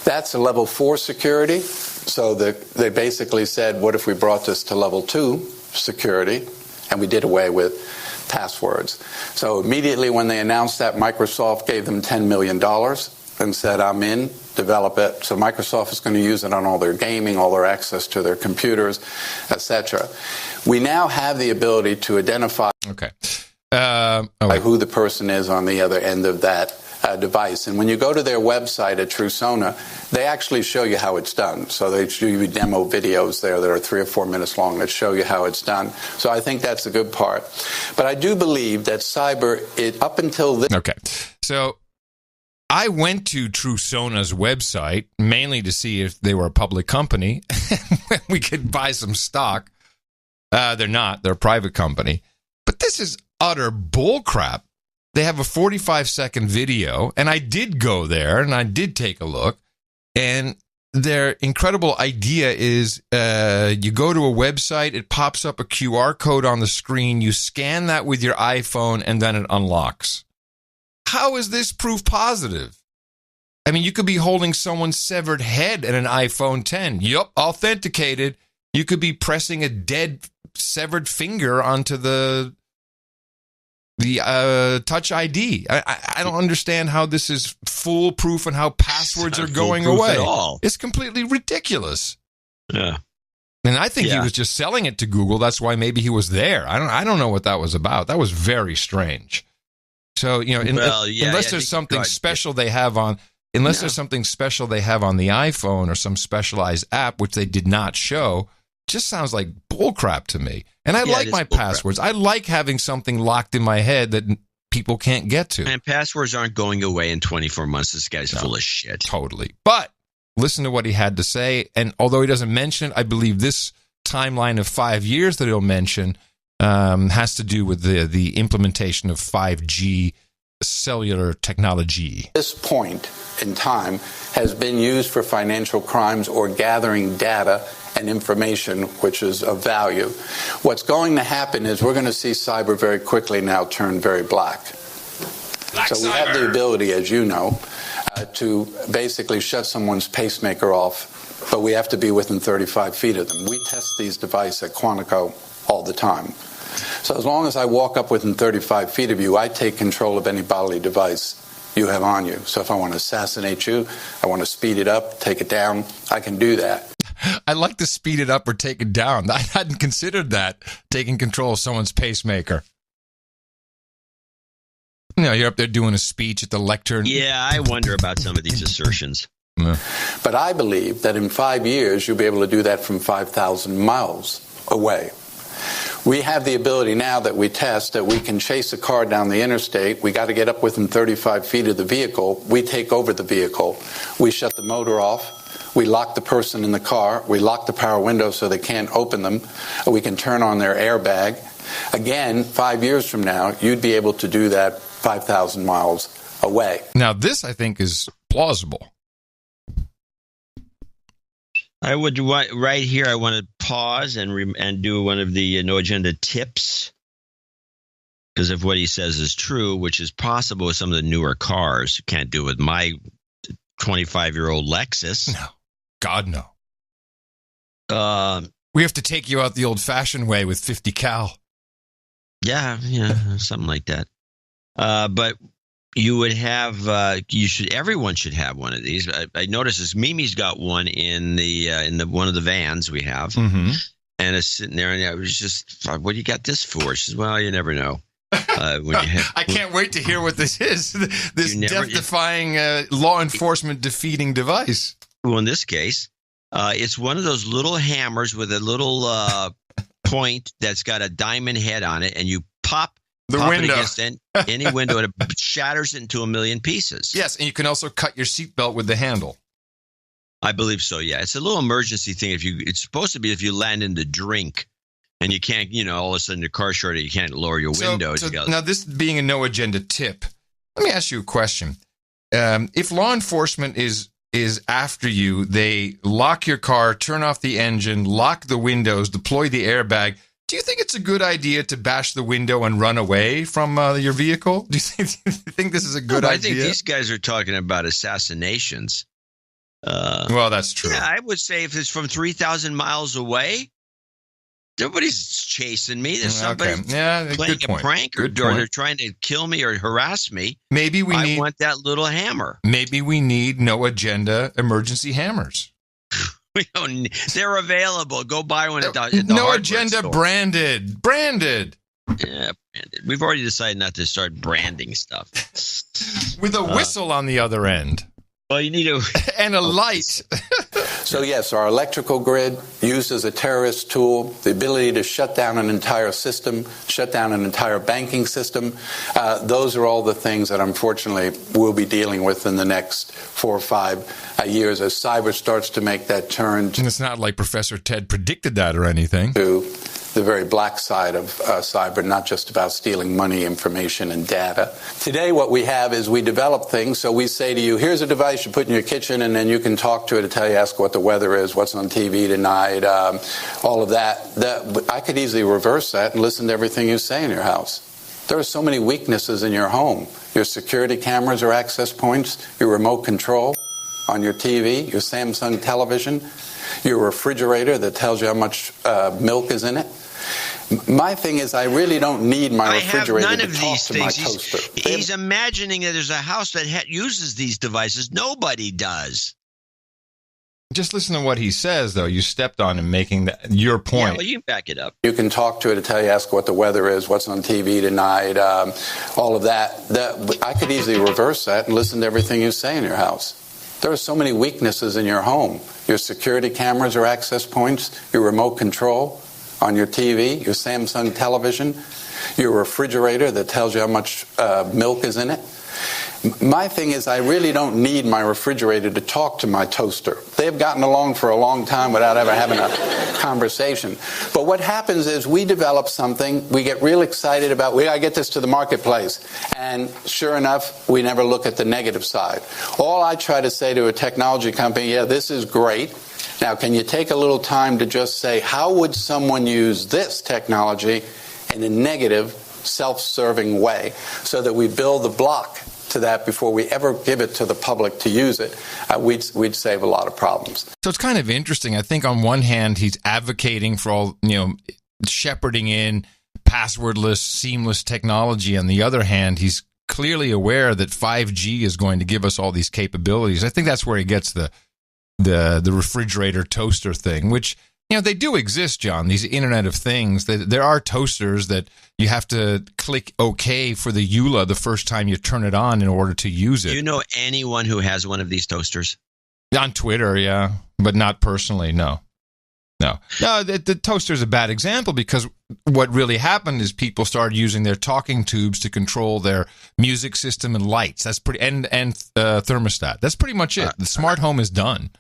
That's a level 4 security. So they basically said, what if we brought this to level 2 security, and we did away with passwords? So immediately when they announced that, Microsoft gave them $10 million and said, I'm in, develop it. So Microsoft is going to use it on all their gaming, all their access to their computers, etc. We now have the ability to identify who the person is on the other end of that device. And when you go to their website at TruSona, they actually show you how it's done. So they show you demo videos there that are 3 or 4 minutes long that show you how it's done. So I think that's a good part. But I do believe that cyber, up until this... Okay. So I went to TruSona's website mainly to see if they were a public company. We could buy some stock. They're not. They're a private company. But this is utter bullcrap. They have a 45-second video, and I did go there, and I did take a look, and their incredible idea is you go to a website, it pops up a QR code on the screen, you scan that with your iPhone, and then it unlocks. How is this proof positive? I mean, you could be holding someone's severed head in an iPhone 10. Yup, authenticated. You could be pressing a dead, severed finger onto the Touch ID. I don't understand how this is foolproof and how passwords are going away. At all. It's completely ridiculous. Yeah. And I think he was just selling it to Google. That's why maybe he was there. I don't know what that was about. That was very strange. So, unless there's something special they have on, there's something special they have on the iPhone or some specialized app, which they did not show, just sounds like bullcrap to me. And I like my passwords. I like having something locked in my head that people can't get to. And passwords aren't going away in 24 months. This guy's full of shit. Totally. But listen to what he had to say. And although he doesn't mention, I believe this timeline of 5 years that he'll mention has to do with the implementation of 5G cellular technology. This point in time has been used for financial crimes or gathering data and information which is of value. What's going to happen is we're going to see cyber very quickly now turn very black. So we have the ability, as you know, to basically shut someone's pacemaker off, but we have to be within 35 feet of them. We test these devices at Quantico all the time. So as long as I walk up within 35 feet of you, I take control of any bodily device you have on you. So if I want to assassinate you, I want to speed it up, take it down, I can do that. I like to speed it up or take it down. I hadn't considered that, taking control of someone's pacemaker. You're up there doing a speech at the lectern. Yeah, I wonder about some of these assertions. But I believe that in 5 years, you'll be able to do that from 5,000 miles away. We have the ability now that we test that we can chase a car down the interstate. We got to get up within 35 feet of the vehicle. We take over the vehicle. We shut the motor off. We lock the person in the car. We lock the power windows so they can't open them. We can turn on their airbag. Again, 5 years from now, you'd be able to do that 5,000 miles away. Now, this, I think, is plausible. I would right here. I want to pause and do one of the No Agenda tips, because if what he says is true, which is possible with some of the newer cars, you can't do it with my 25-year-old Lexus. No, God no. We have to take you out the old-fashioned way with 50 cal. Yeah, something like that. But you would have, everyone should have one of these. I noticed this. Mimi's got one in the one of the vans we have, and it's sitting there. And I was just, what do you got this for? She says, well, you never know. I can't wait to hear what this is. This death-defying, law enforcement defeating device. Well, in this case, it's one of those little hammers with a little point that's got a diamond head on it, and you pop window it against any window, and it shatters it into a million pieces. Yes, and you can also cut your seatbelt with the handle. I believe so. Yeah, it's a little emergency thing. It's supposed to be if you land in the drink and you can't, all of a sudden your car shorted, you can't lower your windows. So now, this being a No Agenda tip, let me ask you a question. If law enforcement is after you, they lock your car, turn off the engine, lock the windows, deploy the airbag. Do you think it's a good idea to bash the window and run away from your vehicle? Do you think this is a good idea? I think these guys are talking about assassinations. Well, that's true. Yeah, I would say if it's from 3,000 miles away, nobody's chasing me. There's somebody playing a prank or they're trying to kill me or harass me. Maybe I want that little hammer. Maybe we need no agenda emergency hammers. They're available. Go buy one at the No agenda store. Branded. Yeah, branded. We've already decided not to start branding stuff. With a whistle on the other end. Well, you need to... and a light. So, yes, our electrical grid used as a terrorist tool, the ability to shut down an entire system, shut down an entire banking system, those are all the things that, unfortunately, we'll be dealing with in the next 4 or 5 years as cyber starts to make that turn. And it's not like Professor Ted predicted that or anything. To the very black side of cyber, not just about stealing money, information, and data. Today, what we have is we develop things. So we say to you, here's a device you put in your kitchen, and then you can talk to it to tell you, ask what the weather is, what's on TV tonight, all of that. I could easily reverse that and listen to everything you say in your house. There are so many weaknesses in your home. Your security cameras are access points, your remote control on your TV, your Samsung television, your refrigerator that tells you how much milk is in it. My thing is, I really don't need my refrigerator to talk to my toaster. He's imagining that there's a house that uses these devices. Nobody does. Just listen to what he says, though. You stepped on him making your point. Yeah, well, you back it up. You can talk to it to tell you, ask what the weather is, what's on TV tonight, all of that. I could easily reverse that and listen to everything you say in your house. There are so many weaknesses in your home. Your security cameras are access points, your remote control on your TV, your Samsung television, your refrigerator that tells you how much milk is in it. My thing is, I really don't need my refrigerator to talk to my toaster. They've gotten along for a long time without ever having a conversation. But what happens is we develop something, we get real excited about, we gotta get this to the marketplace. And sure enough, we never look at the negative side. All I try to say to a technology company, yeah, this is great. Now, can you take a little time to just say, how would someone use this technology in a negative, self-serving way so that we build the block to that before we ever give it to the public to use it? We'd save a lot of problems. So it's kind of interesting. I think on one hand, he's advocating for all, shepherding in passwordless, seamless technology. On the other hand, he's clearly aware that 5G is going to give us all these capabilities. I think that's where he gets the refrigerator toaster thing, which, they do exist, John, these Internet of Things. There are toasters that you have to click OK for the EULA the first time you turn it on in order to use it. Do you know anyone who has one of these toasters? On Twitter, yeah, but not personally, no. The toaster is a bad example because what really happened is people started using their talking tubes to control their music system and lights. That's pretty and thermostat. That's pretty much it. The smart home is done.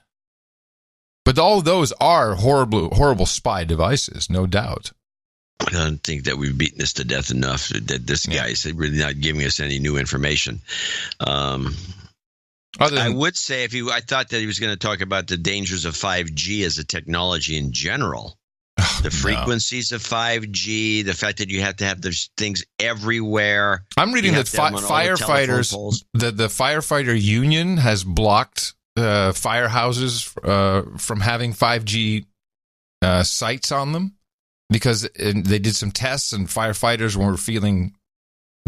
But all of those are horrible spy devices, no doubt. I don't think that we've beaten this to death enough. That this guy is really not giving us any new information. I would say I thought that he was going to talk about the dangers of 5G as a technology in general. The frequencies of 5G, the fact that you have to have those things everywhere. I'm reading that firefighters, the firefighter union has blocked firehouses from having 5G sites on them because they did some tests and firefighters were feeling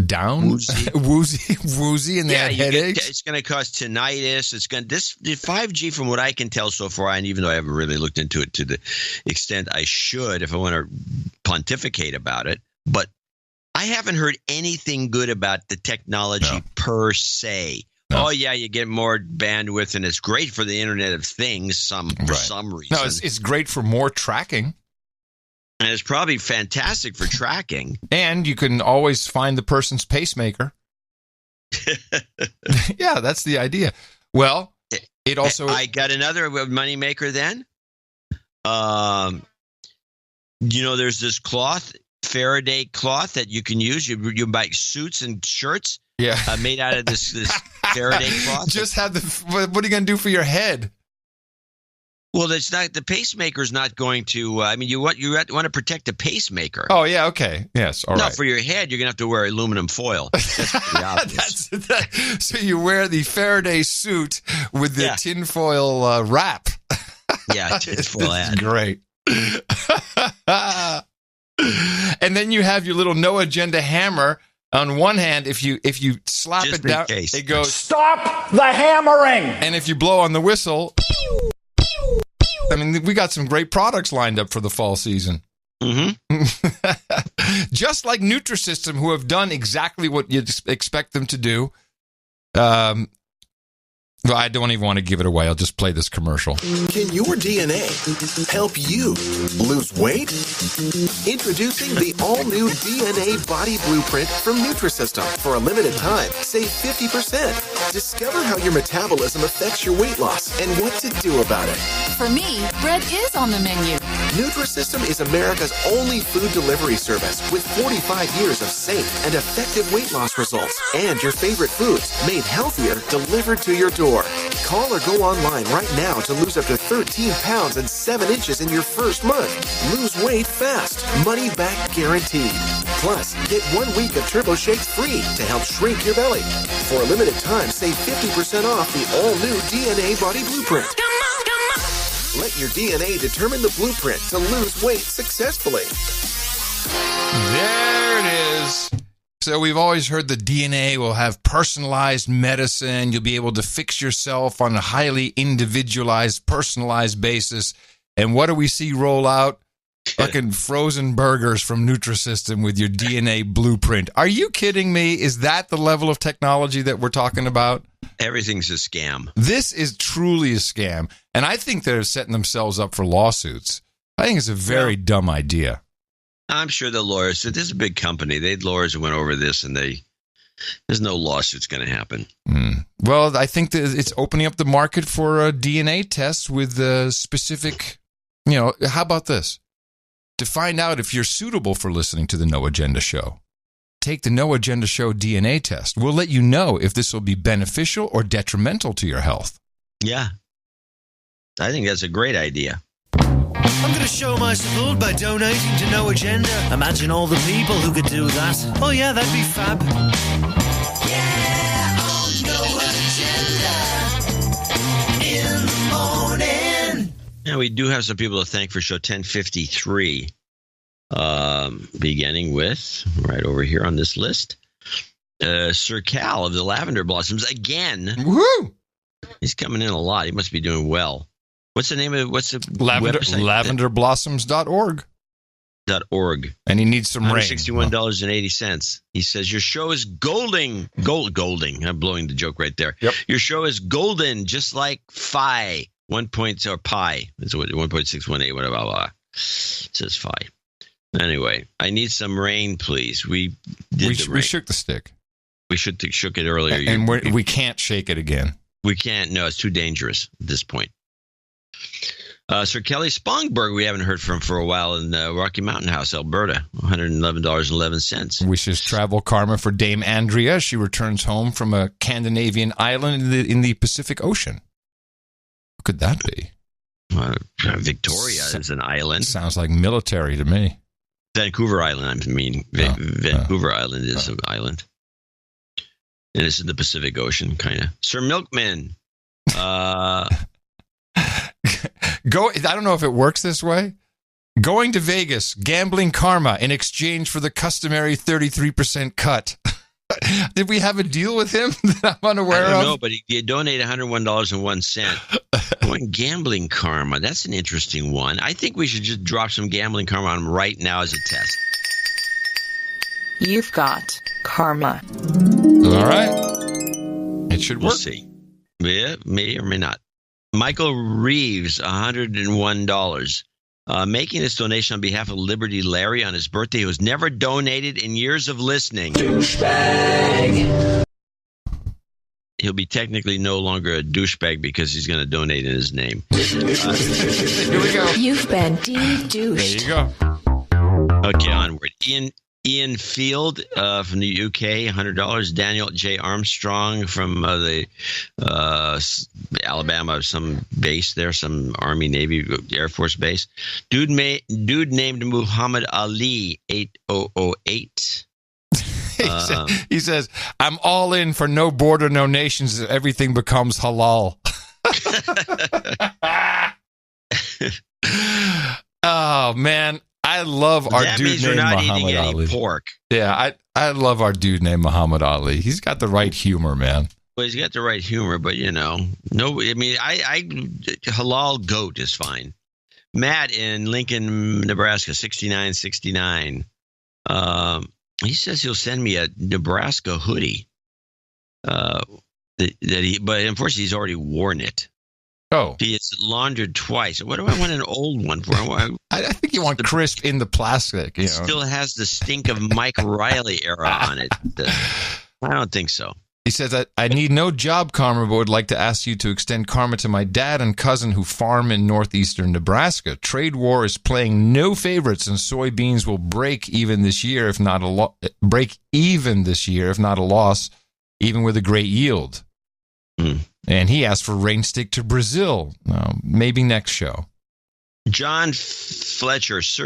down, woozy, and they had headaches. It's going to cause tinnitus. The 5G, from what I can tell so far, and even though I haven't really looked into it to the extent I should, if I want to pontificate about it, but I haven't heard anything good about the technology per se. No. Oh, yeah, you get more bandwidth, and it's great for the Internet of Things for some reason. No, it's great for more tracking. And it's probably fantastic for tracking. And you can always find the person's pacemaker. Yeah, that's the idea. Well, it also... I got another moneymaker then. There's this cloth, Faraday cloth, that you can use. You buy suits and shirts. Yeah, made out of this Faraday cloth. Just have what are you going to do for your head? Well, it's not the pacemaker's not going to. I mean, you want to protect the pacemaker. Oh yeah, okay, yes, all right. No, for your head, you're gonna have to wear aluminum foil. That's so you wear the Faraday suit with the tinfoil wrap. Yeah, tinfoil hat. Great. And then you have your little no agenda hammer. On one hand, if you slap Just it down, in case. it goes, "Stop the hammering!" And if you blow on the whistle, I mean, we got some great products lined up for the fall season. Mm-hmm. Just like Nutrisystem, who have done exactly what you'd expect them to do. Well, I don't even want to give it away. I'll just play this commercial. Can your DNA help you lose weight? Introducing the all-new DNA Body Blueprint from Nutrisystem. For a limited time, save 50%. Discover how your metabolism affects your weight loss and what to do about it. For me, bread is on the menu. Nutrisystem is America's only food delivery service with 45 years of safe and effective weight loss results. And your favorite foods made healthier delivered to your door. Call or go online right now to lose up to 13 pounds and 7 inches in your first month. Lose weight fast. Money back guaranteed. Plus, get 1 week of Turbo Shakes free to help shrink your belly. For a limited time, save 50% off the all-new DNA Body Blueprint. Let your DNA determine the blueprint to lose weight successfully. There it is. So we've always heard the DNA will have personalized medicine. You'll be able to fix yourself on a highly individualized, personalized basis. And what do we see roll out? Fucking frozen burgers from Nutrisystem with your DNA blueprint. Are you kidding me? Is that the level of technology that we're talking about? Everything's a scam. This is truly a scam. And I think they're setting themselves up for lawsuits. I think it's a very dumb idea. I'm sure the lawyers, this is a big company. They lawyers went over this, and there's no lawsuits going to happen. Well, I think that it's opening up the market for DNA tests with specific, how about this? To find out if you're suitable for listening to the No Agenda Show, take the No Agenda Show DNA test. We'll let you know if this will be beneficial or detrimental to your health. Yeah. I think that's a great idea. I'm going to show my support by donating to No Agenda. Imagine all the people who could do that. Oh yeah, that'd be fab. Yeah, on No Agenda in the morning. Yeah, we do have some people to thank for show 1053. Beginning with, right over here on this list, Sir Cal of the Lavender Blossoms again. Woo! He's coming in a lot. He must be doing well. What's the name of it? What's the website? Lavenderblossoms.org. .org. And he needs some rain. $61.80. He says, your show is golding. Golding. I'm blowing the joke right there. Yep. Your show is golden, just like phi. 1 point or pi. It's 1.618, whatever. Blah, blah. It says phi. Anyway, I need some rain, please. We shook the stick. We shook it earlier. And we can't shake it again. We can't. No, it's too dangerous at this point. Sir Kelly Spongberg, we haven't heard from for a while in Rocky Mountain House, Alberta, $111.11. Wishes travel karma for Dame Andrea. She returns home from a Scandinavian island in the Pacific Ocean. What could that be? Victoria is an island. Sounds like military to me. Vancouver Island, Vancouver Island is an island. And it's in the Pacific Ocean, kind of. Sir Milkman. I don't know if it works this way. Going to Vegas, gambling karma in exchange for the customary 33% cut. Did we have a deal with him that I'm unaware of? I don't know, but he donated $101.01. Going gambling karma. That's an interesting one. I think we should just drop some gambling karma on him right now as a test. You've got karma. All right. It should work. We'll see. Yeah, may or may not. Michael Reeves, $101. Making this donation on behalf of Liberty Larry on his birthday, who has never donated in years of listening. Douchebag. He'll be technically no longer a douchebag because he's going to donate in his name. Here we go. You've been de-douched. There you go. Okay, onward. Ian Field from the UK, $100. Daniel J. Armstrong from the Alabama, some base there, some Army, Navy, Air Force base. Dude named Muhammad Ali, 8008. He says, I'm all in for no border, no nations. Everything becomes halal. Oh, man. I love our dude named Muhammad Ali. Pork. Yeah, I love our dude named Muhammad Ali. He's got the right humor, man. Well, he's got the right humor, but I halal goat is fine. Matt in Lincoln, Nebraska, 6969. He says he'll send me a Nebraska hoodie. But unfortunately he's already worn it. Oh. It's laundered twice. What do I want an old one for? I think you want crisp in the plastic. You know. Still has the stink of Mike Riley era on it. I don't think so. He says that I need no job karma, but would like to ask you to extend karma to my dad and cousin who farm in northeastern Nebraska. Trade war is playing no favorites, and soybeans will break even this year, if not a loss, even with a great yield. And he asked for rain stick to Brazil. Maybe next show. Sir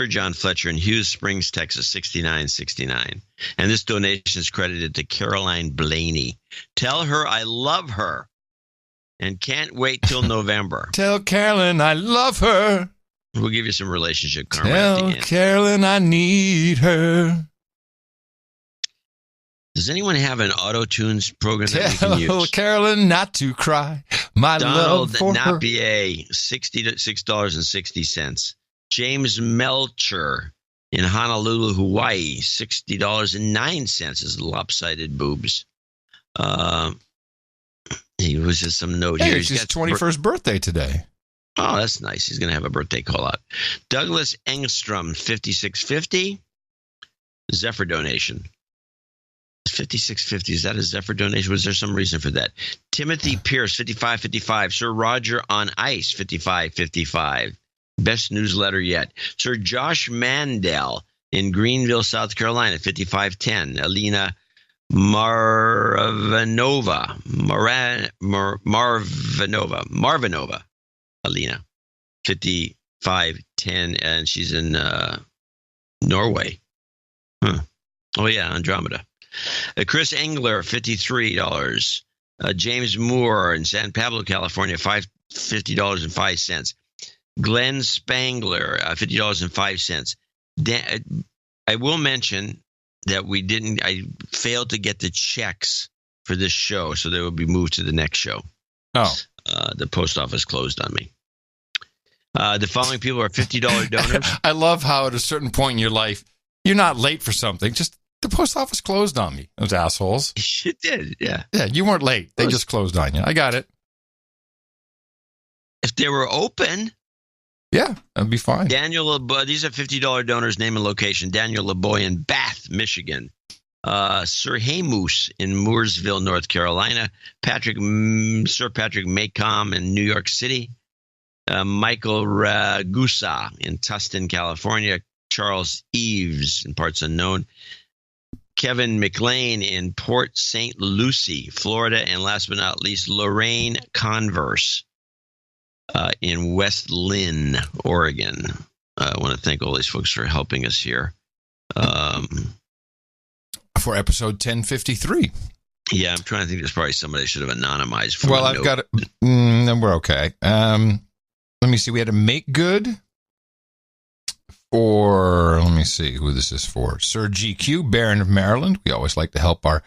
John Fletcher in Hughes Springs, Texas, 6969. And this donation is credited to Caroline Blaney. Tell her I love her and can't wait till November. Tell Carolyn I love her. We'll give you some relationship karma at Tell the end. Carolyn I need her. Does anyone have an auto-tunes program that we can use? Tell Carolyn not to cry. My Donald love for Napier, $6.60. James Melcher in Honolulu, Hawaii, $60.09 is lopsided boobs. He was just some note here. It's his 21st birthday today. Oh, that's nice. He's going to have a birthday call out. Douglas Engstrom, 5650. Zephyr donation. 5650. Is that a Zephyr donation? Was there some reason for that? Timothy Pierce, 5555. Sir Roger on Ice, 5555. Best newsletter yet. Sir Josh Mandel in Greenville, South Carolina, 5510. Alina Marvinova, Alina, 5510, and she's in Norway. Oh yeah, Andromeda. Chris Engler, $53. James Moore in San Pablo, California, $50.05. Glenn Spangler, $50.05. I will mention that I failed to get the checks for this show, so they will be moved to the next show. Oh. The post office closed on me. The following people are $50 donors. I love how at a certain point in your life, you're not late for something, just the post office closed on me. Those assholes. It did, yeah. Yeah, you weren't late. They just closed on you. I got it. If they were open. Yeah, that'd be fine. Daniel, these are $50 donors, name and location. Daniel LeBoy in Bath, Michigan. Sir Haymoose in Mooresville, North Carolina. Sir Patrick Maycom in New York City. Michael Ragusa in Tustin, California. Charles Eves in Parts Unknown. Kevin McLean in Port St. Lucie, Florida. And last but not least, Lorraine Converse in West Lynn, Oregon. I want to thank all these folks for helping us here. For episode 1053. Yeah, I'm trying to think. There's probably somebody I should have anonymized. Well, I've got it. Then we're okay. Let me see. We had a make good. Or let me see who this is for. Sir GQ, Baron of Maryland. We always like to help our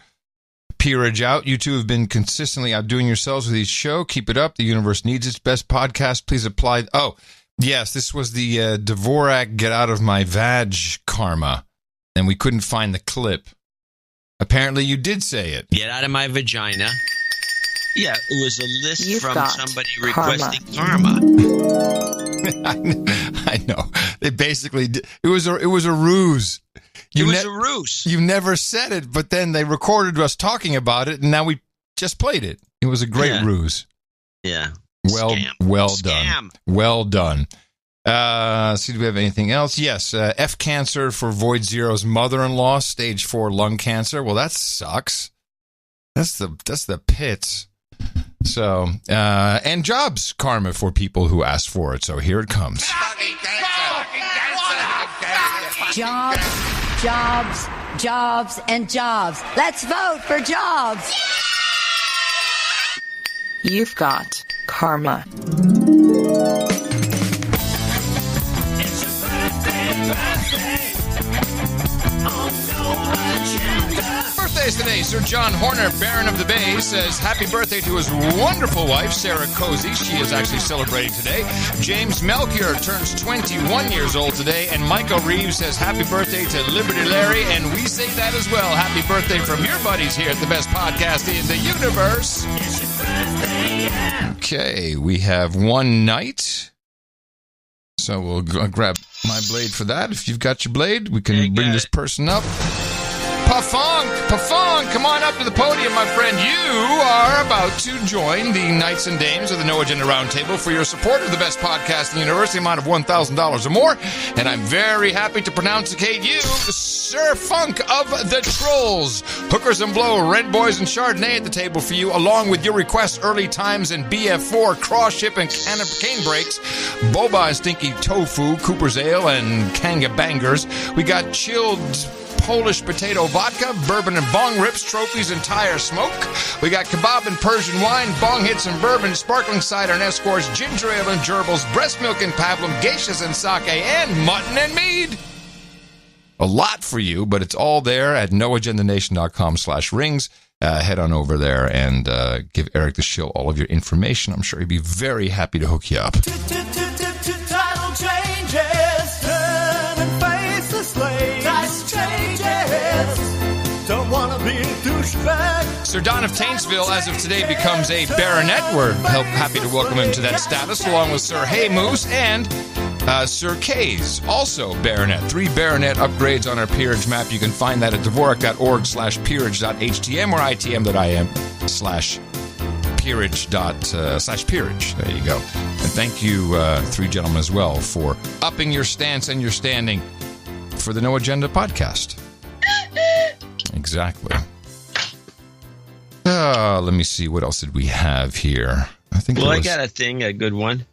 peerage out. You two have been consistently outdoing yourselves with each show. Keep it up. The universe needs its best podcast. Please apply. Oh, yes, this was the Dvorak Get Out of My Vag karma. And we couldn't find the clip. Apparently you did say it. Get out of my vagina. Yeah, it was a list from somebody requesting karma. I know. They basically did. It was a ruse. It was a ruse. You never said it, but then they recorded us talking about it, and now we just played it. It was a great ruse. Yeah. Well done. Well done. See, do we have anything else? Yes, F cancer for Void Zero's mother-in-law, stage 4 lung cancer. Well, that sucks. That's the pits. So, and jobs karma for people who asked for it. So here it comes. Jobs, jobs, jobs, and jobs. Let's vote for jobs. You've got karma. Birthdays today. Sir John Horner, Baron of the Bay, says happy birthday to his wonderful wife, Sarah Cozy. She is actually celebrating today. James Melchior turns 21 years old today. And Michael Reeves says happy birthday to Liberty Larry. And we say that as well. Happy birthday from your buddies here at the best podcast in the universe. Okay, we have one night. So we'll grab my blade for that. If you've got your blade, we can bring this person up. Pafunk, come on up to the podium, my friend. You are about to join the Knights and Dames of the No Agenda Roundtable for your support of the best podcast in the universe, the amount of $1,000 or more. And I'm very happy to pronounceate you, Sir Funk of the Trolls. Hookers and Blow, Red Boys, and Chardonnay at the table for you, along with your requests, Early Times and BF4, Cross Ship and Cane Breaks, Boba and Stinky Tofu, Cooper's Ale, and Kanga Bangers. We got chilled Polish potato vodka, bourbon and bong rips, trophies and tire smoke. We got kebab and Persian wine, bong hits and bourbon, sparkling cider and escorts, ginger ale and gerbils, breast milk and pablum, geishas and sake, and mutton and mead. A lot for you, but it's all there at noagendanation.com/rings. Head on over there and give Eric the Shill all of your information. I'm sure he'd be very happy to hook you up. Title changes, turn and face the slave. Nice changes, don't want to be a douchebag. Sir Don of Taintsville, as of today, becomes a baronet. We're happy to welcome him to that status, along with Sir Hey Moose and Sir K's, also baronet. 3 baronet upgrades on our peerage map. You can find that at dvorak.org/peerage.htm or itm.im/peerage. There you go. And thank you, 3 gentlemen, as well, for upping your stance and your standing for the No Agenda podcast. Exactly. Let me see. What else did we have here? I got a thing, a good one.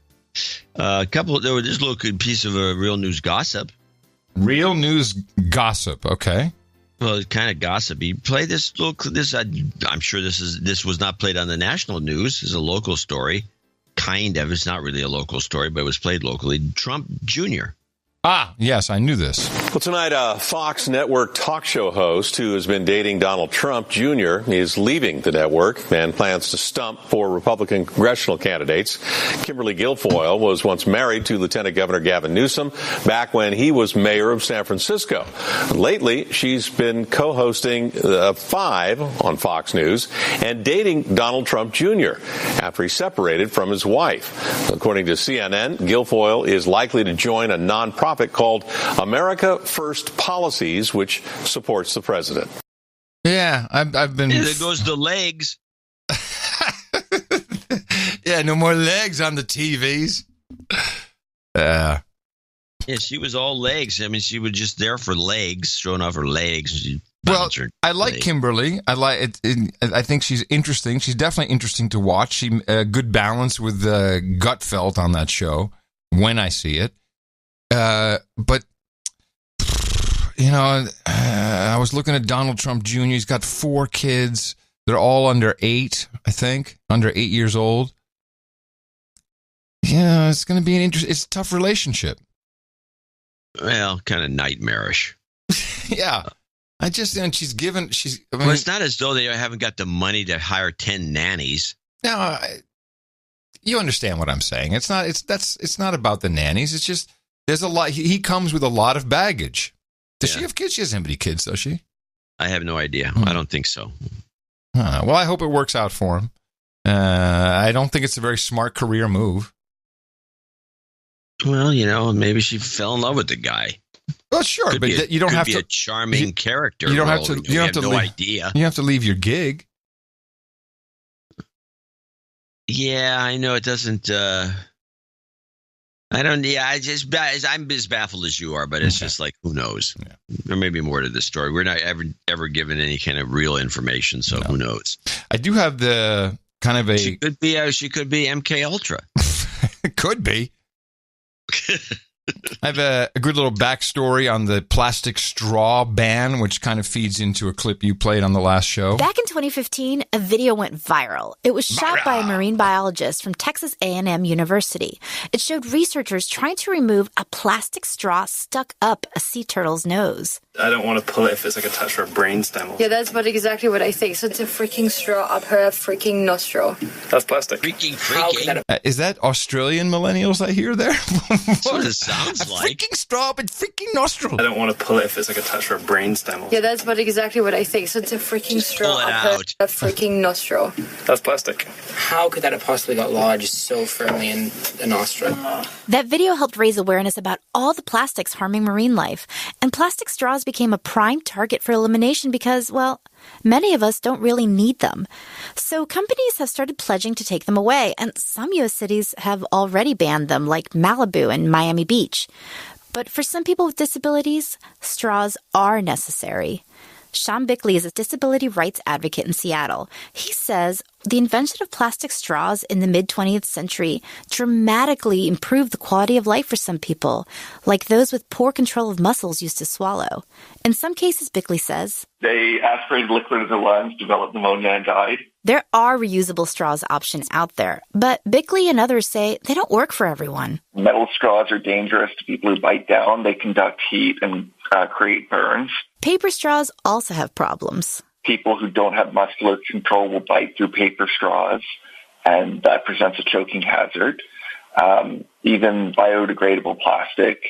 There was this little good piece of real news gossip. Real news gossip, okay. Well, it's kind of gossipy. Play this little. I'm sure this was not played on the national news. It's a local story, kind of. It's not really a local story, but it was played locally. Trump Jr. Ah, yes, I knew this. Well, tonight, a Fox network talk show host who has been dating Donald Trump Jr. is leaving the network and plans to stump 4 Republican congressional candidates. Kimberly Guilfoyle was once married to Lieutenant Governor Gavin Newsom back when he was mayor of San Francisco. Lately, she's been co-hosting 5 on Fox News and dating Donald Trump Jr. after he separated from his wife. According to CNN, Guilfoyle is likely to join a nonprofit called America First Policies, which supports the president. Yeah, I've been... There goes the legs. Yeah, no more legs on the TVs. Yeah, she was all legs. I mean, she was just there for legs, showing off her legs. Well, I like Kimberly. I like it. I think she's interesting. She's definitely interesting to watch. She good balance with Gutfeld on that show when I see it. But, you know, I was looking at Donald Trump Jr. He's got 4 kids. They're all under 8, I think, under 8 years old. Yeah, it's going to be it's a tough relationship. Well, kind of nightmarish. Yeah. Well, it's not as though they haven't got the money to hire 10 nannies. No, you understand what I'm saying. It's not about the nannies. It's just, there's a lot. He comes with a lot of baggage. Does she have kids? She doesn't have any kids, does she? I have no idea. I don't think so. Well, I hope it works out for him. I don't think it's a very smart career move. Well, you know, maybe she fell in love with the guy. Well, sure, but you don't have to. Be a charming character. You don't have to. You have no leave, idea. You have to leave your gig. Yeah, I know it doesn't. I don't. Yeah, I'm as baffled as you are, but it's just like, who knows? Yeah. There may be more to this story. We're not ever given any kind of real information, so who knows? I do have the kind of a. She could be MK Ultra. Could be. I have a good little backstory on the plastic straw ban, which kind of feeds into a clip you played on the last show. Back in 2015, a video went viral. It was shot by a marine biologist from Texas A&M University. It showed researchers trying to remove a plastic straw stuck up a sea turtle's nose. I don't want to pull it if it's like attached to a brainstem. Yeah, that's about exactly what I think. So it's a freaking straw up her freaking nostril. That's plastic. Freaking. Is that Australian millennials I hear there? That's what it sounds like. Freaking straw up and freaking nostril. I don't want to pull it if it's like attached to a brainstem. Yeah, that's about exactly what I think. So it's a freaking straw up her freaking nostril. That's plastic. How could that have possibly got lodged so firmly in the nostril? That video helped raise awareness about all the plastics harming marine life. And plastic straws became a prime target for elimination because, well, many of us don't really need them. So companies have started pledging to take them away, and some U.S. cities have already banned them, like Malibu and Miami Beach. But for some people with disabilities, straws are necessary. Sean Bickley is a disability rights advocate in Seattle. He says the invention of plastic straws in the mid-20th century dramatically improved the quality of life for some people, like those with poor control of muscles used to swallow. In some cases, Bickley says, they aspirated liquid into the lungs, developed pneumonia, and died. There are reusable straws options out there, but Bickley and others say they don't work for everyone. Metal straws are dangerous to people who bite down. They conduct heat and create burns. Paper straws also have problems. People who don't have muscular control will bite through paper straws, and that presents a choking hazard. Even biodegradable plastic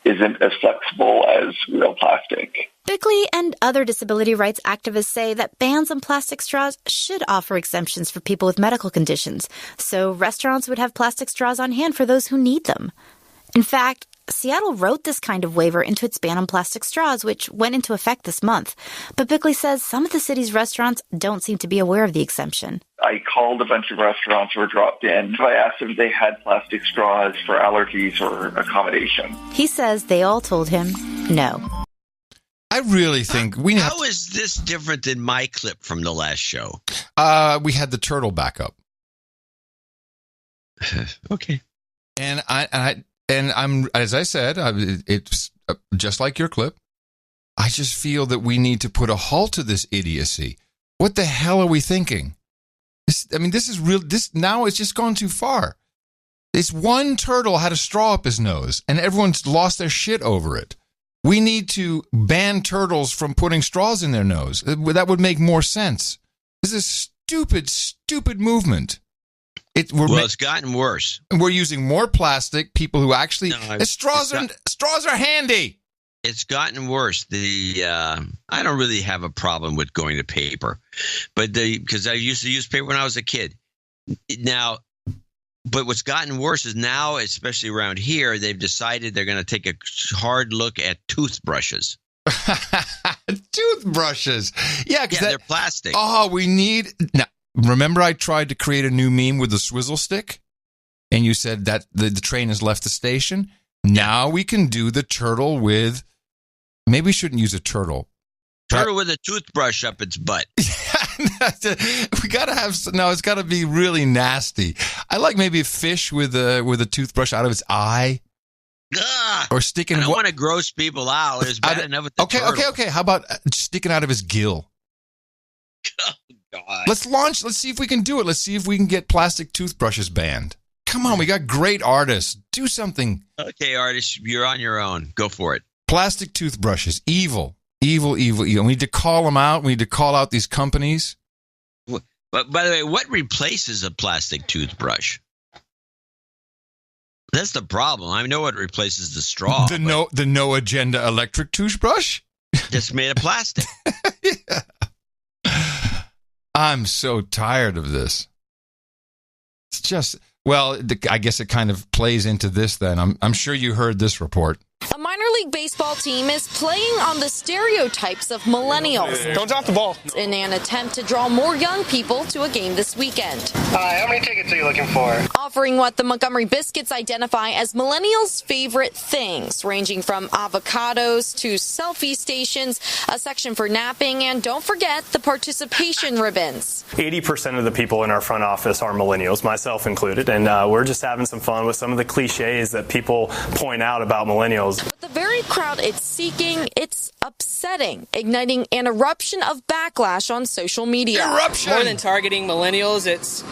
isn't as flexible as real plastic. Bickley and other disability rights activists say that bans on plastic straws should offer exemptions for people with medical conditions, so restaurants would have plastic straws on hand for those who need them. In fact, Seattle wrote this kind of waiver into its ban on plastic straws, which went into effect this month. But Bickley says some of the city's restaurants don't seem to be aware of the exemption. I called a bunch of restaurants who were dropped in. I asked them if they had plastic straws for allergies or accommodation. He says they all told him no. I really think we have How is this different than my clip from the last show? We had the turtle backup. Okay. And I'm, as I said, it's just like your clip. I just feel that we need to put a halt to this idiocy. What the hell are we thinking? This is real. Now it's just gone too far. This one turtle had a straw up his nose, and everyone's lost their shit over it. We need to ban turtles from putting straws in their nose. That would make more sense. This is a stupid movement. It's gotten worse. We're using more plastic. People who actually straws are handy. It's gotten worse. I don't really have a problem with going to paper, but because I used to use paper when I was a kid. Now, but what's gotten worse is now, especially around here, they've decided they're going to take a hard look at toothbrushes. Toothbrushes, yeah, they're plastic. Oh, we need now. Remember I tried to create a new meme with the swizzle stick? And you said that the train has left the station? Now we can do the turtle with... Maybe we shouldn't use a turtle. Turtle with a toothbrush up its butt. We got to have... No, it's got to be really nasty. I like maybe a fish with a toothbrush out of its eye. Ugh, or sticking... I don't want to gross people out. It's bad enough with the turtle. Okay. How about sticking out of his gill? Oh, God. Let's see if we can do it. Let's see if we can get plastic toothbrushes banned. Come on, we got great artists. Do something. Okay, artists, you're on your own. Go for it. Plastic toothbrushes. Evil. We need to call them out. We need to call out these companies. But by the way, what replaces a plastic toothbrush? That's the problem. I know what replaces the straw. The no agenda electric toothbrush? Just made of plastic. Yeah. I'm so tired of this. It's just, well, I guess it kind of plays into this then. I'm sure you heard this report. A minor League Baseball team is playing on the stereotypes of millennials. Don't drop the ball. In an attempt to draw more young people to a game this weekend. Hi, how many tickets are you looking for? Offering what the Montgomery Biscuits identify as millennials' favorite things, ranging from avocados to selfie stations, a section for napping, and don't forget the participation ribbons. 80% of the people in our front office are millennials, myself included, and we're just having some fun with some of the cliches that people point out about millennials. But the very crowd it's seeking, it's upsetting, igniting an eruption of backlash on social media. More than targeting millennials, it's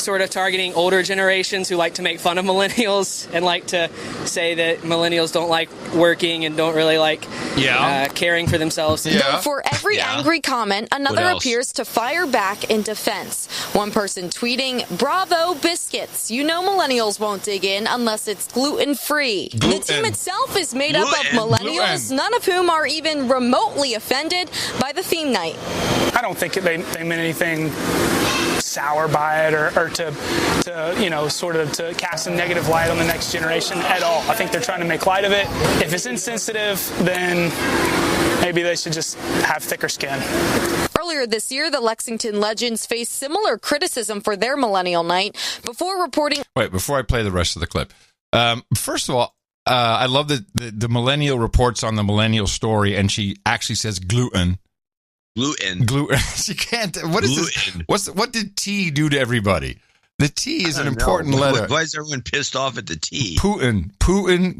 sort of targeting older generations who like to make fun of millennials and like to say that millennials don't like working and don't really like caring for themselves. Though for every angry comment, another appears to fire back in defense. One person tweeting, "Bravo biscuits, you know millennials won't dig in unless it's gluten-free." The team itself is made up of millennials, none of whom are even remotely offended by the theme night. I don't think they meant anything sour by it or to sort of to cast a negative light on the next generation at all. I think they're trying to make light of it. If it's insensitive, then maybe they should just have thicker skin. Earlier this year, the Lexington Legends faced similar criticism for their millennial night before reporting. Wait, before I play the rest of the clip. First of all, I love that the millennial reports on the millennial story, and she actually says gluten. Gluten. She can't. What is this? What did T do to everybody? The T is an important letter. Why is everyone pissed off at the T? Putin, gluten,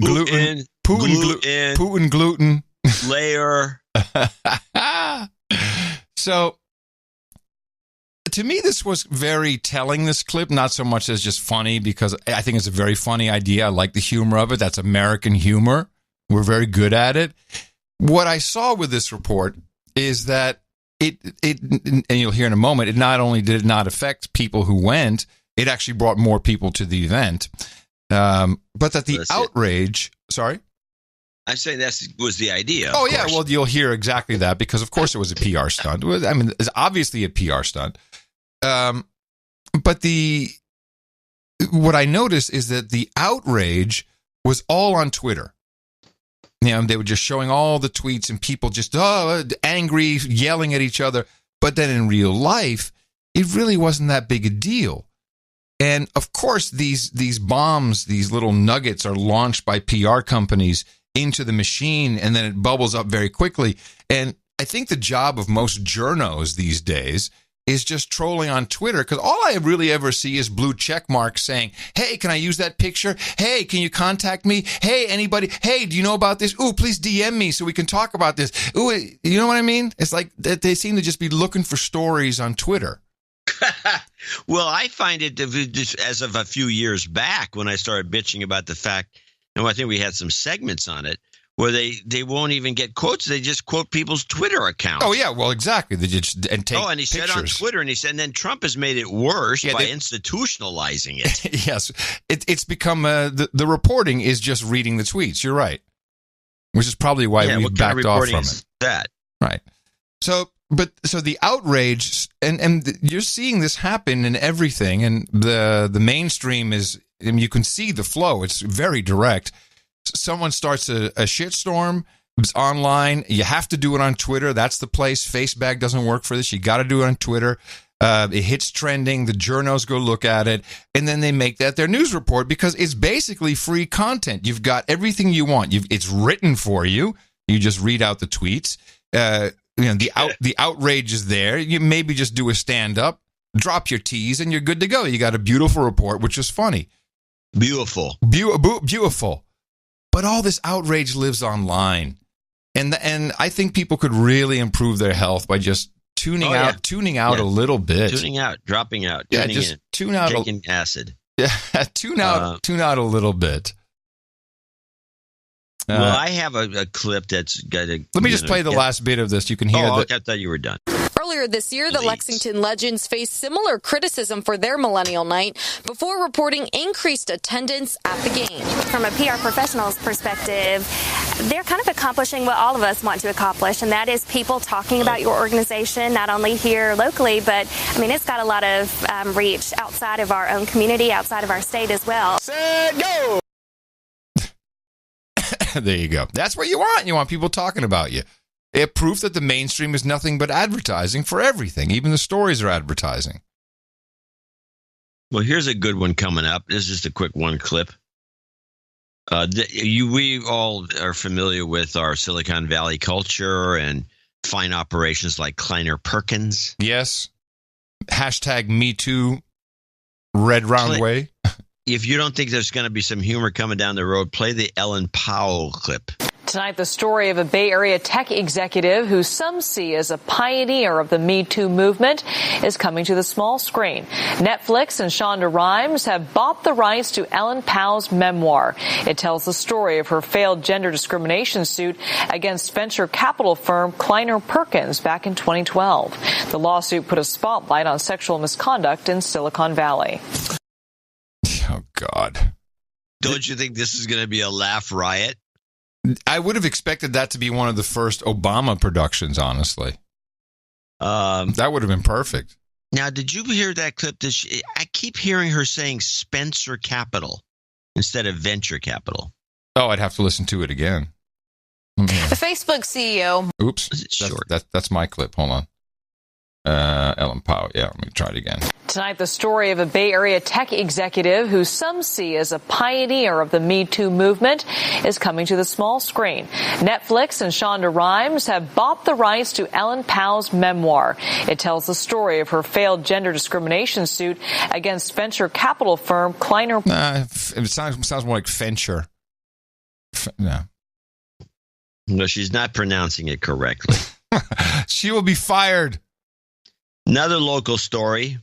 Putin, gluten. Layer. So, to me, this was very telling, this clip, not so much as just funny, because I think it's a very funny idea. I like the humor of it. That's American humor. We're very good at it. What I saw with this report is that it and you'll hear in a moment, it not only did it not affect people who went, it actually brought more people to the event. But that the outrage, sorry? I'm saying that was the idea. Oh, yeah. Well, you'll hear exactly that because, of course, it was a PR stunt. I mean, it's obviously a PR stunt. But what I noticed is that the outrage was all on Twitter. They were just showing all the tweets and people just angry, yelling at each other. But then in real life, it really wasn't that big a deal. And, of course, these bombs, these little nuggets are launched by PR companies into the machine, and then it bubbles up very quickly. And I think the job of most journos these days is just trolling on Twitter, because all I really ever see is blue check marks saying, "Hey, can I use that picture? Hey, can you contact me? Hey, anybody? Hey, do you know about this? Ooh, please DM me so we can talk about this." Ooh, you know what I mean? It's like they seem to just be looking for stories on Twitter. Well, I find it just as of a few years back when I started bitching about the fact, and I think we had some segments on it, where they won't even get quotes. They just quote people's Twitter accounts. Oh, yeah. Well, exactly. They just take and he pictures. said on Twitter, and then Trump has made it worse by institutionalizing it. Yes. It's become the reporting is just reading the tweets. You're right. Which is probably why we've backed off from it. That. Right. So the outrage, and you're seeing this happen in everything, and the mainstream is, and you can see the flow. It's very direct. Someone starts a shitstorm. It's online. You have to do it on Twitter. That's the place. Facebag doesn't work for this. You got to do it on Twitter. It hits trending. The journos go look at it, and then they make that their news report because it's basically free content. You've got everything you want. It's written for you. You just read out the tweets. The outrage is there. You maybe just do a stand up, drop your T's, and you're good to go. You got a beautiful report, which is funny. Beautiful. Beautiful. But all this outrage lives online, and I think people could really improve their health by just tuning out a little bit, tuning out, dropping out, tune out, taking acid. Yeah, tune out a little bit. Well, I have a clip that's got a. Let me just play the last bit of this. You can hear. I thought you were done. Earlier this year, the Lexington Legends faced similar criticism for their millennial night before reporting increased attendance at the game. From a PR professional's perspective, they're kind of accomplishing what all of us want to accomplish, and that is people talking about your organization, not only here locally, but, it's got a lot of reach outside of our own community, outside of our state as well. Set, go! There you go. That's what you want. You want people talking about you. It proof that the mainstream is nothing but advertising for everything. Even the stories are advertising. Well, here's a good one coming up. This is just a quick one clip. We all are familiar with our Silicon Valley culture and fine operations like Kleiner Perkins. Yes. Hashtag #MeToo, red round way. If you don't think there's going to be some humor coming down the road, play the Ellen Powell clip. Tonight, the story of a Bay Area tech executive who some see as a pioneer of the Me Too movement is coming to the small screen. Netflix and Shonda Rhimes have bought the rights to Ellen Powell's memoir. It tells the story of her failed gender discrimination suit against venture capital firm Kleiner Perkins back in 2012. The lawsuit put a spotlight on sexual misconduct in Silicon Valley. Oh, God. Don't you think this is going to be a laugh riot? I would have expected that to be one of the first Obama productions, honestly. That would have been perfect. Now, did you hear that clip? I keep hearing her saying Spencer Capital instead of venture capital. Oh, I'd have to listen to it again. The Facebook CEO. Oops. That's my clip. Hold on. Ellen Powell. Yeah, let me try it again. Tonight, the story of a Bay Area tech executive who some see as a pioneer of the Me Too movement is coming to the small screen. Netflix and Shonda Rhimes have bought the rights to Ellen Powell's memoir. It tells the story of her failed gender discrimination suit against venture capital firm Kleiner. It sounds more like Fencher. No, she's not pronouncing it correctly. She will be fired. Another local story,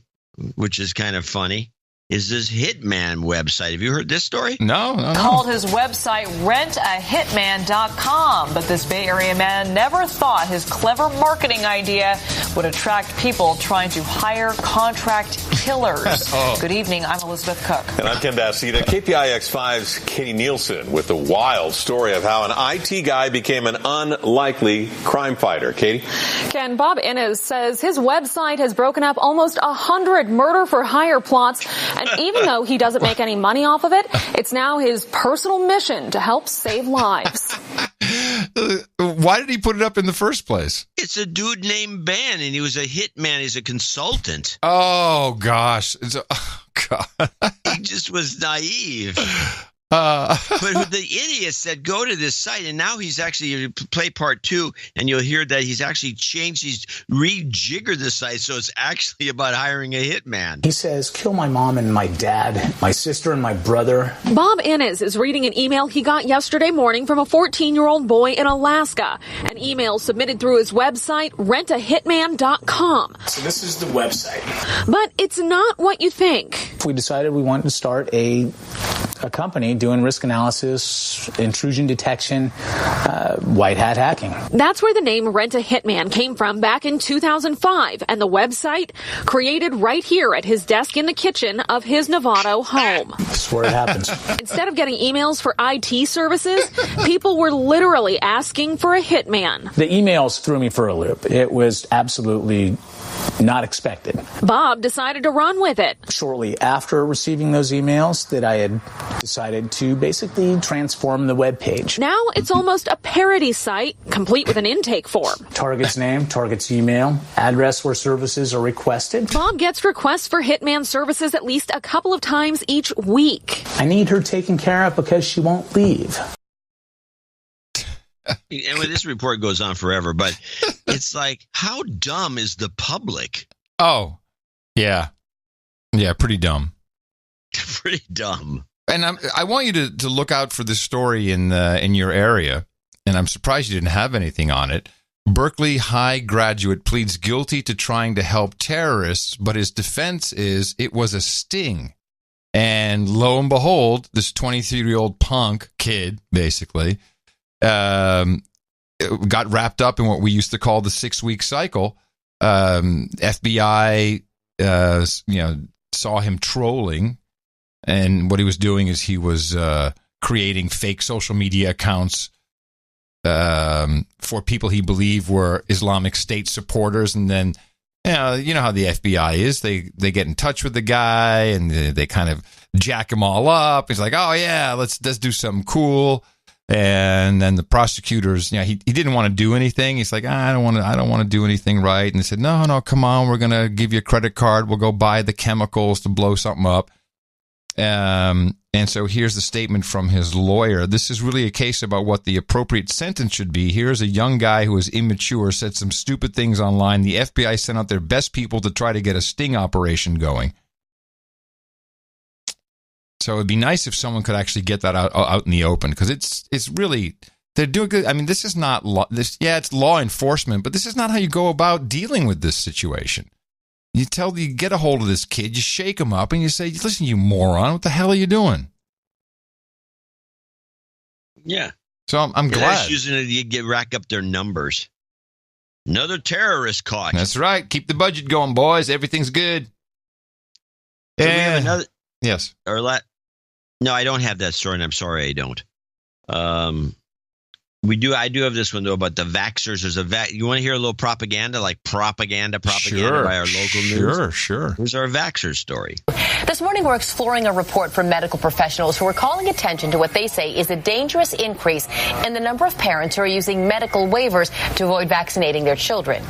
which is kind of funny, is this Hitman website. Have you heard this story? No. Called his website rentahitman.com, but this Bay Area man never thought his clever marketing idea would attract people trying to hire contract killers. Good evening, I'm Elizabeth Cook. And I'm Ken Bassita. KPIX5's Katie Nielsen with the wild story of how an IT guy became an unlikely crime fighter. Katie? Ken, Bob Innes says his website has broken up almost 100 murder-for-hire plots. And even though he doesn't make any money off of it, it's now his personal mission to help save lives. Why did he put it up in the first place? It's a dude named Ben, and he was a hitman. He's a consultant. Oh, gosh. God. He just was naive. But the idiot said, go to this site, and now he's actually play part 2, and you'll hear that he's actually changed, he's rejiggered the site, so it's actually about hiring a hitman. He says, kill my mom and my dad, my sister and my brother. Bob Innes is reading an email he got yesterday morning from a 14-year-old boy in Alaska. An email submitted through his website, rentahitman.com. So this is the website. But it's not what you think. We decided we wanted to start a company doing risk analysis, intrusion detection, white hat hacking. That's where the name Rent a Hitman came from back in 2005, and the website created right here at his desk in the kitchen of his Novato home. That's where it happens. Instead of getting emails for IT services, people were literally asking for a hitman. The emails threw me for a loop. It was absolutely not expected. Bob decided to run with it. Shortly after receiving those emails, that I had decided to basically transform the web page. Now it's almost a parody site, complete with an intake form. Target's name, target's email, address where services are requested. Bob gets requests for hitman services at least a couple of times each week. I need her taken care of because she won't leave. And when this report goes on forever, but it's like, how dumb is the public? Oh, yeah. Yeah, pretty dumb. Pretty dumb. And I want you to look out for this story in your area, and I'm surprised you didn't have anything on it. Berkeley High graduate pleads guilty to trying to help terrorists, but his defense is it was a sting. And lo and behold, this 23-year-old punk kid, basically, got wrapped up in what we used to call the 6-week cycle. FBI, saw him trolling, and what he was doing is he was creating fake social media accounts for people he believed were Islamic State supporters, and then you know how the FBI is. They get in touch with the guy and they kind of jack him all up. He's like, oh yeah, let's do something cool. And then the prosecutors, he didn't want to do anything. He's like, I don't want to do anything right. And they said, no, come on, we're going to give you a credit card. We'll go buy the chemicals to blow something up. And so here's the statement from his lawyer. This is really a case about what the appropriate sentence should be. Here's a young guy who was immature, said some stupid things online. The FBI sent out their best people to try to get a sting operation going. So it'd be nice if someone could actually get that out in the open, because it's really, they're doing good. I mean, this is not it's law enforcement, but this is not how you go about dealing with this situation. You get a hold of this kid, you shake him up, and you say, listen, you moron, what the hell are you doing? Yeah. So I'm glad. They're using it to rack up their numbers. Another terrorist caught. That's right. Keep the budget going, boys. Everything's good. So we have another. Yes. No, I don't have that story, and I'm sorry I don't. I do have this one, though, about the vaxxers. There's you want to hear a little propaganda, like propaganda by our local news? Sure. Here's our vaxxer story. This morning, we're exploring a report from medical professionals who are calling attention to what they say is a dangerous increase in the number of parents who are using medical waivers to avoid vaccinating their children.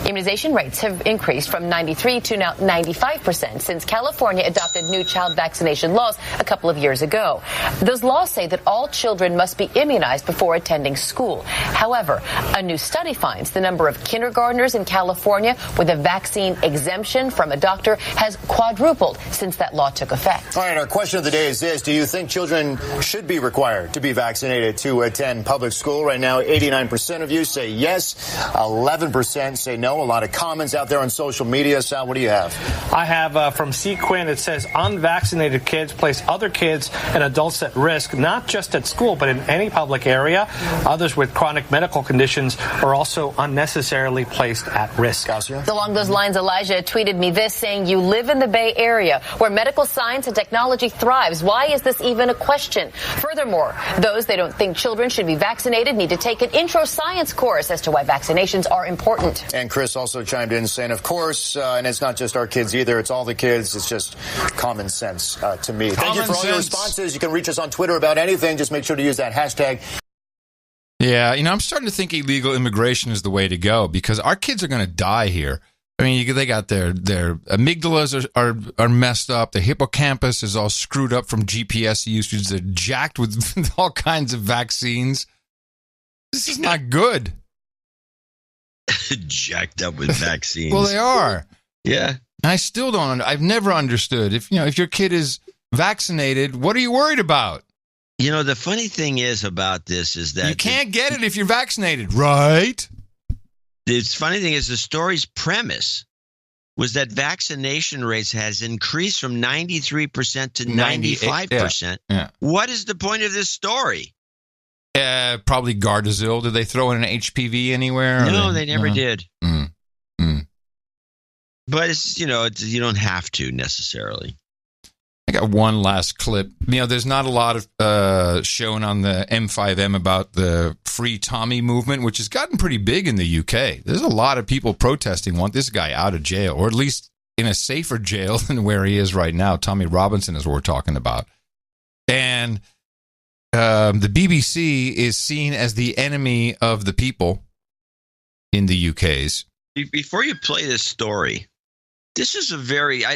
Immunization rates have increased from 93 to now 95% since California adopted new child vaccination laws a couple of years ago. Those laws say that all children must be immunized before attending school. However, a new study finds the number of kindergartners in California with a vaccine exemption from a doctor has quadrupled since that law took effect. All right, our question of the day is this. Do you think children should be required to be vaccinated to attend public school? Right now, 89% of you say yes, 11% say no. A lot of comments out there on social media. Sal, what do you have? I have from Sequin. It says unvaccinated kids place other kids and adults at risk, not just at school, but in any public area. Others with chronic medical conditions are also unnecessarily placed at risk. Along those lines, Elijah tweeted me this, saying, you live in the Bay Area where medical science and technology thrives. Why is this even a question? Furthermore, those they don't think children should be vaccinated need to take an intro science course as to why vaccinations are important. And Chris also chimed in saying, of course, and it's not just our kids either. It's all the kids. It's just common sense to me. Thank you for all your responses. You can reach us on Twitter about anything. Just make sure to use that hashtag. Yeah, I'm starting to think illegal immigration is the way to go, because our kids are going to die here. I mean, they got their amygdalas are messed up. The hippocampus is all screwed up from GPS usage. They're jacked with all kinds of vaccines. This is not good. Jacked up with vaccines. Well, they are. Yeah. I still don't. I've never understood. If your kid is vaccinated, what are you worried about? The funny thing is about this is that you can't get it if you're vaccinated, right? The funny thing is the story's premise was that vaccination rates has increased from 93% to 95%. Yeah. What is the point of this story? Probably Gardasil. Did they throw in an HPV anywhere? No, they never did. Mm. But it's, you don't have to necessarily. I got one last clip. There's not a lot of shown on the M5M about the Free Tommy movement, which has gotten pretty big in the UK. There's a lot of people protesting, want this guy out of jail, or at least in a safer jail than where he is right now. Tommy Robinson is what we're talking about. And the BBC is seen as the enemy of the people in the UK's. Before you play this story, this is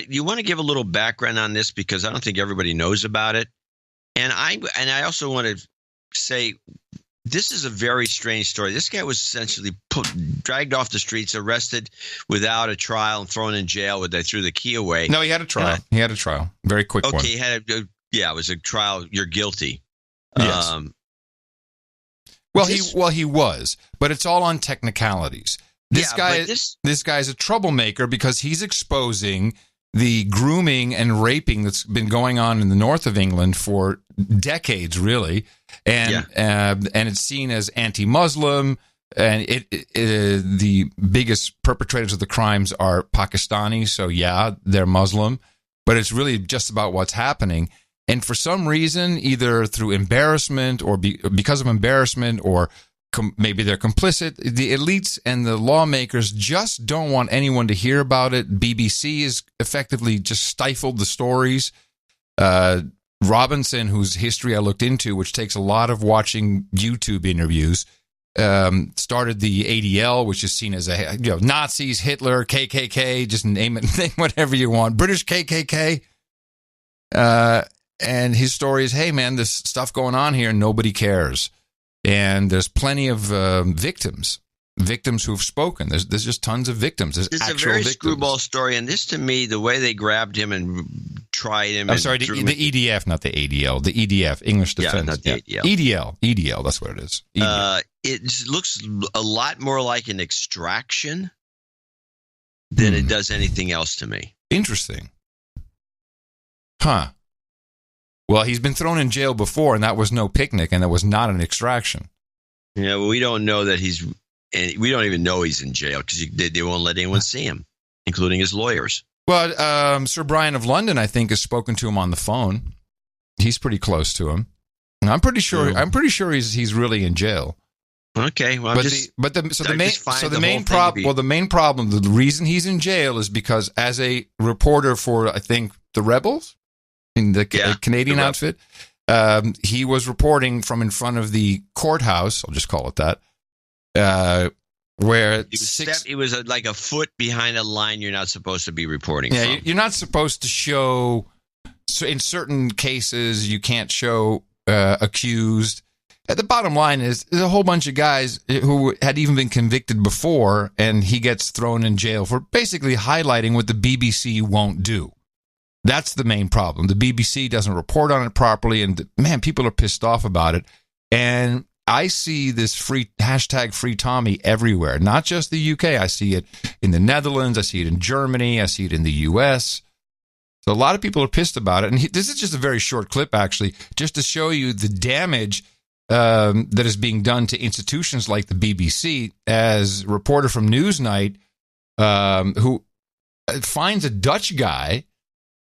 you want to give a little background on this because I don't think everybody knows about it. And I also want to say this is a very strange story. This guy was essentially dragged off the streets, arrested without a trial, and thrown in jail where they threw the key away. No, he had a trial. He had a trial. Very quick one. Okay, it was a trial. You're guilty. Yes. He was, but it's all on technicalities. This guy's a troublemaker because he's exposing the grooming and raping that's been going on in the north of England for decades, really, and it's seen as anti-Muslim. And the biggest perpetrators of the crimes are Pakistani, so they're Muslim, but it's really just about what's happening. And for some reason, either through embarrassment or because of embarrassment, or maybe they're complicit, the elites and the lawmakers just don't want anyone to hear about it. BBC has effectively just stifled the stories. Robinson, whose history I looked into, which takes a lot of watching YouTube interviews, started the ADL, which is seen as Nazis, Hitler, KKK, just name whatever you want, British KKK. And his story is, hey, man, there's stuff going on here and nobody cares. And there's plenty of victims who've spoken. There's just tons of victims. There's a very screwball story. And this, to me, the way they grabbed him and tried him. I'm sorry, the EDF, not the ADL. The EDF, English Defense. Yeah, not the ADL. EDL, that's what it is. EDL. It looks a lot more like an extraction than it does anything else to me. Interesting. Huh. Well, he's been thrown in jail before, and that was no picnic, and it was not an extraction. Yeah, well, we don't know that we don't even know he's in jail because they won't let anyone see him, including his lawyers. Well, Sir Brian of London, I think, has spoken to him on the phone. He's pretty close to him, and I'm pretty sure he's really in jail. Okay, well, the main problem, the reason he's in jail is because as a reporter for, I think, the Rebels in the Canadian outfit, he was reporting from in front of the courthouse. I'll just call it that. Where it was like a foot behind a line you're not supposed to be reporting from. Yeah, you're not supposed to show. So in certain cases, you can't show accused. The bottom line is there's a whole bunch of guys who had even been convicted before, and he gets thrown in jail for basically highlighting what the BBC won't do. That's the main problem. The BBC doesn't report on it properly, and man, people are pissed off about it. And I see this free Tommy everywhere, not just the UK. I see it in the Netherlands. I see it in Germany. I see it in the US. So a lot of people are pissed about it. And this is just a very short clip, actually, just to show you the damage that is being done to institutions like the BBC. As a reporter from Newsnight, who finds a Dutch guy,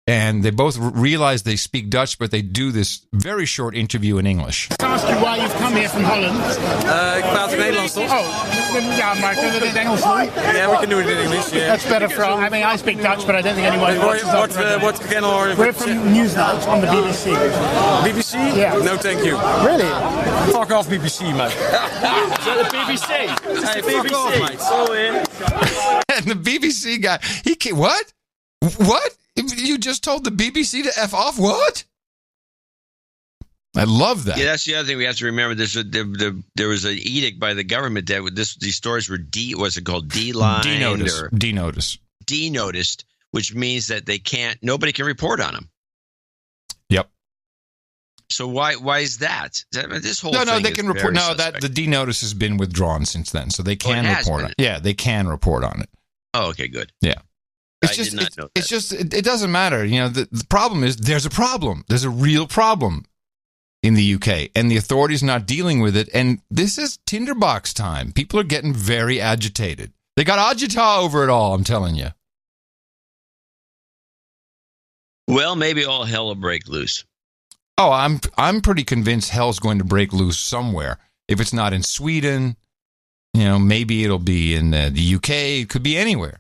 and they both realize they speak Dutch, but they do this very short interview in English. I ask you why you've come here from Holland. Ik praat Nederlands, toch? Oh, ja, maar kunnen we dit Engels doen? Yeah, we can do it in English, yeah. That's better for, I mean, I speak Dutch, but I don't think anyone watches what channel? We're from Newsnight on the BBC. BBC? Yeah. No, thank you. Really? Fuck off, BBC, mate. The BBC? Hey, fuck off, mate. So in. And the BBC guy, what? What? You just told the BBC to F off? What? I love that. Yeah, that's the other thing we have to remember. There was an edict by the government that these stories were D-lined? Denotissed, which means that nobody can report on them. Yep. So why is that? This whole no, thing they can report. No, suspect. the denotice has been withdrawn since then, so they can report on it. Yeah, they can report on it. Oh, okay, good. Yeah. It's just it doesn't matter. You know, the problem is there's a problem. There's a real problem in the UK, and the authorities not dealing with it. And this is tinderbox time. People are getting very agitated. They got agita over it all, I'm telling you. Well, maybe all hell will break loose. Oh, I'm pretty convinced hell's going to break loose somewhere. If it's not in Sweden, you know, maybe it'll be in the UK. It could be anywhere.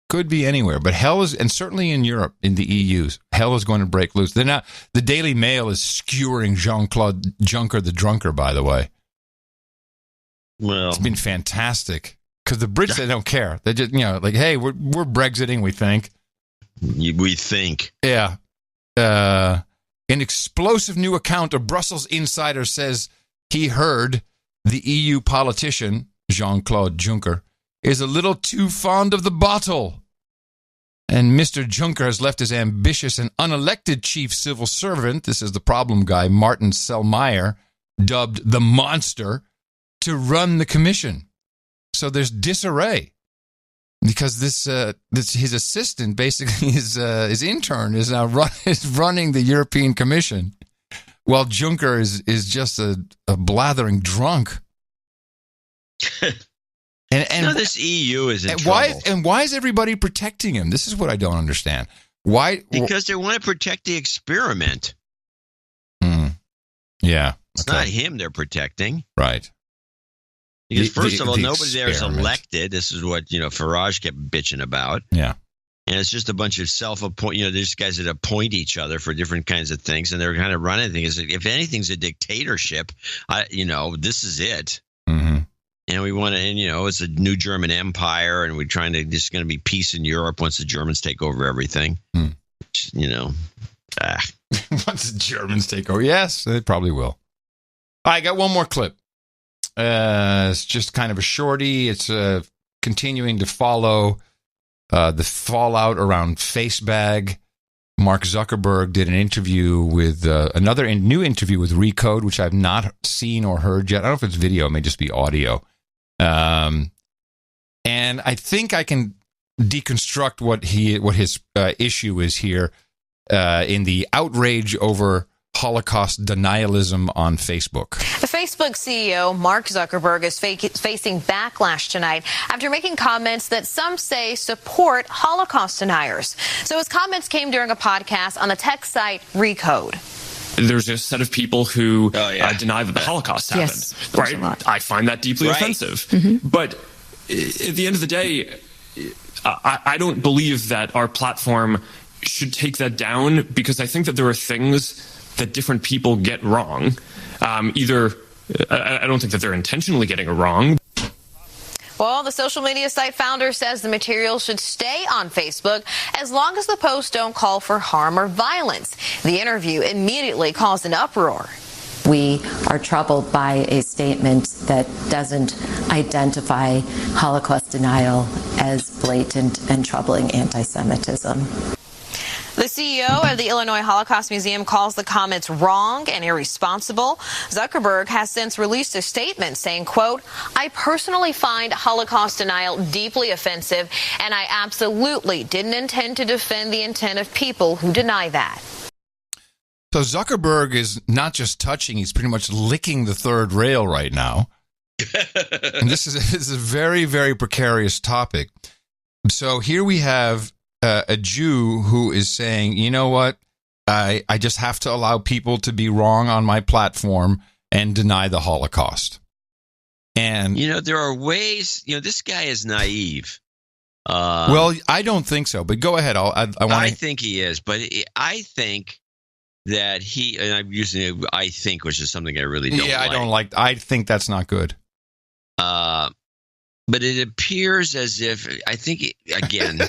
Could be anywhere, but hell is, and certainly in Europe, in the EU, hell is going to break loose. They're not. The Daily Mail is skewering Jean-Claude Juncker the drunker, by the way. Well, it's been fantastic because the Brits, they don't care. They just, like, hey, we're Brexiting. We think. We think. Yeah. An explosive new account of Brussels insider says he heard the EU politician Jean-Claude Juncker is a little too fond of the bottle. And Mr. Juncker has left his ambitious and unelected chief civil servant, this is the problem guy, Martin Selmayr, dubbed the monster, to run the commission. So there's disarray. Because this his assistant, basically his intern, is now running the European Commission, while Juncker is just a blathering drunk. And no, this EU is in trouble. Why is everybody protecting him? This is what I don't understand. Why? Because they want to protect the experiment. Yeah. It's not him they're protecting. Right. Because first of all, nobody there is elected. This is what Farage kept bitching about. Yeah. And it's just a bunch of self-appoint. There's guys that appoint each other for different kinds of things, and they're kind of running things. If anything's a dictatorship, this is it. Mm-hmm. And we want to, it's a new German empire, and we're trying to. There's going to be peace in Europe once the Germans take over everything. Once the Germans take over, yes, they probably will. I got one more clip. It's just kind of a shorty. It's continuing to follow the fallout around FaceBag. Mark Zuckerberg did an interview with new interview with Recode, which I've not seen or heard yet. I don't know if it's video, it may just be audio. And I think I can deconstruct what his issue is here in the outrage over Holocaust denialism on Facebook. The Facebook CEO, Mark Zuckerberg, is facing backlash tonight after making comments that some say support Holocaust deniers. So his comments came during a podcast on the tech site Recode. There's a set of people who deny that the Holocaust happened. Yes, right? I find that deeply offensive. Mm-hmm. But at the end of the day, I don't believe that our platform should take that down, because I think that there are things that different people get wrong. I don't think that they're intentionally getting it wrong. Well, the social media site founder says the material should stay on Facebook as long as the posts don't call for harm or violence. The interview immediately caused an uproar. We are troubled by a statement that doesn't identify Holocaust denial as blatant and troubling anti-Semitism. The CEO of the Illinois Holocaust Museum calls the comments wrong and irresponsible. Zuckerberg has since released a statement saying, quote, "I personally find Holocaust denial deeply offensive, and I absolutely didn't intend to defend the intent of people who deny that." So Zuckerberg is not just touching, he's pretty much licking the third rail right now. And this is a very, very precarious topic. So here we have a Jew who is saying, you know what, I just have to allow people to be wrong on my platform and deny the Holocaust. And there are ways. This guy is naive. Well, I don't think so. But go ahead. I think he is, but I think that and I'm using I think, which is something I really don't like. Yeah, I don't like. I think that's not good. But it appears as if, I think, again,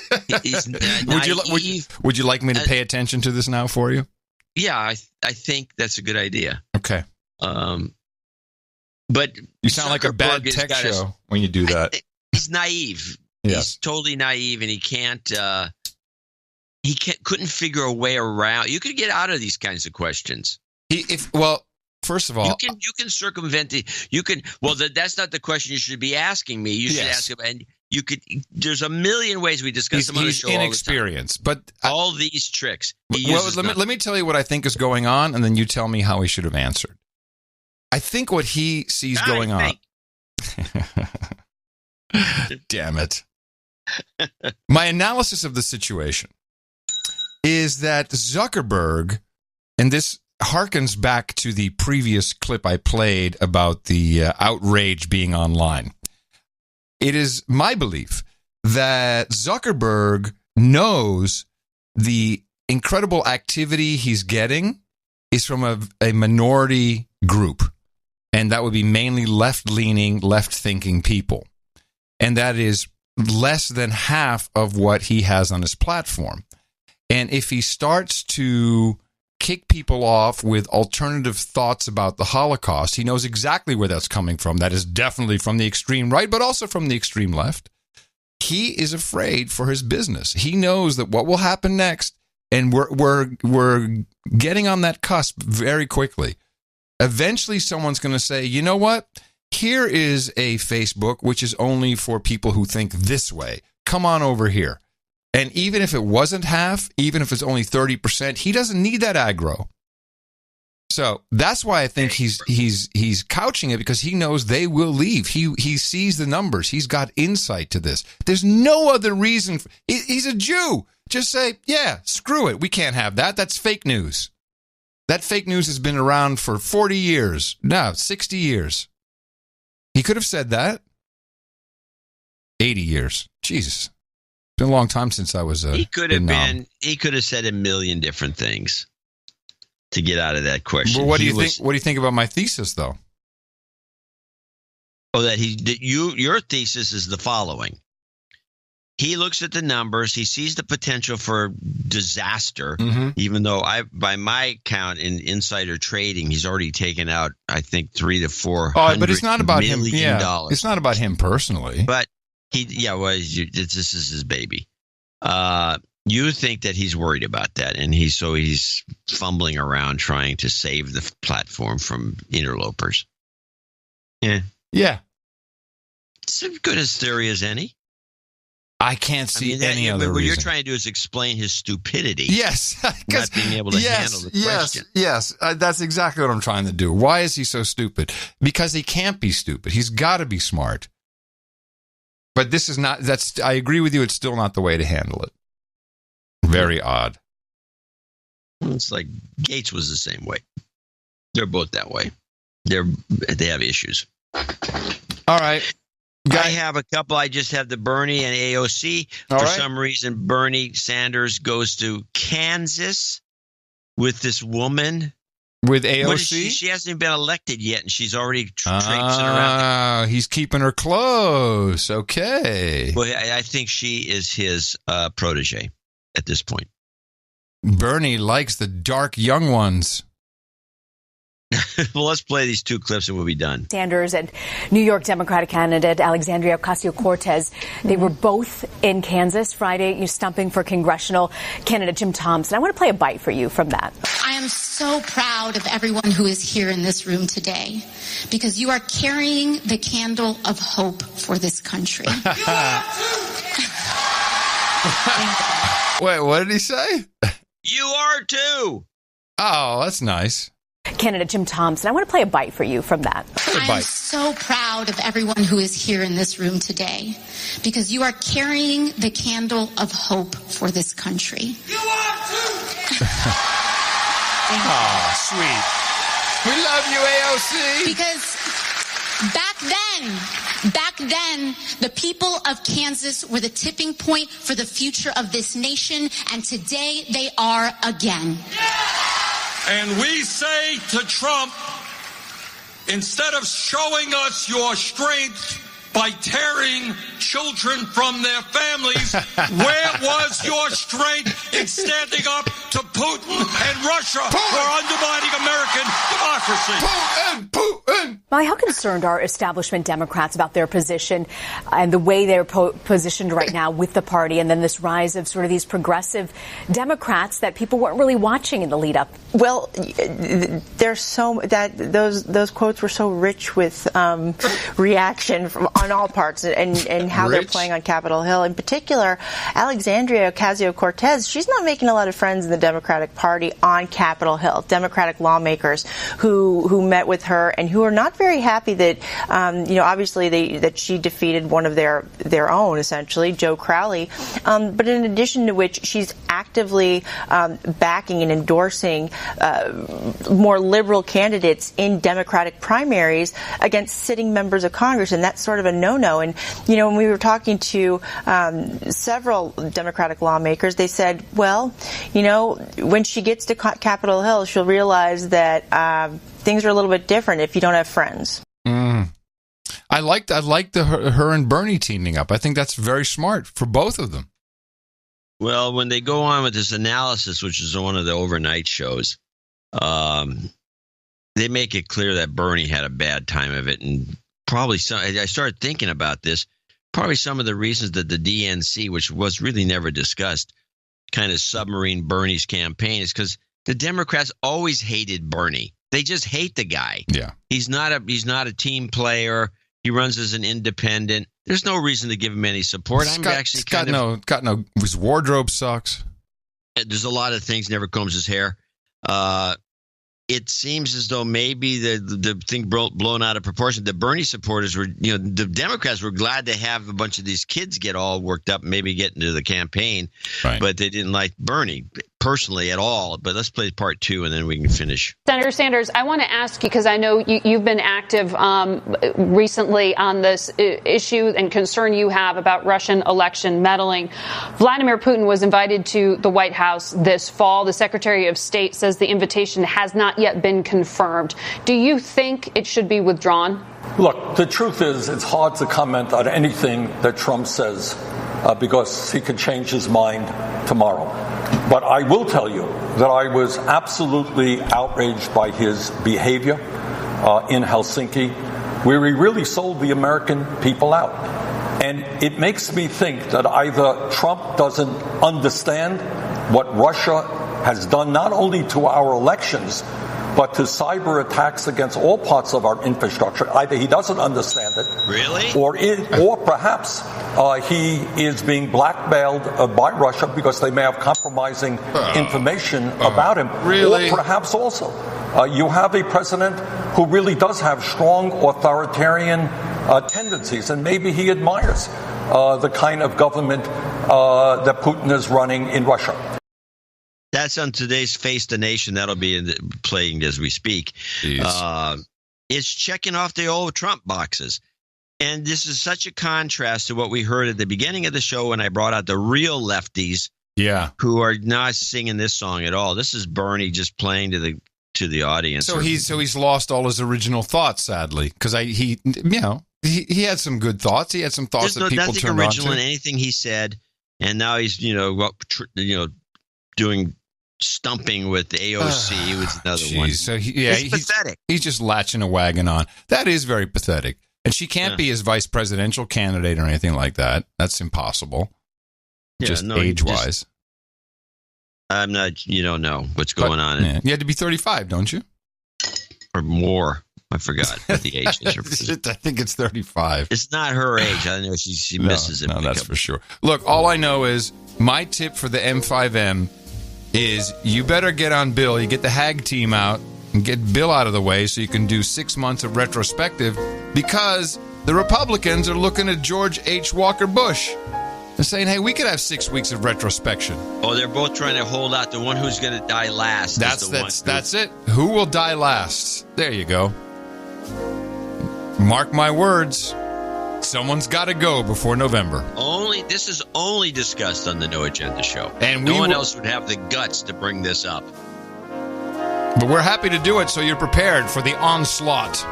he's naive. Would you like me to pay attention to this now for you? Yeah, I think that's a good idea. Okay. But you sound like a bad tech show when you do that. He's naive. Yes. He's totally naive, and he couldn't figure a way around. You could get out of these kinds of questions. First of all, you can circumvent that's not the question you should be asking me. You should ask him, and you could. There's a million ways we discuss them on the show. He's inexperienced, but all these tricks. Let me tell you what I think is going on, and then you tell me how he should have answered. I think what he sees going on. Damn it! My analysis of the situation is that Zuckerberg, and this harkens back to the previous clip I played about the outrage being online. It is my belief that Zuckerberg knows the incredible activity he's getting is from a minority group, and that would be mainly left-leaning, left-thinking people. And that is less than half of what he has on his platform. And if he starts to kick people off with alternative thoughts about the Holocaust, he knows exactly where that's coming from. That is definitely from the extreme right, but also from the extreme left. He is afraid for his business. He knows that what will happen next, and we're getting on that cusp very quickly. Eventually, someone's going to say, you know what? Here is a Facebook which is only for people who think this way. Come on over here. And even if it wasn't half, even if it's only 30%, he doesn't need that aggro. So that's why I think he's couching it, because he knows they will leave. He sees the numbers. He's got insight to this. There's no other reason. He's a Jew. Just say, yeah, screw it. We can't have that. That's fake news. That fake news has been around for 40 years. No, 60 years. He could have said that. 80 years. Jesus. been a long time since I was he could have said a million different things to get out of that question. Well, what do you think? What do you think about my thesis, though? Oh, your thesis is the following. He looks at the numbers. He sees the potential for disaster, even though by my count in insider trading, he's already taken out, I think, $300 to $400 but it's not about him. Yeah, it's not about him personally. But this is his baby. You think that he's worried about that, and he's fumbling around trying to save the platform from interlopers. Yeah. It's as good a theory as any. I can't see any other reason. What you're trying to do is explain his stupidity. Yes. Not being able to handle the question. Yes. That's exactly what I'm trying to do. Why is he so stupid? Because he can't be stupid. He's got to be smart. But this is not, I agree with you, it's still not the way to handle it. Very odd. It's like Gates was the same way. They're both that way. They have issues. All right. I have a couple. I just have the Bernie and AOC. For some reason, Bernie Sanders goes to Kansas with this woman. With AOC? She hasn't been elected yet, and she's already traipsing around. He's keeping her close. Okay. Well, I think she is his protege at this point. Bernie likes the dark young ones. Well, let's play these two clips and we'll be done. Sanders and New York Democratic candidate Alexandria Ocasio-Cortez, they were both in Kansas Friday, stumping for congressional candidate Jim Thompson. I want to play a bite for you from that. I am so proud of everyone who is here in this room today because you are carrying the candle of hope for this country. Wait, what did he say? You are too. Oh, that's nice. Candidate Jim Thompson. I want to play a bite for you from that. I am so proud of everyone who is here in this room today because you are carrying the candle of hope for this country. You are too. Oh, sweet. We love you, AOC. Because back then, the people of Kansas were the tipping point for the future of this nation, and today they are again. And we say to Trump, instead of showing us your strength by tearing children from their families, where was your strength in standing up to Putin and Russia for undermining American democracy? Putin! Molly, how concerned are establishment Democrats about their position and the way they're positioned right now with the party, and then this rise of sort of these progressive Democrats that people weren't really watching in the lead up? Well, there's those quotes were so rich with reaction on all parts and how they're playing on Capitol Hill. In particular, Alexandria Ocasio-Cortez, she's not making a lot of friends in the Democratic Party on Capitol Hill. Democratic lawmakers who met with her and who are not very happy that, obviously that she defeated one of their own, essentially, Joe Crowley. But in addition to which, she's actively backing and endorsing more liberal candidates in Democratic primaries against sitting members of Congress, and that's sort of a no-no. And, when we were talking to several Democratic lawmakers, they said, well, when she gets to Capitol Hill, she'll realize that things are a little bit different if you don't have friends. I liked her and Bernie teaming up. I think that's very smart for both of them. Well, when they go on with this analysis, which is one of the overnight shows, they make it clear that Bernie had a bad time of it, and probably I started thinking about this. Probably some of the reasons that the DNC, which was really never discussed, kind of submarine Bernie's campaign is because the Democrats always hated Bernie. They just hate the guy. Yeah, he's not a team player. He runs as an independent. There's no reason to give him any support. His wardrobe sucks. There's a lot of things. Never combs his hair. It seems as though maybe the thing blown out of proportion. The Bernie supporters were, the Democrats were glad to have a bunch of these kids get all worked up and maybe get into the campaign, but they didn't like Bernie. personally at all, but let's play part 2 and then we can finish. Senator Sanders, I want to ask you, because I know you've been active recently on this issue and concern you have about Russian election meddling. Vladimir Putin was invited to the White House this fall. The Secretary of State says the invitation has not yet been confirmed. Do you think it should be withdrawn? Look, the truth is it's hard to comment on anything that Trump says because he could change his mind tomorrow. But I will tell you that I was absolutely outraged by his behavior in Helsinki, where he really sold the American people out. And it makes me think that either Trump doesn't understand what Russia has done not only to our elections, but to cyber attacks against all parts of our infrastructure. Either he doesn't understand it, really, or perhaps he is being blackmailed by Russia because they may have compromising information about him. Really? Or perhaps also you have a president who really does have strong authoritarian tendencies, and maybe he admires the kind of government that Putin is running in Russia. That's on today's Face the Nation. That'll be playing as we speak. It's checking off the old Trump boxes. And this is such a contrast to what we heard at the beginning of the show when I brought out the real lefties who are not singing this song at all. This is Bernie just playing to the audience. So he's lost all his original thoughts, sadly, because he had some good thoughts. He had some thoughts that people turned on to. There's nothing original in anything he said, and now he's doing stumping with the AOC was another one. So he's pathetic. He's just latching a wagon on. That is very pathetic. And she can't be his vice presidential candidate or anything like that. That's impossible. Age-wise. I'm not, you don't know what's going on. Yeah. You had to be 35, don't you? Or more. I forgot what the age is. I think it's 35. It's not her age. I know she misses it. No, that's for sure. Look, all I know is my tip for the M5M is you better get on Bill. You get the HAG team out and get Bill out of the way so you can do 6 months of retrospective, because the Republicans are looking at George H. Walker Bush and saying, hey, we could have 6 weeks of retrospection. Oh, they're both trying to hold out the one who's going to die last. That's it. Who will die last? There you go. Mark my words. Someone's got to go before November. This is only discussed on the No Agenda show. And no one else would have the guts to bring this up. But we're happy to do it so you're prepared for the onslaught.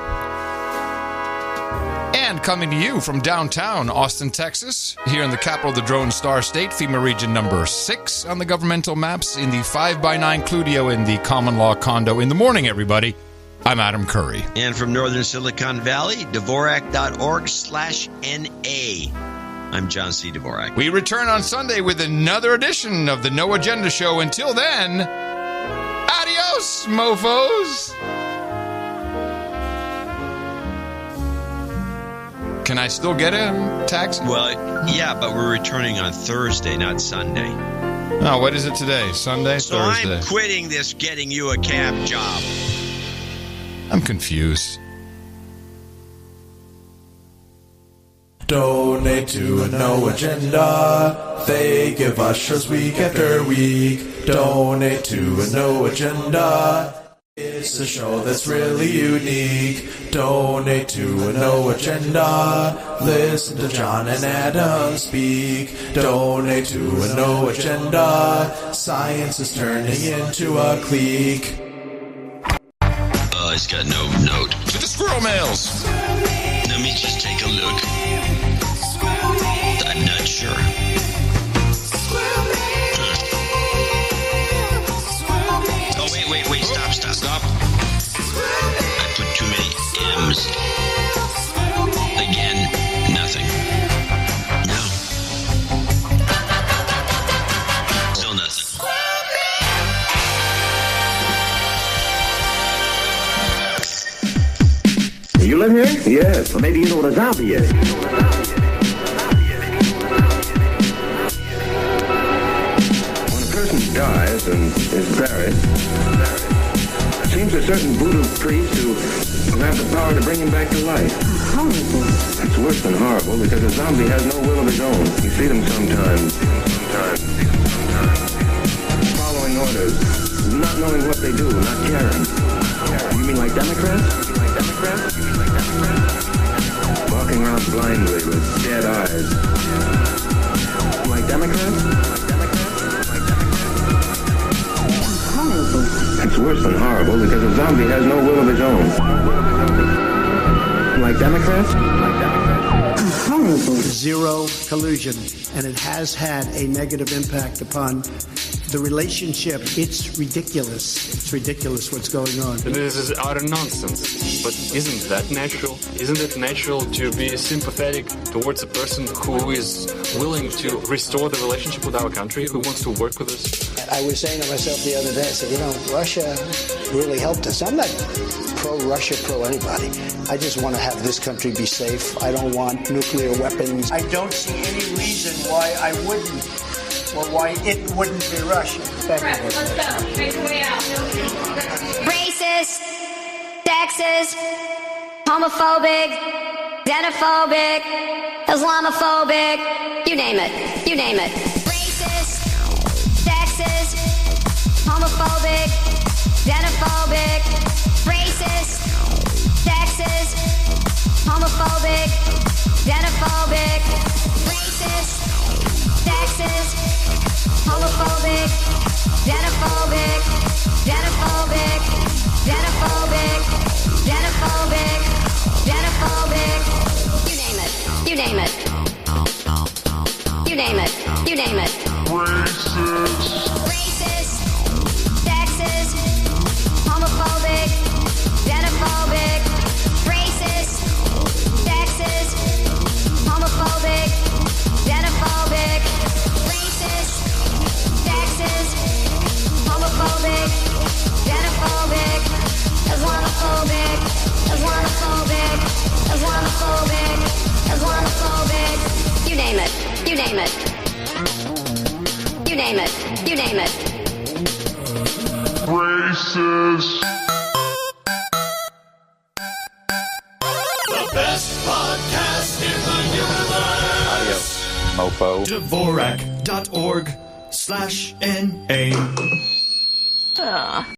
And coming to you from downtown Austin, Texas, here in the capital of the Drone Star State, FEMA region number 6 on the governmental maps, in the 5x9 Cludio in the common law condo. In the morning, everybody, I'm Adam Curry. And from northern Silicon Valley, Dvorak.org/NA. I'm John C. Dvorak. We return on Sunday with another edition of the No Agenda Show. Until then, adios, mofos. Can I still get a taxi? Well, yeah, but we're returning on Thursday, not Sunday. Oh, what is it today? Sunday? So Thursday. I'm quitting this getting you a cab job. I'm confused. Donate to a No Agenda. They give us shows week after week. Donate to a No Agenda. It's a show that's really unique. Donate to a No Agenda. Listen to John and Adam speak. Donate to a No Agenda. Science is turning into a clique. It's got no note. Look at the squirrel mails. Let me just take a look. I'm not sure. Oh, wait, stop. I put too many M's. Again, nothing. No. Still nothing. You live here? Yes. Well, maybe you know what a zombie is. When a person dies and is buried, it seems a certain voodoo priest who have the power to bring him back to life. Horrible. It's worse than horrible because a zombie has no will of his own. You see them sometimes. Following orders, not knowing what they do, not caring. You mean like Democrats? Walking around blindly with dead eyes. Like Democrats? It's worse than horrible because a zombie has no will of his own. Like Democrats? Zero collusion, and it has had a negative impact upon the relationship. It's ridiculous. It's ridiculous what's going on. This is utter nonsense. But isn't that natural? Isn't it natural to be sympathetic towards a person who is willing to restore the relationship with our country, who wants to work with us? I was saying to myself the other day, I said, Russia really helped us. I'm not pro-Russia, pro-anybody. I just want to have this country be safe. I don't want nuclear weapons. I don't see any reason why I wouldn't, or why it wouldn't be Russia. Let's go. Make your way out. Racist, sexist, homophobic, xenophobic, Islamophobic, you name it. Racist, sexist, homophobic, xenophobic, racist, sexist, homophobic, xenophobic, racist, sexist, homophobic, xenophobic, xenophobic, xenophobic, xenophobic, xenophobic, you name it. Racist, sexist, homophobic, xenophobic, racist, sexist, homophobic, xenophobic, racist, sexist, homophobic, xenophobic, Islamophobic, you name it. Racist. The best podcast in the universe. Mofo. Dvorak.org/NA.